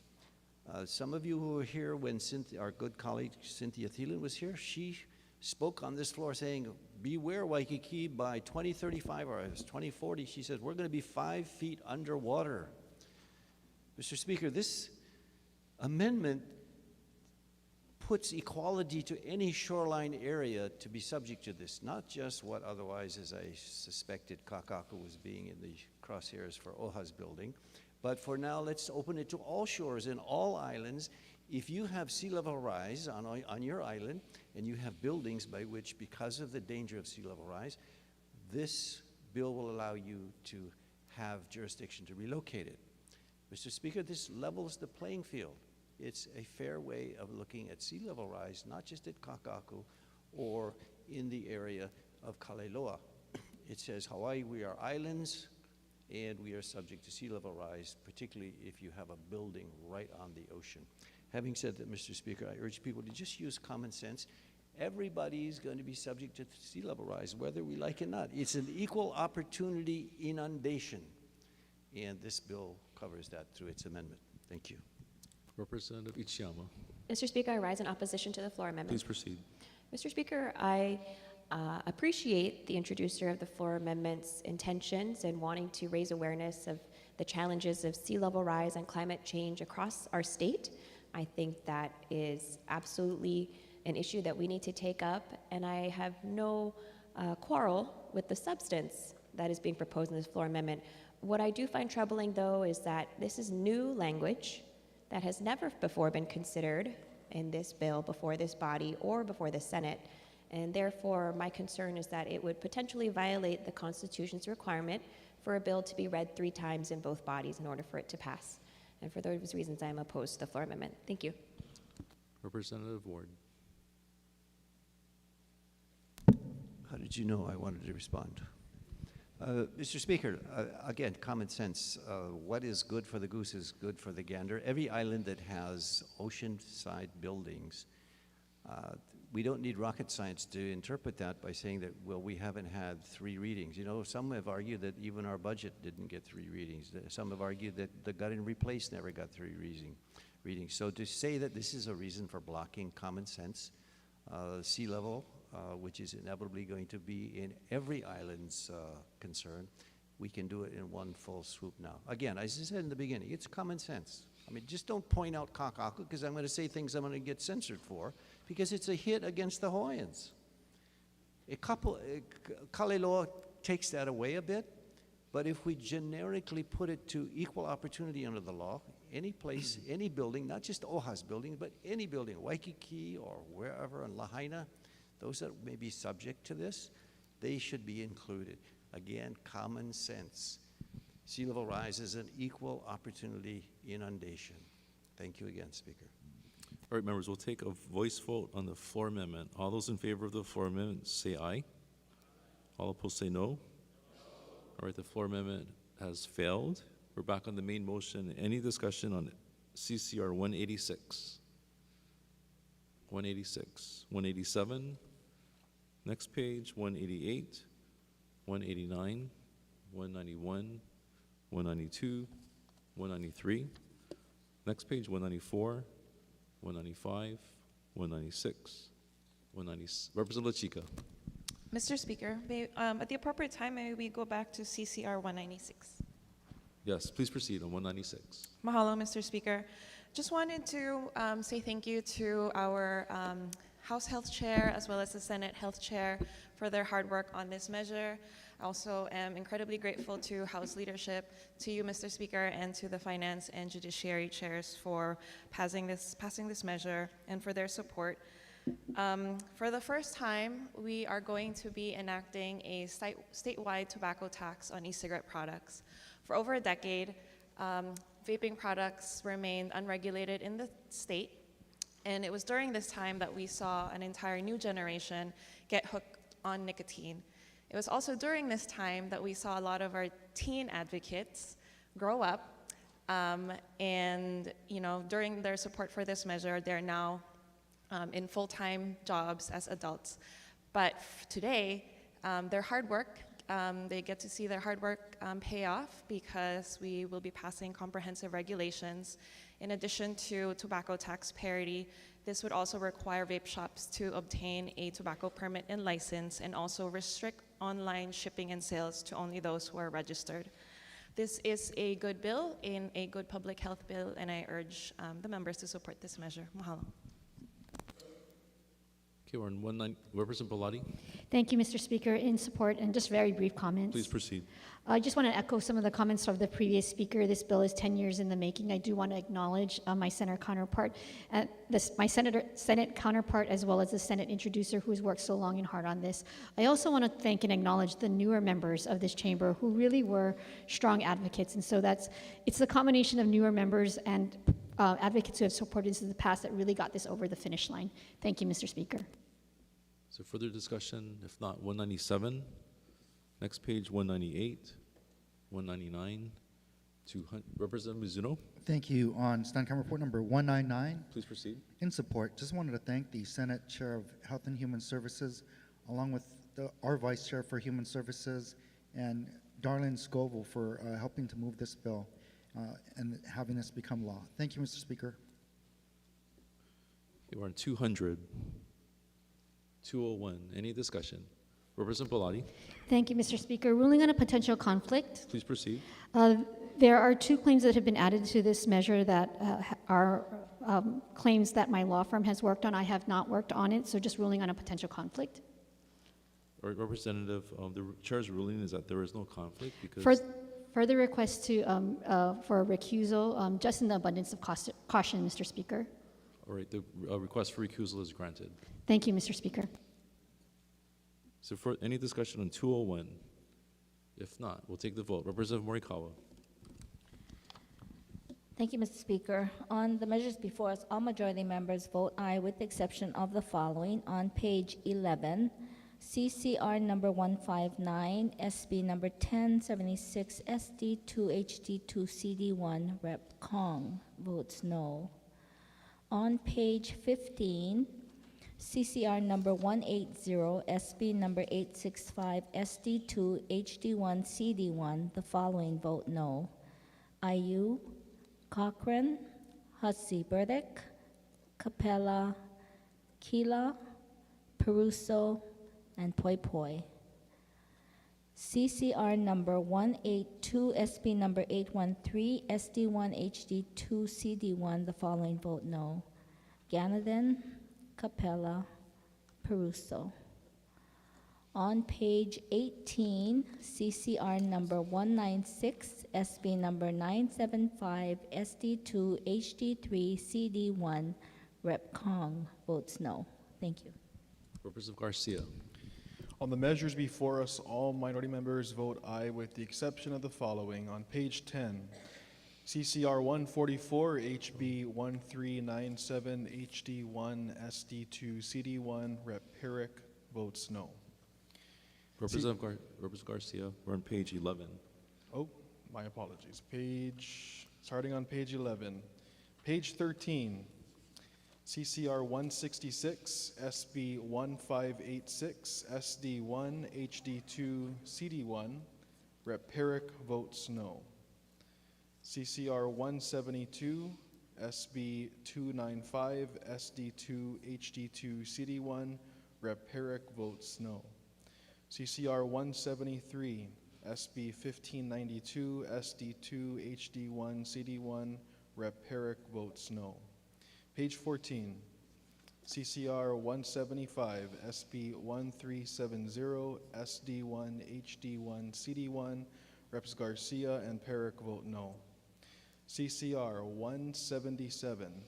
Some of you who were here when our good colleague Cynthia Thielen was here, she spoke on this floor saying, beware Waikiki, by 2035 or 2040, she said, we're going to be 5 feet underwater. Mr. Speaker, this amendment puts equality to any shoreline area to be subject to this, not just what otherwise, as I suspected, Kaka'ako was being in the crosshairs for OHA's building, but for now, let's open it to all shores and all islands. If you have sea level rise on your island and you have buildings by which, because of the danger of sea level rise, this bill will allow you to have jurisdiction to relocate it. Mr. Speaker, this levels the playing field. It's a fair way of looking at sea level rise, not just at Kaka'ako or in the area of Kaleloa. It says, Hawaii, we are islands, and we are subject to sea level rise, particularly if you have a building right on the ocean. Having said that, Mr. Speaker, I urge people to just use common sense. Everybody's going to be subject to sea level rise, whether we like it or not. It's an equal opportunity inundation, and this bill covers that through its amendment. Thank you. Representative Ichiyama. Mr. Speaker, I rise in opposition to the floor amendment. Please proceed. Mr. Speaker, I appreciate the introducer of the floor amendment's intentions in wanting to raise awareness of the challenges of sea level rise and climate change across our state. I think that is absolutely an issue that we need to take up, and I have no quarrel with the substance that is being proposed in this floor amendment. What I do find troubling, though, is that this is new language that has never before been considered in this bill before this body or before the Senate. And therefore, my concern is that it would potentially violate the Constitution's requirement for for a bill to be read 3 times in both bodies in order for it to pass. And for those reasons, I am opposed to the floor amendment. Thank you. Representative Ward. How did you know I wanted to respond? Mr. Speaker, again, common sense. What is good for the goose is good for the gander. Every island that has oceanside buildings, we don't need rocket science to interpret that by saying that, well, we haven't had 3 readings. You know, some have argued that even our budget didn't get 3 readings. Some have argued that the gut and replace never got 3 readings. So to say that this is a reason for blocking common sense, sea level, which is inevitably going to be in every island's concern, we can do it in one full swoop now. Again, as I said in the beginning, it's common sense. I mean, just don't point out Kakaku, because I'm going to say things I'm going to get censored for, because it's a hit against the Hawaiians. Kaleloa takes that away a bit, but if we generically put it to equal opportunity under the law, any place, any building, not just Oahu's building, but any building, Waikiki or wherever in Lahaina, those that may be subject to this, they should be included. Again, common sense. Sea level rise is an equal opportunity inundation. Thank you again, Speaker. All right, members, we'll take a voice vote on the floor amendment. All those in favor of the floor amendment say aye. All opposed say no. All right, the floor amendment has failed. We're back on the main motion. Any discussion on CCR 186? 186, 187, next page, 188, 189, 191, 192, 193, next page, 194, 195, 196, 190. Representative Chica. Mr. Speaker, at the appropriate time, may we go back to CCR 196? Yes, please proceed on 196. Mahalo, Mr. Speaker. Just wanted to say thank you to our House Health Chair as well as the Senate Health Chair for their hard work on this measure. I also am incredibly grateful to House leadership, to you, Mr. Speaker, and to the Finance and Judiciary Chairs for passing this measure and for their support. For the first time, we are going to be enacting a statewide tobacco tax on e-cigarette products. For over a decade, vaping products remained unregulated in the state, and it was during this time that we saw an entire new generation get hooked on nicotine. It was also during this time that we saw a lot of our teen advocates grow up, and during their support for this measure, they're now in full-time jobs as adults. But today, their hard work, they get to see their hard work pay off because we will be passing comprehensive regulations. In addition to tobacco tax parity, this would also require vape shops to obtain a tobacco permit and license and also restrict online shipping and sales to only those who are registered. This is a good bill and a good public health bill, and I urge the members to support this measure. Mahalo. Okay, we're on 19. Representative Bellotti. Thank you, Mr. Speaker. In support, and just very brief comments. Please proceed. I just want to echo some of the comments of the previous speaker. This bill is 10 years in the making. I do want to acknowledge my Senate counterpart, my Senate counterpart, as well as the Senate introducer who has worked so long and hard on this. I also want to thank and acknowledge the newer members of this chamber who really were strong advocates. And so it's the combination of newer members and advocates who have supported this in the past that really got this over the finish line. Thank you, Mr. Speaker. So further discussion, if not 197, next page 198, 199, 200. Representative Mizuno. Thank you. On stand count report number 199. Please proceed. In support, just wanted to thank the Senate Chair of Health and Human Services, along with our Vice Chair for Human Services, and Darlene Scoville for helping to move this bill and having this become law. Thank you, Mr. Speaker. Okay, we're on 200, 201. Any discussion? Representative Bellotti. Thank you, Mr. Speaker. Ruling on a potential conflict. Please proceed. There are two claims that have been added to this measure that are claims that my law firm has worked on. I have not worked on it, so just ruling on a potential conflict. Or Representative, the chair's ruling is that there is no conflict because... Further request for recusal, just in the abundance of caution, Mr. Speaker. All right, the request for recusal is granted. Thank you, Mr. Speaker. So for any discussion on 201, If not, we'll take the vote. Representative Morikawa. Thank you, Mr. Speaker. On the measures before us, all majority members vote aye with the exception of the following. On page 11, CCR number 159, SB number 1076, SD2, HD2, CD1, Rep. Kong votes no. On page 15, CCR number 180, SB number 865, SD2, HD1, CD1, the following vote no. IU, Cochran, Hussey Burdick, Capella, Kila, Peruso, and Poi Poi. CCR number 182, SB number 813, SD1, HD2, CD1, the following vote no. Ganadin, Capella, Peruso. On page 18, CCR number 196, SB number 975, SD2, HD3, CD1, Rep. Kong votes no. Thank you. Representative Garcia. On the measures before us, all minority members vote aye with the exception of the following. On page 10, CCR 144, HB 1397, HD1, SD2, CD1, Rep. Herrick votes no. Representative Garcia, we're on page 11. Oh, my apologies. Starting on page 11. Page 13, CCR 166, SB 1586, SD1, HD2, CD1, Rep. Herrick votes no. CCR 172, SB 295, SD2, HD2, CD1, Rep. Herrick votes no. CCR 173, SB 1592, SD2, HD1, CD1, Rep. Herrick votes no. Page 14, CCR 175, SB 1370, SD1, HD1, CD1, Reps. Garcia and Herrick vote no. CCR 177,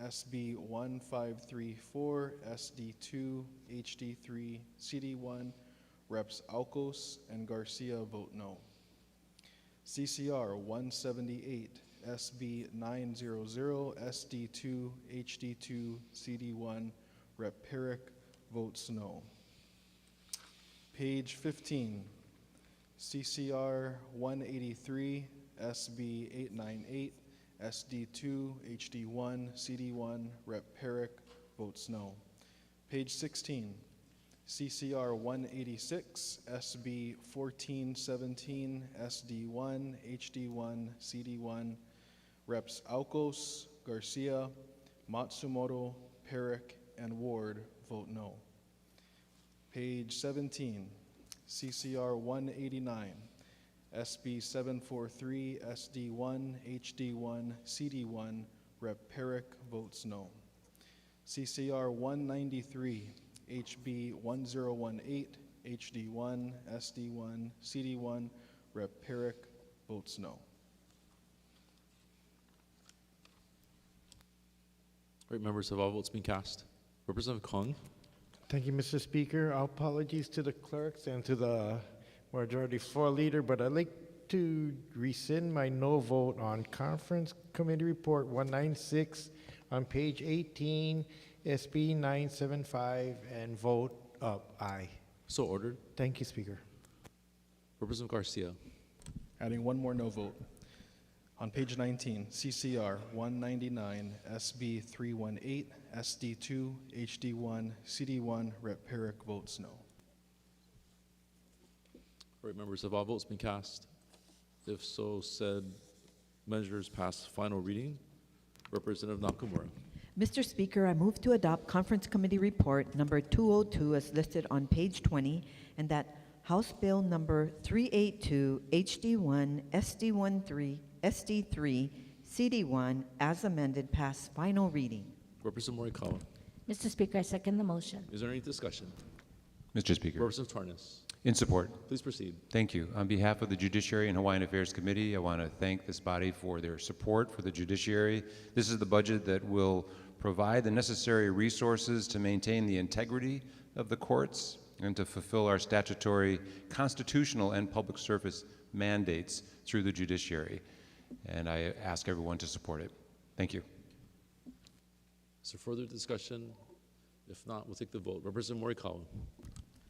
SB 1534, SD2, HD3, CD1, Reps. Alcos and Garcia vote no. CCR 178, SB 900, SD2, HD2, CD1, Rep. Herrick votes no. Page 15, CCR 183, SB 898, SD2, HD1, CD1, Rep. Herrick votes no. Page 16, CCR 186, SB 1417, SD1, HD1, CD1, Reps. Alcos, Garcia, Matsumoto, Herrick, and Ward vote no. Page 17, CCR 189, SB 743, SD1, HD1, CD1, Rep. Herrick votes no. CCR 193, HB 1018, HD1, SD1, CD1, Rep. Herrick votes no. All right, members, have all votes been cast? Representative Kong. Thank you, Mr. Speaker. Apologies to the clerks and to the majority floor leader, but I'd like to rescind my no vote on Conference Committee Report 196 on page 18, SB 975, and vote aye. So ordered. Thank you, Speaker. Representative Garcia. Adding one more no vote. On page 19, CCR 199, SB 318, SD2, HD1, CD1, Rep. Herrick votes no. All right, members, have all votes been cast? If so, said measures pass final reading. Representative Nakamura. Mr. Speaker, I move to adopt Conference Committee Report number 202 as listed on page 20, and that House Bill number 382, HD1, SD13, SD3, CD1, as amended, pass final reading. Representative Morikawa. Mr. Speaker, I second the motion. Is there any discussion? Mr. Speaker. Representative Tarnas. In support. Please proceed. Thank you. On behalf of the Judiciary and Hawaiian Affairs Committee, I want to thank this body for their support for the judiciary. This is the budget that will provide the necessary resources to maintain the integrity of the courts and to fulfill our statutory, constitutional, and public service mandates through the judiciary. And I ask everyone to support it. Thank you. Is there further discussion? If not, we'll take the vote. Representative Morikawa.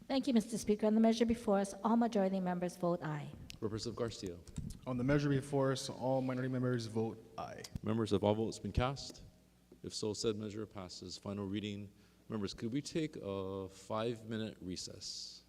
Thank you, Mr. Speaker. On the measure before us, all majority members vote aye. Representative Garcia. On the measure before us, all minority members vote aye. Members, have all votes been cast? If so, said measure passes. Final reading. Members, could we take a 5-minute recess?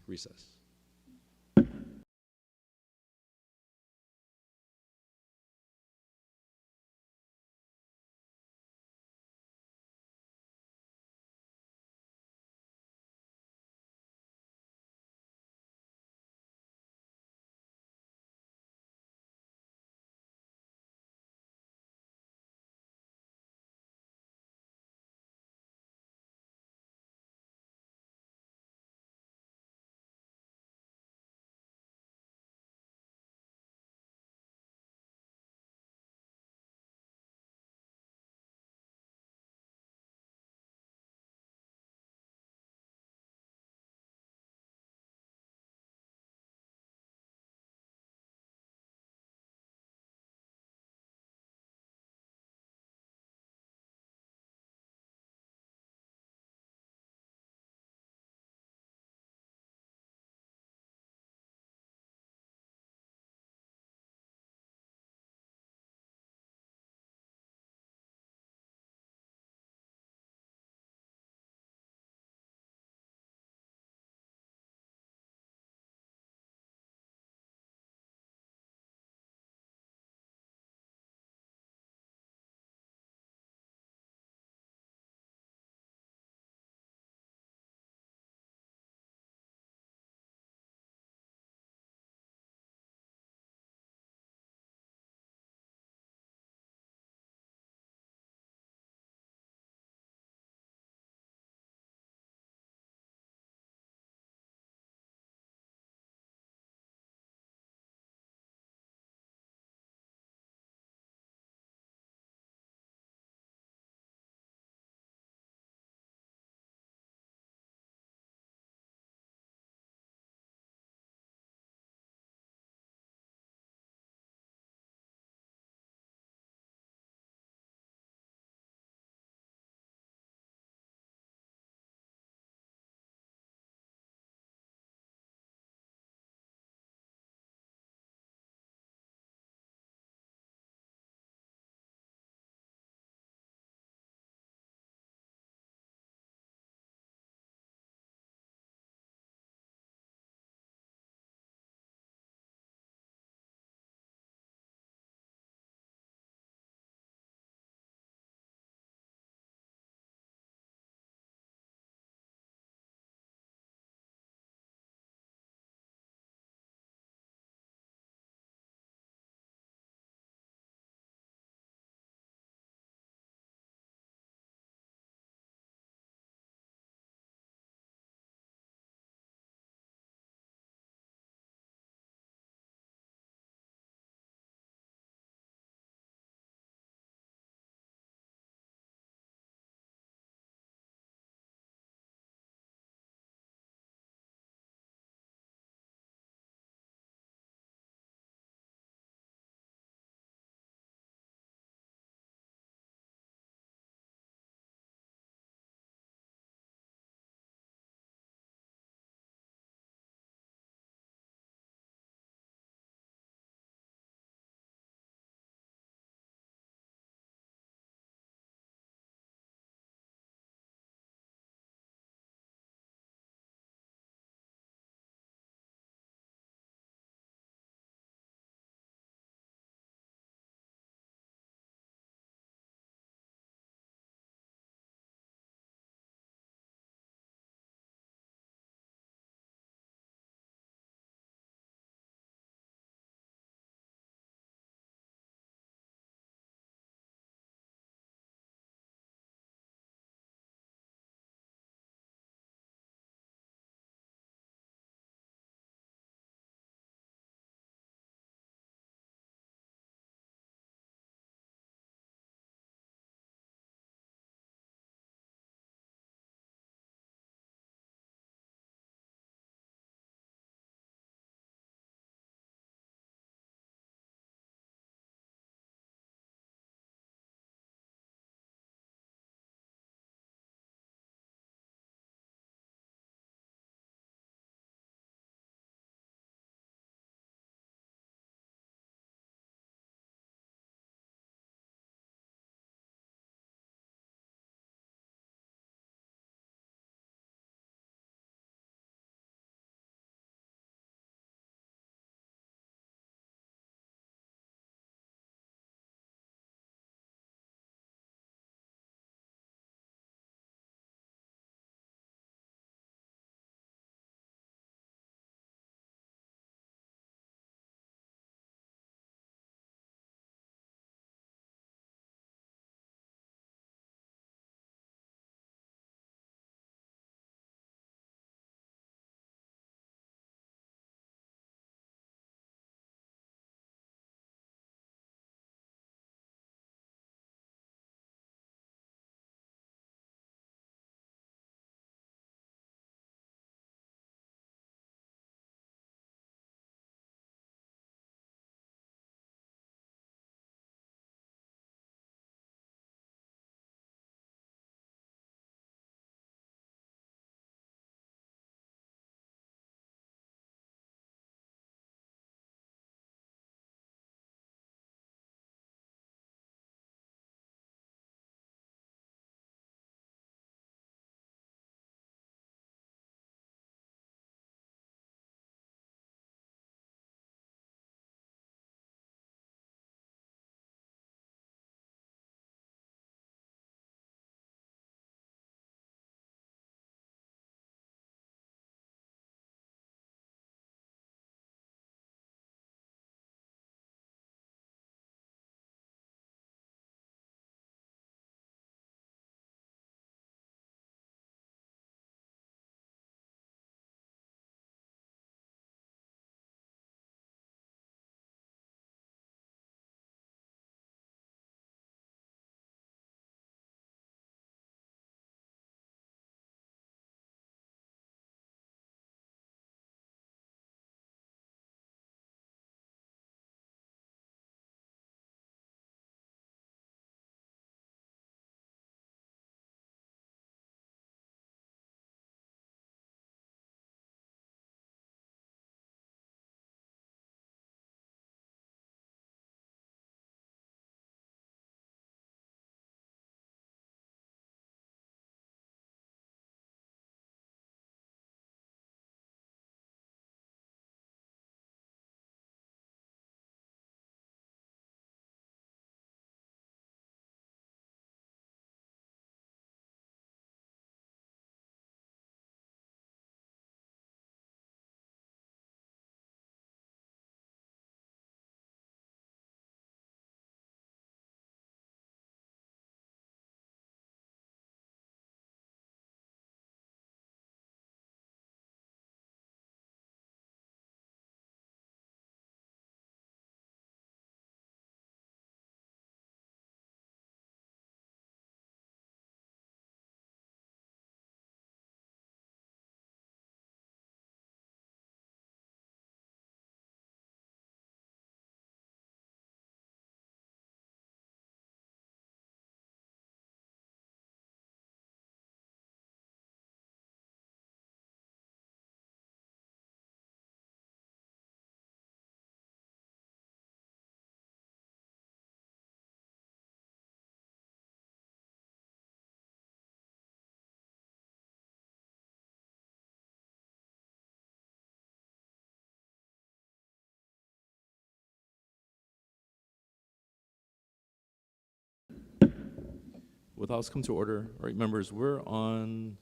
With House come to order, all right, members, we're on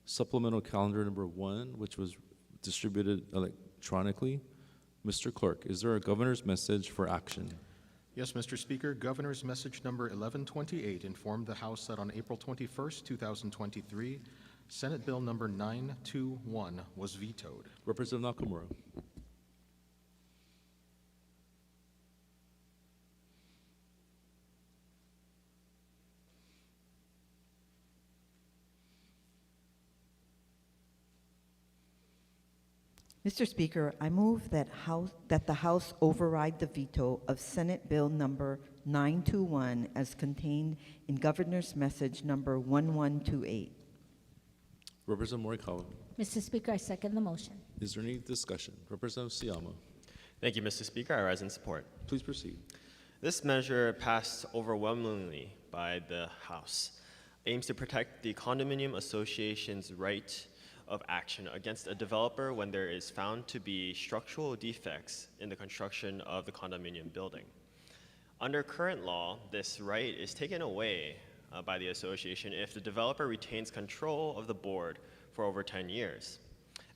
supplemental calendar number 1, which was distributed electronically. Mr. Clerk, is there a governor's message for action? Yes, Mr. Speaker, Governor's Message Number 1128 informed the House that on April 21st, 2023, Senate Bill Number 921 was vetoed. Representative Nakamura. Mr. Speaker, I move that the House override the veto of Senate Bill number 921 as contained in Governor's Message number 1128. Representative Morikawa. Mr. Speaker, I second the motion. Is there any discussion? Representative Siyama. Thank you, Mr. Speaker. I rise in support. Please proceed. This measure passed overwhelmingly by the House. Aims to protect the condominium association's right of action against a developer when there is found to be structural defects in the construction of the condominium building. Under current law, this right is taken away by the association if the developer retains control of the board for over 10 years.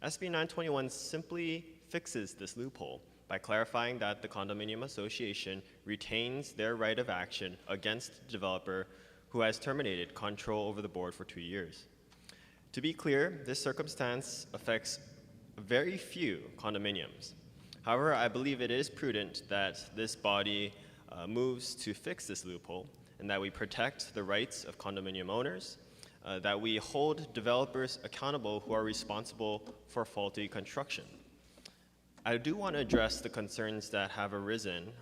SB 921 simply fixes this loophole by clarifying that the condominium association retains their right of action against the developer who has terminated control over the board for 2 years. To be clear, this circumstance affects very few condominiums. However, I believe it is prudent that this body moves to fix this loophole and that we protect the rights of condominium owners, that we hold developers accountable who are responsible for faulty construction. I do want to address the concerns that have arisen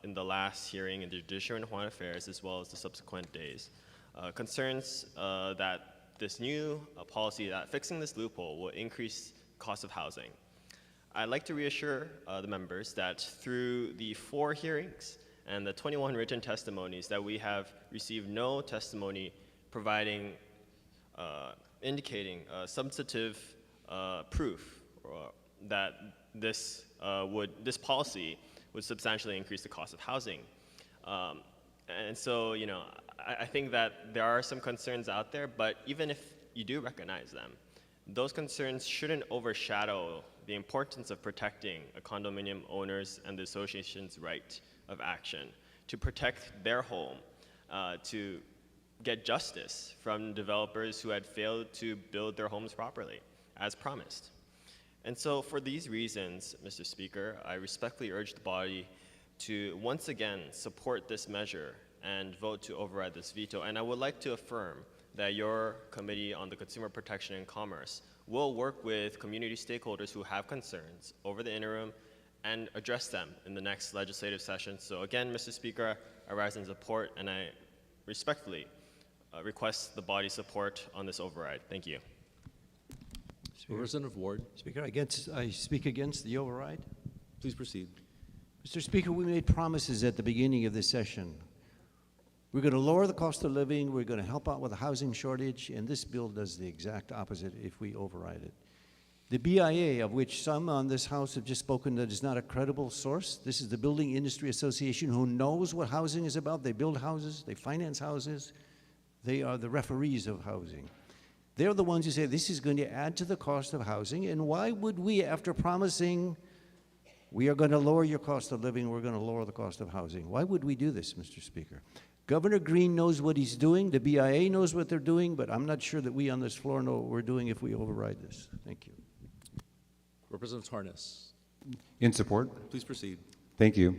in the last hearing in the Judiciary and Hawaiian Affairs as well as the subsequent days. Concerns that this new policy that fixing this loophole will increase cost of housing. I'd like to reassure the members that through the 4 hearings and the 21 written testimonies that we have received no testimony providing, indicating substantive proof that this policy would substantially increase the cost of housing. And so, you know, I think that there are some concerns out there, but even if you do recognize them, those concerns shouldn't overshadow the importance of protecting a condominium owner's and the association's right of action to protect their home, to get justice from developers who had failed to build their homes properly, as promised. And so for these reasons, Mr. Speaker, I respectfully urge the body to once again support this measure and vote to override this veto. And I would like to affirm that your Committee on the Consumer Protection and Commerce will work with community stakeholders who have concerns over the interim and address them in the next legislative session. So again, Mr. Speaker, I rise in support and I respectfully request the body's support on this override. Thank you. Representative Ward. Speaker, I speak against the override. Please proceed. Mr. Speaker, we made promises at the beginning of this session. We're going to lower the cost of living, we're going to help out with the housing shortage, and this bill does the exact opposite if we override it. The BIA, of which some on this House have just spoken that is not a credible source, this is the Building Industry Association who knows what housing is about. They build houses, they finance houses, they are the referees of housing. They're the ones who say this is going to add to the cost of housing, and why would we, after promising we are going to lower your cost of living, we're going to lower the cost of housing? Why would we do this, Mr. Speaker? Governor Green knows what he's doing, the BIA knows what they're doing, but I'm not sure that we on this floor know what we're doing if we override this. Thank you. Representative Harness. In support. Please proceed. Thank you.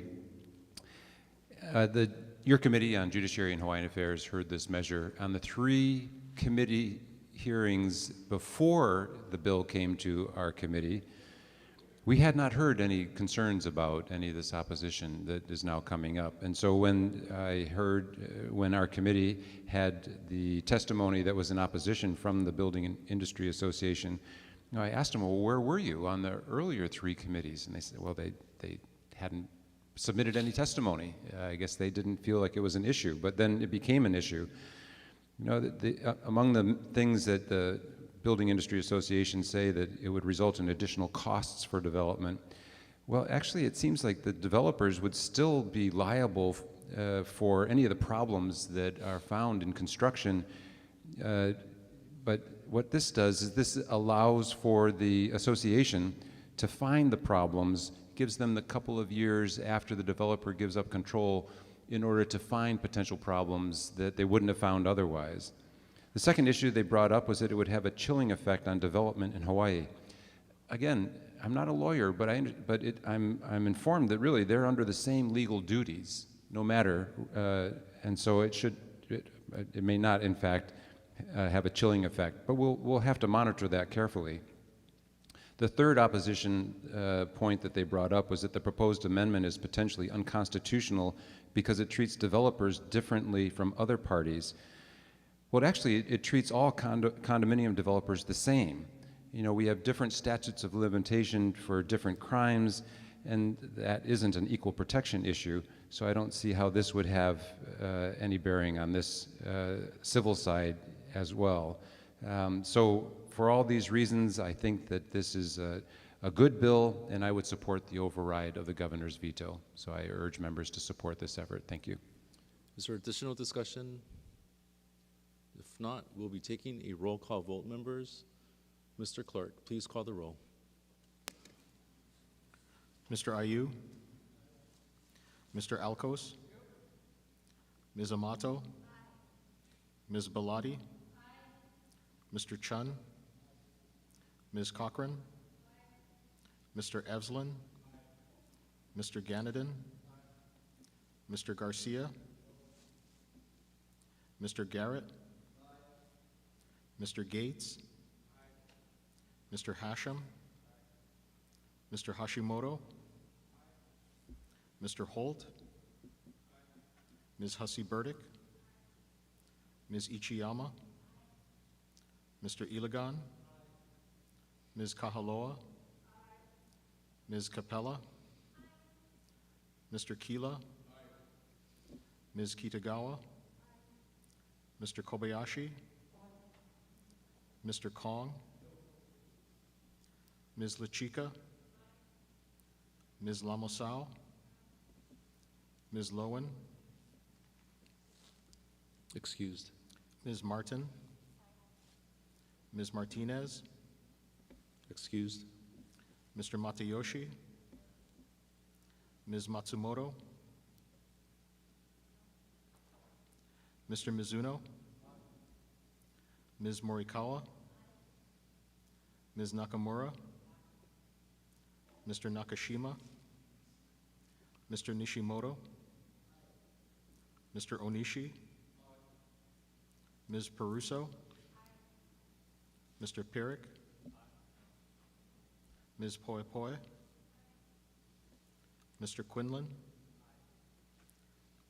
Your Committee on Judiciary and Hawaiian Affairs heard this measure. On the 3 committee hearings before the bill came to our committee, we had not heard any concerns about any of this opposition that is now coming up. And so when I heard, when our committee had the testimony that was in opposition from the Building Industry Association, you know, I asked them, well, where were you on the earlier 3 committees? And they said, well, they hadn't submitted any testimony. I guess they didn't feel like it was an issue, but then it became an issue. You know, among the things that the Building Industry Association say that it would result in additional costs for development. Well, actually, it seems like the developers would still be liable for any of the problems that are found in construction. But what this does is this allows for the association to find the problems, gives them the couple of years after the developer gives up control in order to find potential problems that they wouldn't have found otherwise. The second issue they brought up was that it would have a chilling effect on development in Hawaii. Again, I'm not a lawyer, but I'm informed that really they're under the same legal duties, no matter, and so it may not, in fact, have a chilling effect. But we'll have to monitor that carefully. The third opposition point that they brought up was that the proposed amendment is potentially unconstitutional because it treats developers differently from other parties. Well, actually, it treats all condominium developers the same. You know, we have different statutes of limitation for different crimes, and that isn't an equal protection issue, so I don't see how this would have any bearing on this civil side as well. So for all these reasons, I think that this is a good bill, and I would support the override of the governor's veto. So I urge members to support this effort. Thank you. Is there additional discussion? If not, we'll be taking a roll call vote, members. Mr. Clerk, please call the roll. Mr. Ayu? Mr. Alcos? Ms. Amato? Ms. Bellotti? Mr. Chun? Ms. Cochran? Mr. Evslin? Mr. Ganadin? Mr. Garcia? Mr. Garrett? Mr. Gates? Mr. Hashem? Mr. Hashimoto? Mr. Holt? Ms. Hussey Burdick? Ms. Ichiyama? Mr. Iligan? Ms. Kahaloa? Ms. Capella? Mr. Kila? Ms. Kitagawa? Mr. Kobayashi? Mr. Kong? Ms. Lachika? Ms. Lamosao? Ms. Lowen? Excused. Ms. Martin? Ms. Martinez? Excused. Mr. Matayoshi? Ms. Matsumoto? Mr. Mizuno? Ms. Morikawa? Ms. Nakamura? Mr. Nakashima? Mr. Nishimoto? Mr. Onishi? Ms. Peruso? Mr. Pirik? Ms. Poe, Mr. Quinlan?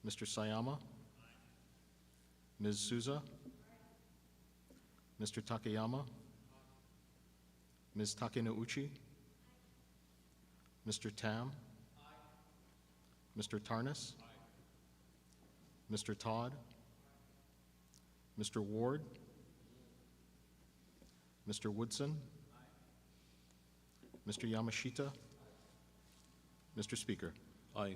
Mr. Sayama? Ms. Souza? Mr. Takayama? Ms. Takenouchi? Mr. Tam? Mr. Tarnas? Mr. Todd? Mr. Ward? Mr. Woodson? Mr. Yamashita? Mr. Speaker. Aye.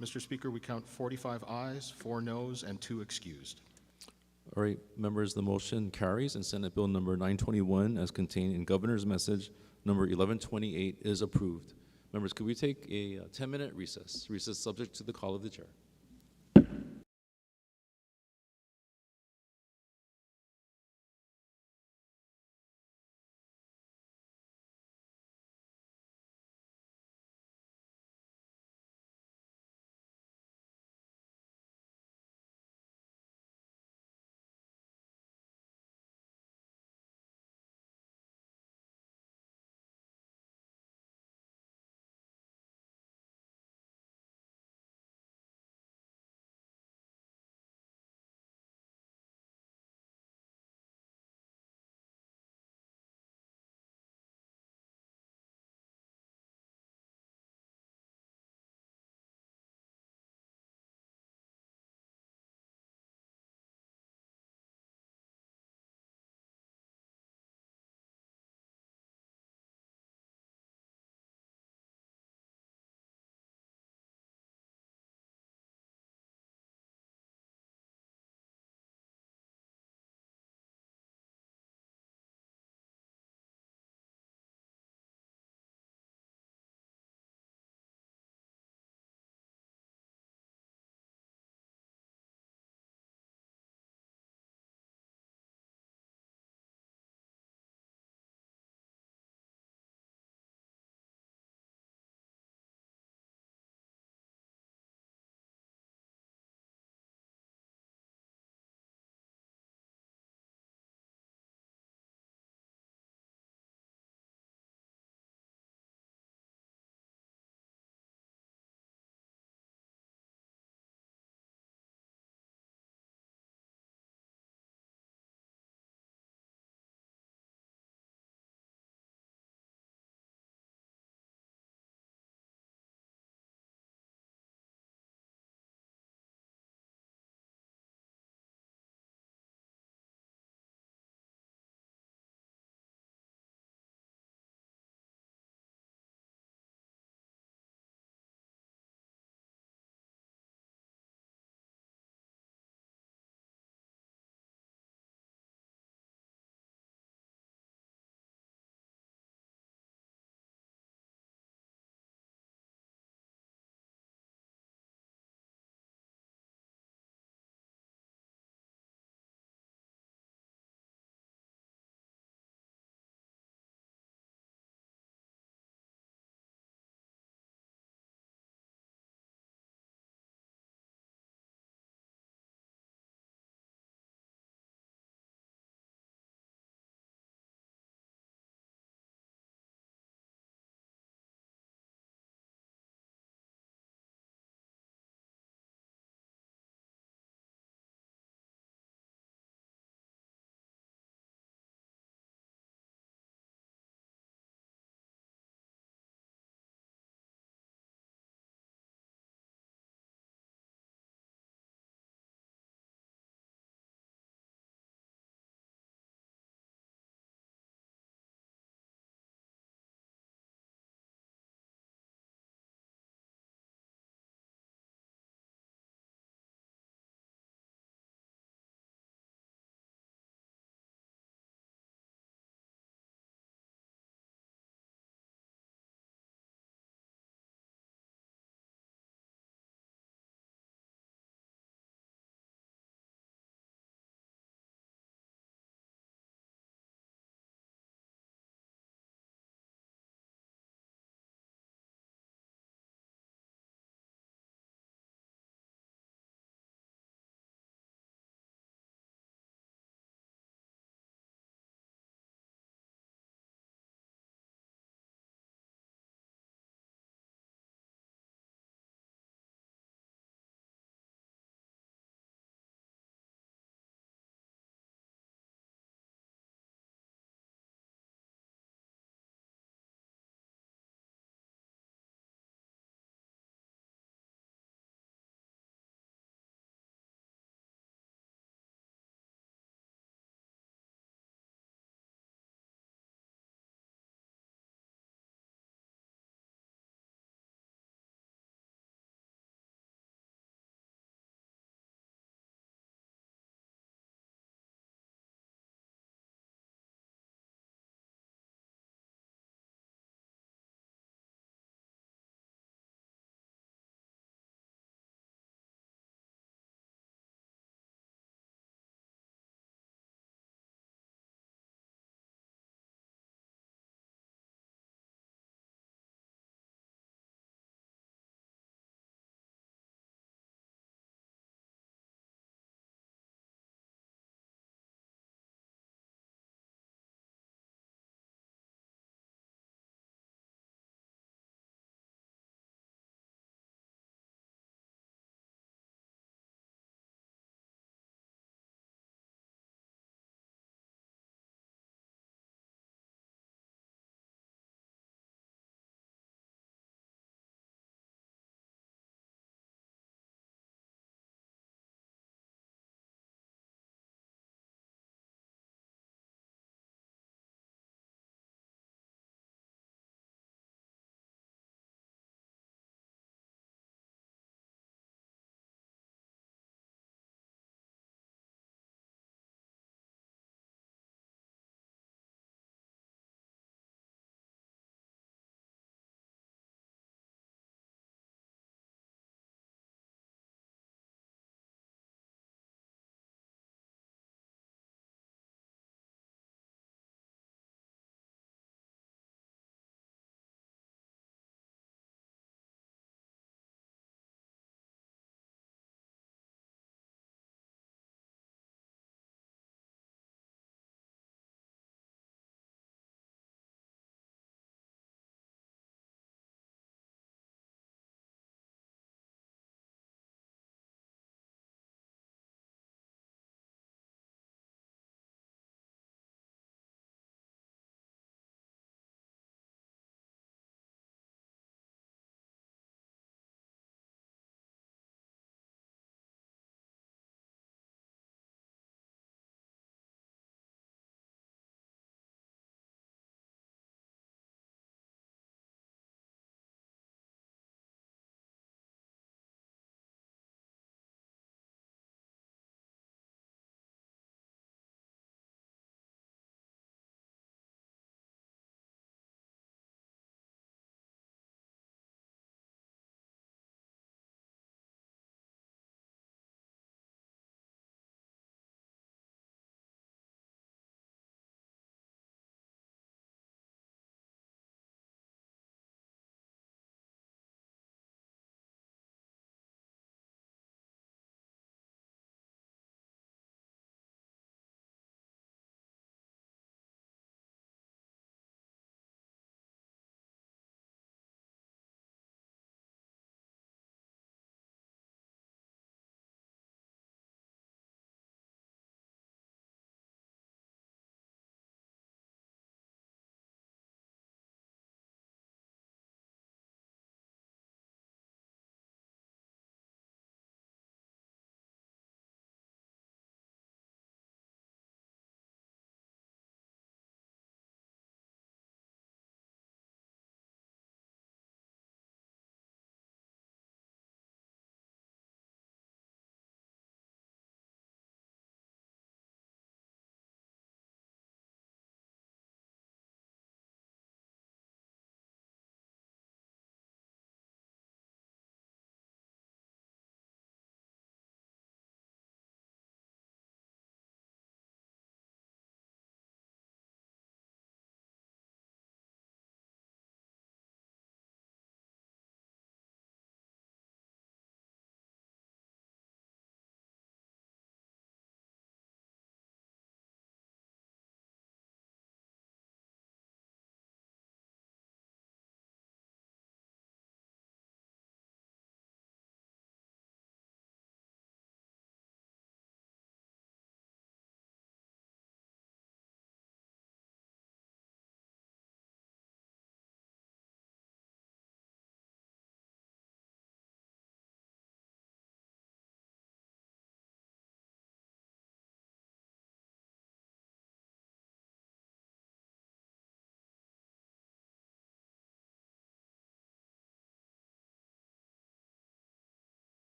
Mr. Speaker, we count 45 ayes, 4 noes, and 2 excused. All right, members, the motion carries, and Senate Bill number 921, as contained in Governor's Message number 1128, is approved. Members, could we take a 10-minute recess? Recess subject to the call of the chair.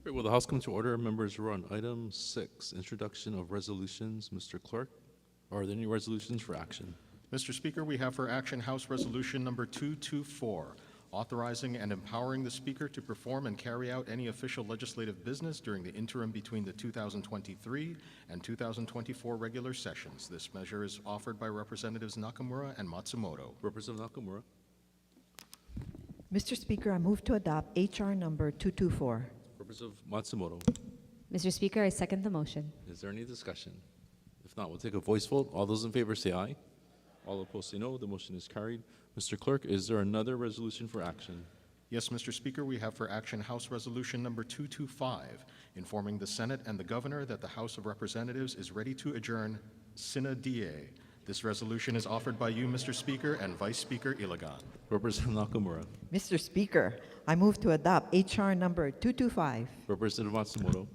Great. Will the House come to order? Members, we're on item 6, introduction of resolutions. Mr. Clerk, are there any resolutions for action? Mr. Speaker, we have for action House Resolution number 224, authorizing and empowering the Speaker to perform and carry out any official legislative business during the interim between the 2023 and 2024 regular sessions. This measure is offered by Representatives Nakamura and Matsumoto. Representative Nakamura. Mr. Speaker, I move to adopt H.R. number 224. Representative Matsumoto. Mr. Speaker, I second the motion. Is there any discussion? If not, we'll take a voice vote. All those in favor say aye. All opposed say no. The motion is carried. Mr. Clerk, is there another resolution for action? Yes, Mr. Speaker, we have for action House Resolution number 225, informing the Senate and the Governor that the House of Representatives is ready to adjourn sine die. This resolution is offered by you, Mr. Speaker, and Vice Speaker Ilagan. Representative Nakamura. Mr. Speaker, I move to adopt H.R. number 225. Representative Matsumoto.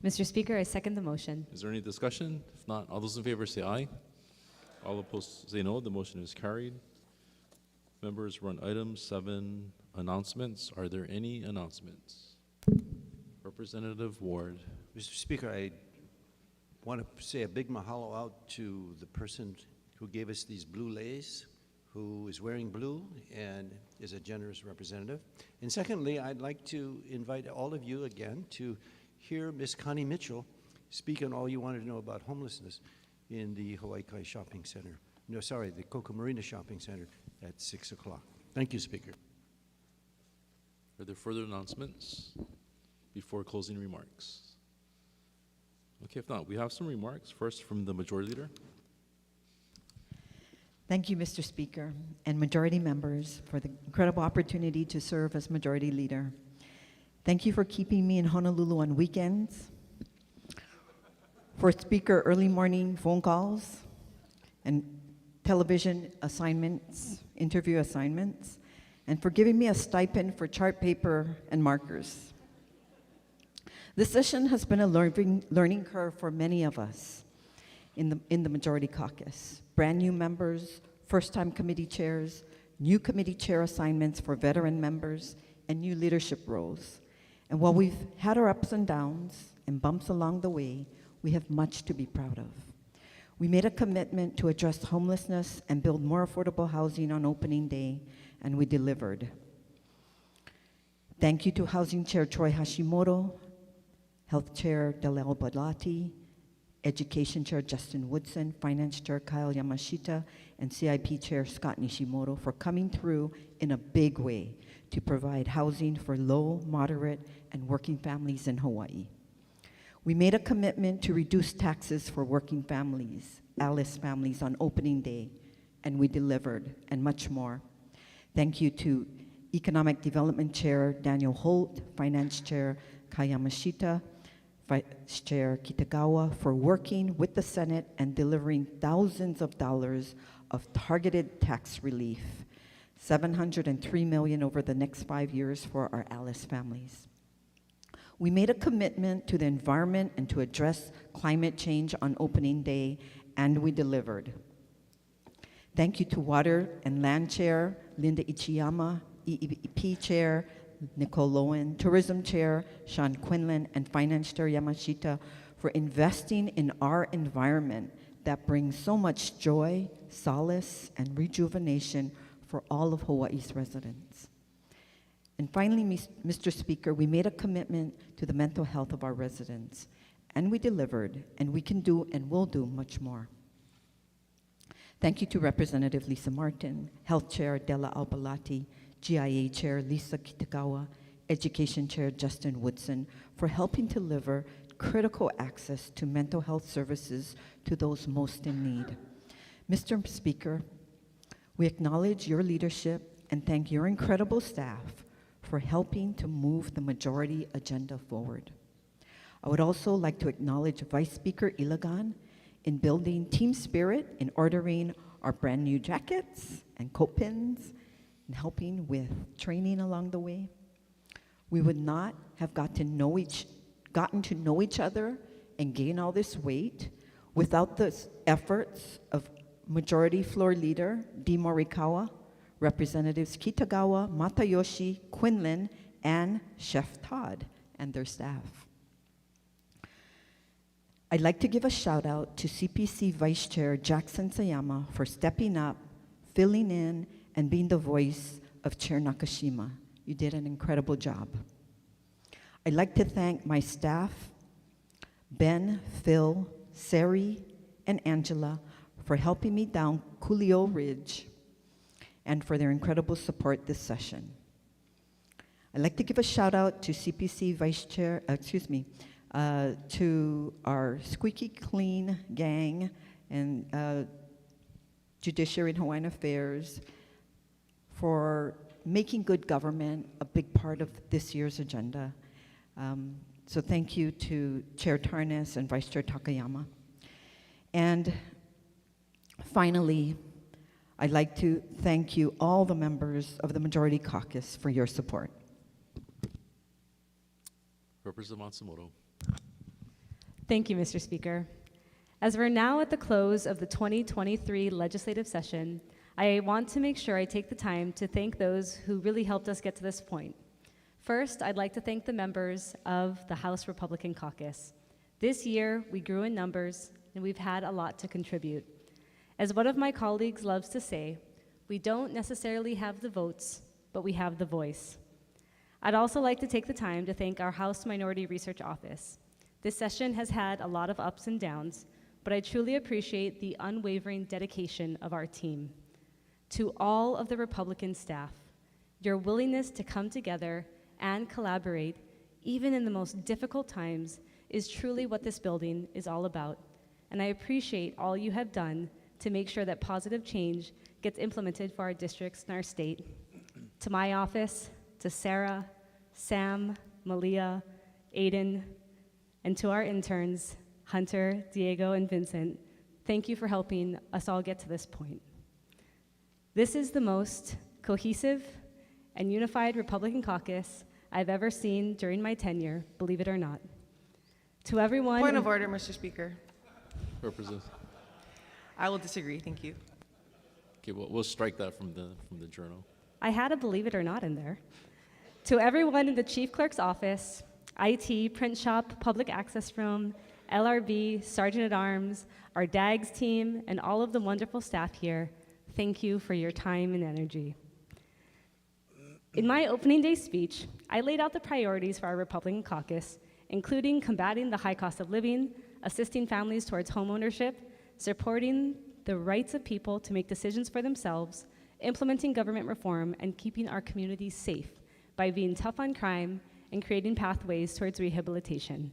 Mr. Speaker, I second the motion. Is there any discussion? If not, all those in favor say aye. All opposed say no. The motion is carried. Members, we're on item 7, announcements. Are there any announcements? Representative Ward. Mr. Speaker, I want to say a big mahalo out to the person who gave us these blue leis, who is wearing blue and is a generous representative. And secondly, I'd like to invite all of you again to hear Ms. Connie Mitchell speak on all you wanted to know about homelessness in the Hawaii Kai Shopping Center. No, sorry, the Coco Marina Shopping Center at 6 o'clock. Thank you, Speaker. Are there further announcements before closing remarks? Okay, if not, we have some remarks. First from the Majority Leader. Thank you, Mr. Speaker, and majority members for the incredible opportunity to serve as Majority Leader. Thank you for keeping me in Honolulu on weekends, for Speaker early morning phone calls and television assignments, interview assignments, and for giving me a stipend for chart paper and markers. This session has been a learning curve for many of us in the Majority Caucus. Brand new members, first-time committee chairs, new committee chair assignments for veteran members, and new leadership roles. And while we've had our ups and downs and bumps along the way, we have much to be proud of. We made a commitment to address homelessness and build more affordable housing on opening day, and we delivered. Thank you to Housing Chair Troy Hashimoto, Health Chair Dalal Balati, Education Chair Justin Woodson, Finance Chair Kyle Yamashita, and CIP Chair Scott Nishimoto for coming through in a big way to provide housing for low, moderate, and working families in Hawaii. We made a commitment to reduce taxes for working families, Alice families on opening day, and we delivered, and much more. Thank you to Economic Development Chair Daniel Holt, Finance Chair Kai Yamashita, Vice Chair Kitagawa for working with the Senate and delivering thousands of dollars of targeted tax relief, $703 million over the next 5 years for our Alice families. We made a commitment to the environment and to address climate change on opening day, and we delivered. Thank you to Water and Land Chair Linda Ichiyama, EEP Chair Nicole Lowen, Tourism Chair Sean Quinlan, and Finance Chair Yamashita for investing in our environment that brings so much joy, solace, and rejuvenation for all of Hawaii's residents. And finally, Mr. Speaker, we made a commitment to the mental health of our residents, and we delivered, and we can do and will do much more. Thank you to Representative Lisa Martin, Health Chair Della Albalati, GIA Chair Lisa Kitagawa, Education Chair Justin Woodson for helping deliver critical access to mental health services to those most in need. Mr. Speaker, we acknowledge your leadership and thank your incredible staff for helping to move the majority agenda forward. I would also like to acknowledge Vice Speaker Ilagan in building team spirit in ordering our brand new jackets and coat pins and helping with training along the way. We would not have gotten to know each other and gain all this weight without the efforts of Majority Floor Leader Dee Morikawa, Representatives Kitagawa, Matayoshi, Quinlan, and Chef Todd. and their staff. I'd like to give a shout out to CPC Vice Chair Jackson Sayama for stepping up, filling in, and being the voice of Chair Nakashima. You did an incredible job. I'd like to thank my staff, Ben, Phil, Sari, and Angela, for helping me down Coolio Ridge and for their incredible support this session. I'd like to give a shout out to CPC Vice Chair, to our Squeaky Clean gang and Judiciary and Hawaiian Affairs for making good government a big part of this year's agenda. So thank you to Chair Tarnas and Vice Chair Takayama. And finally, I'd like to thank you, all the members of the Majority Caucus, for your support. Representative Matsumoto. Thank you, Mr. Speaker. As we're now at the close of the 2023 legislative session, I want to make sure I take the time to thank those who really helped us get to this point. First, I'd like to thank the members of the House Republican Caucus. This year, we grew in numbers, and we've had a lot to contribute. As one of my colleagues loves to say, we don't necessarily have the votes, but we have the voice. I'd also like to take the time to thank our House Minority Research Office. This session has had a lot of ups and downs, but I truly appreciate the unwavering dedication of our team. To all of the Republican staff, your willingness to come together and collaborate, even in the most difficult times, is truly what this building is all about. And I appreciate all you have done to make sure that positive change gets implemented for our districts and our state. To my office, to Sarah, Sam, Malia, Aiden, and to our interns, Hunter, Diego, and Vincent, thank you for helping us all get to this point. This is the most cohesive and unified Republican caucus I've ever seen during my tenure, believe it or not. To everyone— Point of order, Mr. Speaker. Representative. I will disagree, thank you. Okay, we'll strike that from the journal. I had a believe it or not in there. To everyone in the Chief Clerk's office, IT, print shop, public access room, LRB, Sergeant at Arms, our DAGS team, and all of the wonderful staff here, thank you for your time and energy. In my opening day speech, I laid out the priorities for our Republican caucus, including combating the high cost of living, assisting families towards homeownership, supporting the rights of people to make decisions for themselves, implementing government reform, and keeping our communities safe by being tough on crime and creating pathways towards rehabilitation.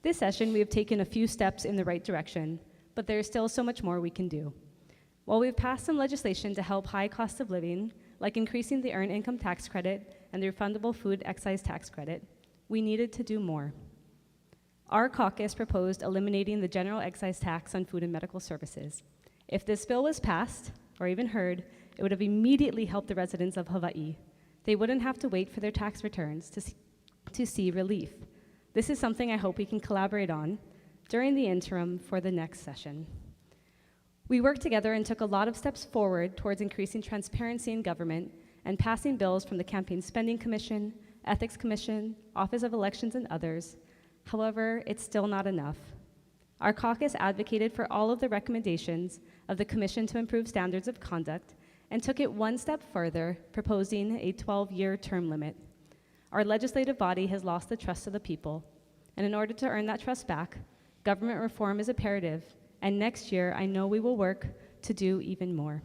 This session, we have taken a few steps in the right direction, but there is still so much more we can do. While we've passed some legislation to help high cost of living, like increasing the earned income tax credit and the refundable food excise tax credit, we needed to do more. Our caucus proposed eliminating the general excise tax on food and medical services. If this bill was passed, or even heard, it would have immediately helped the residents of Hawaii. They wouldn't have to wait for their tax returns to see relief. This is something I hope we can collaborate on during the interim for the next session. We worked together and took a lot of steps forward towards increasing transparency in government and passing bills from the Campaign Spending Commission, Ethics Commission, Office of Elections, and others. However, it's still not enough. Our caucus advocated for all of the recommendations of the Commission to improve standards of conduct and took it one step further, proposing a 12-year term limit. Our legislative body has lost the trust of the people, and in order to earn that trust back, government reform is imperative, and next year I know we will work to do even more.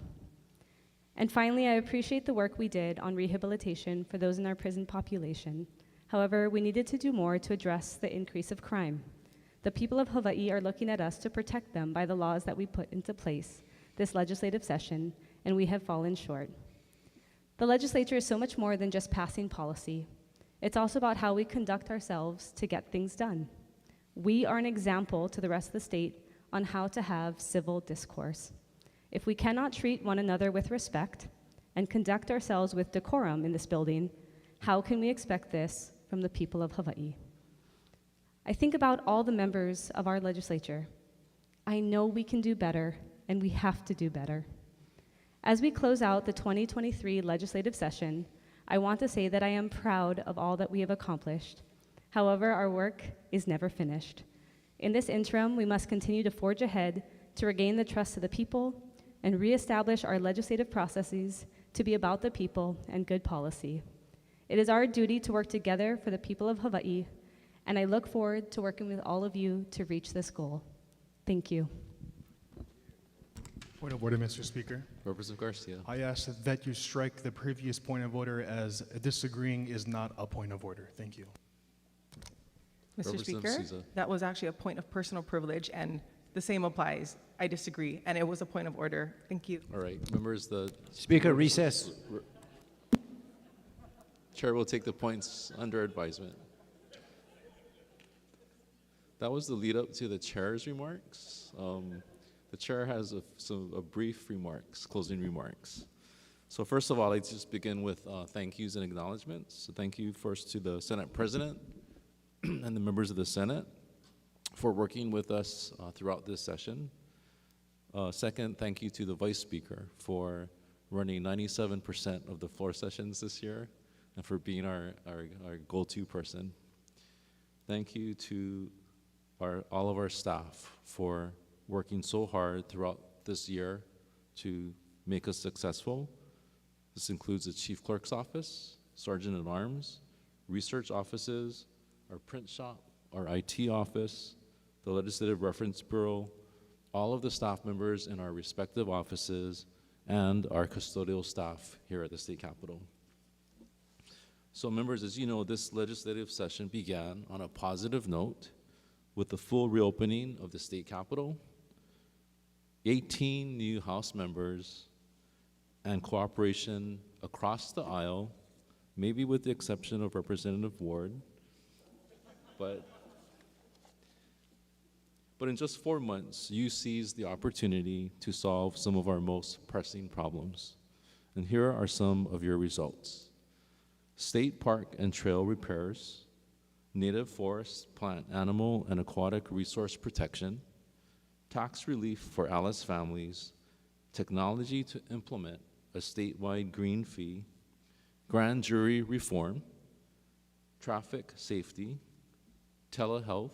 And finally, I appreciate the work we did on rehabilitation for those in our prison population. However, we needed to do more to address the increase of crime. The people of Hawaii are looking at us to protect them by the laws that we put into place this legislative session, and we have fallen short. The legislature is so much more than just passing policy. It's also about how we conduct ourselves to get things done. We are an example to the rest of the state on how to have civil discourse. If we cannot treat one another with respect and conduct ourselves with decorum in this building, how can we expect this from the people of Hawaii? I think about all the members of our legislature. I know we can do better, and we have to do better. As we close out the 2023 legislative session, I want to say that I am proud of all that we have accomplished. However, our work is never finished. In this interim, we must continue to forge ahead to regain the trust of the people and reestablish our legislative processes to be about the people and good policy. It is our duty to work together for the people of Hawaii, and I look forward to working with all of you to reach this goal. Thank you. Point of order, Mr. Speaker. Representative Garcia. I ask that you strike the previous point of order as disagreeing is not a point of order. Thank you. Mr. Representative Speaker, Souza. that was actually a point of personal privilege, and the same applies. I disagree, and it was a point of order. Thank you. All right, members, the Speaker, recess. Chair will take the points under advisement. That was the lead up to the chair's remarks. The chair has some brief remarks, closing remarks. So first of all, I'd just begin with thank yous and acknowledgements. So thank you first to the Senate President and the members of the Senate for working with us throughout this session. Second, thank you to the Vice Speaker for running 97% of the floor sessions this year and for being our go-to person. Thank you to all of our staff for working so hard throughout this year to make us successful. This includes the Chief Clerk's Office, Sergeant at Arms, research offices, our print shop, our IT office, the Legislative Reference Bureau, all of the staff members in our respective offices, and our custodial staff here at the State Capitol. So members, as you know, this legislative session began on a positive note with the full reopening of the State Capitol, 18 new House members, and cooperation across the aisle, maybe with the exception of Representative Ward, but in just 4 months, you seized the opportunity to solve some of our most pressing problems. And here are some of your results. State park and trail repairs, native forest, plant, animal, and aquatic resource protection, tax relief for Alice families, technology to implement a statewide green fee, grand jury reform, traffic safety, telehealth,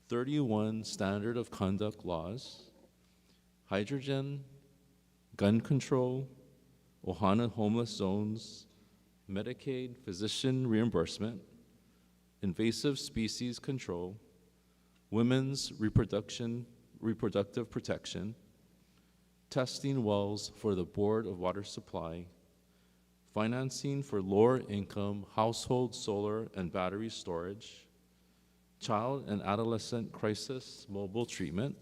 31 standard of conduct laws, hydrogen, gun control, Ohana homeless zones, Medicaid physician reimbursement, invasive species control, women's reproductive protection, testing wells for the Board of Water Supply, financing for lower income household solar and battery storage, child and adolescent crisis mobile treatment,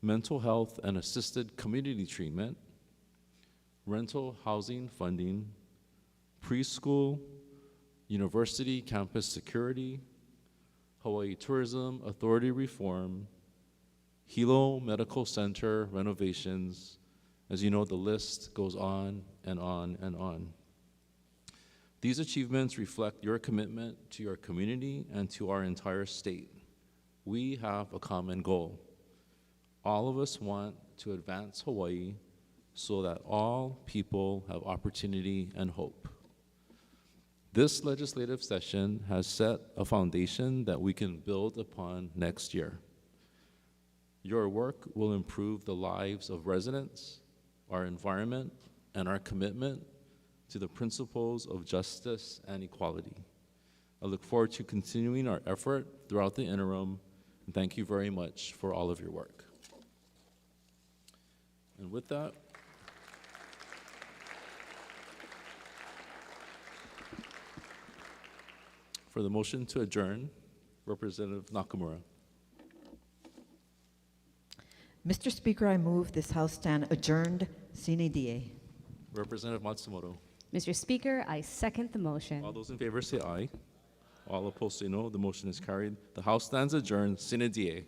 mental health and assisted community treatment, rental housing funding, preschool, university campus security, Hawaii Tourism Authority reform, Hilo Medical Center renovations. As you know, the list goes on and on and on. These achievements reflect your commitment to your community and to our entire state. We have a common goal. All of us want to advance Hawaii so that all people have opportunity and hope. This legislative session has set a foundation that we can build upon next year. Your work will improve the lives of residents, our environment, and our commitment to the principles of justice and equality. I look forward to continuing our effort throughout the interim, and thank you very much for all of your work. And with that, for the motion to adjourn, Representative Nakamura. Mr. Speaker, I move this House stand adjourned sine die. Representative Matsumoto. Mr. Speaker, I second the motion. All those in favor say aye. All opposed say no. The motion is carried. The House stands adjourned sine die.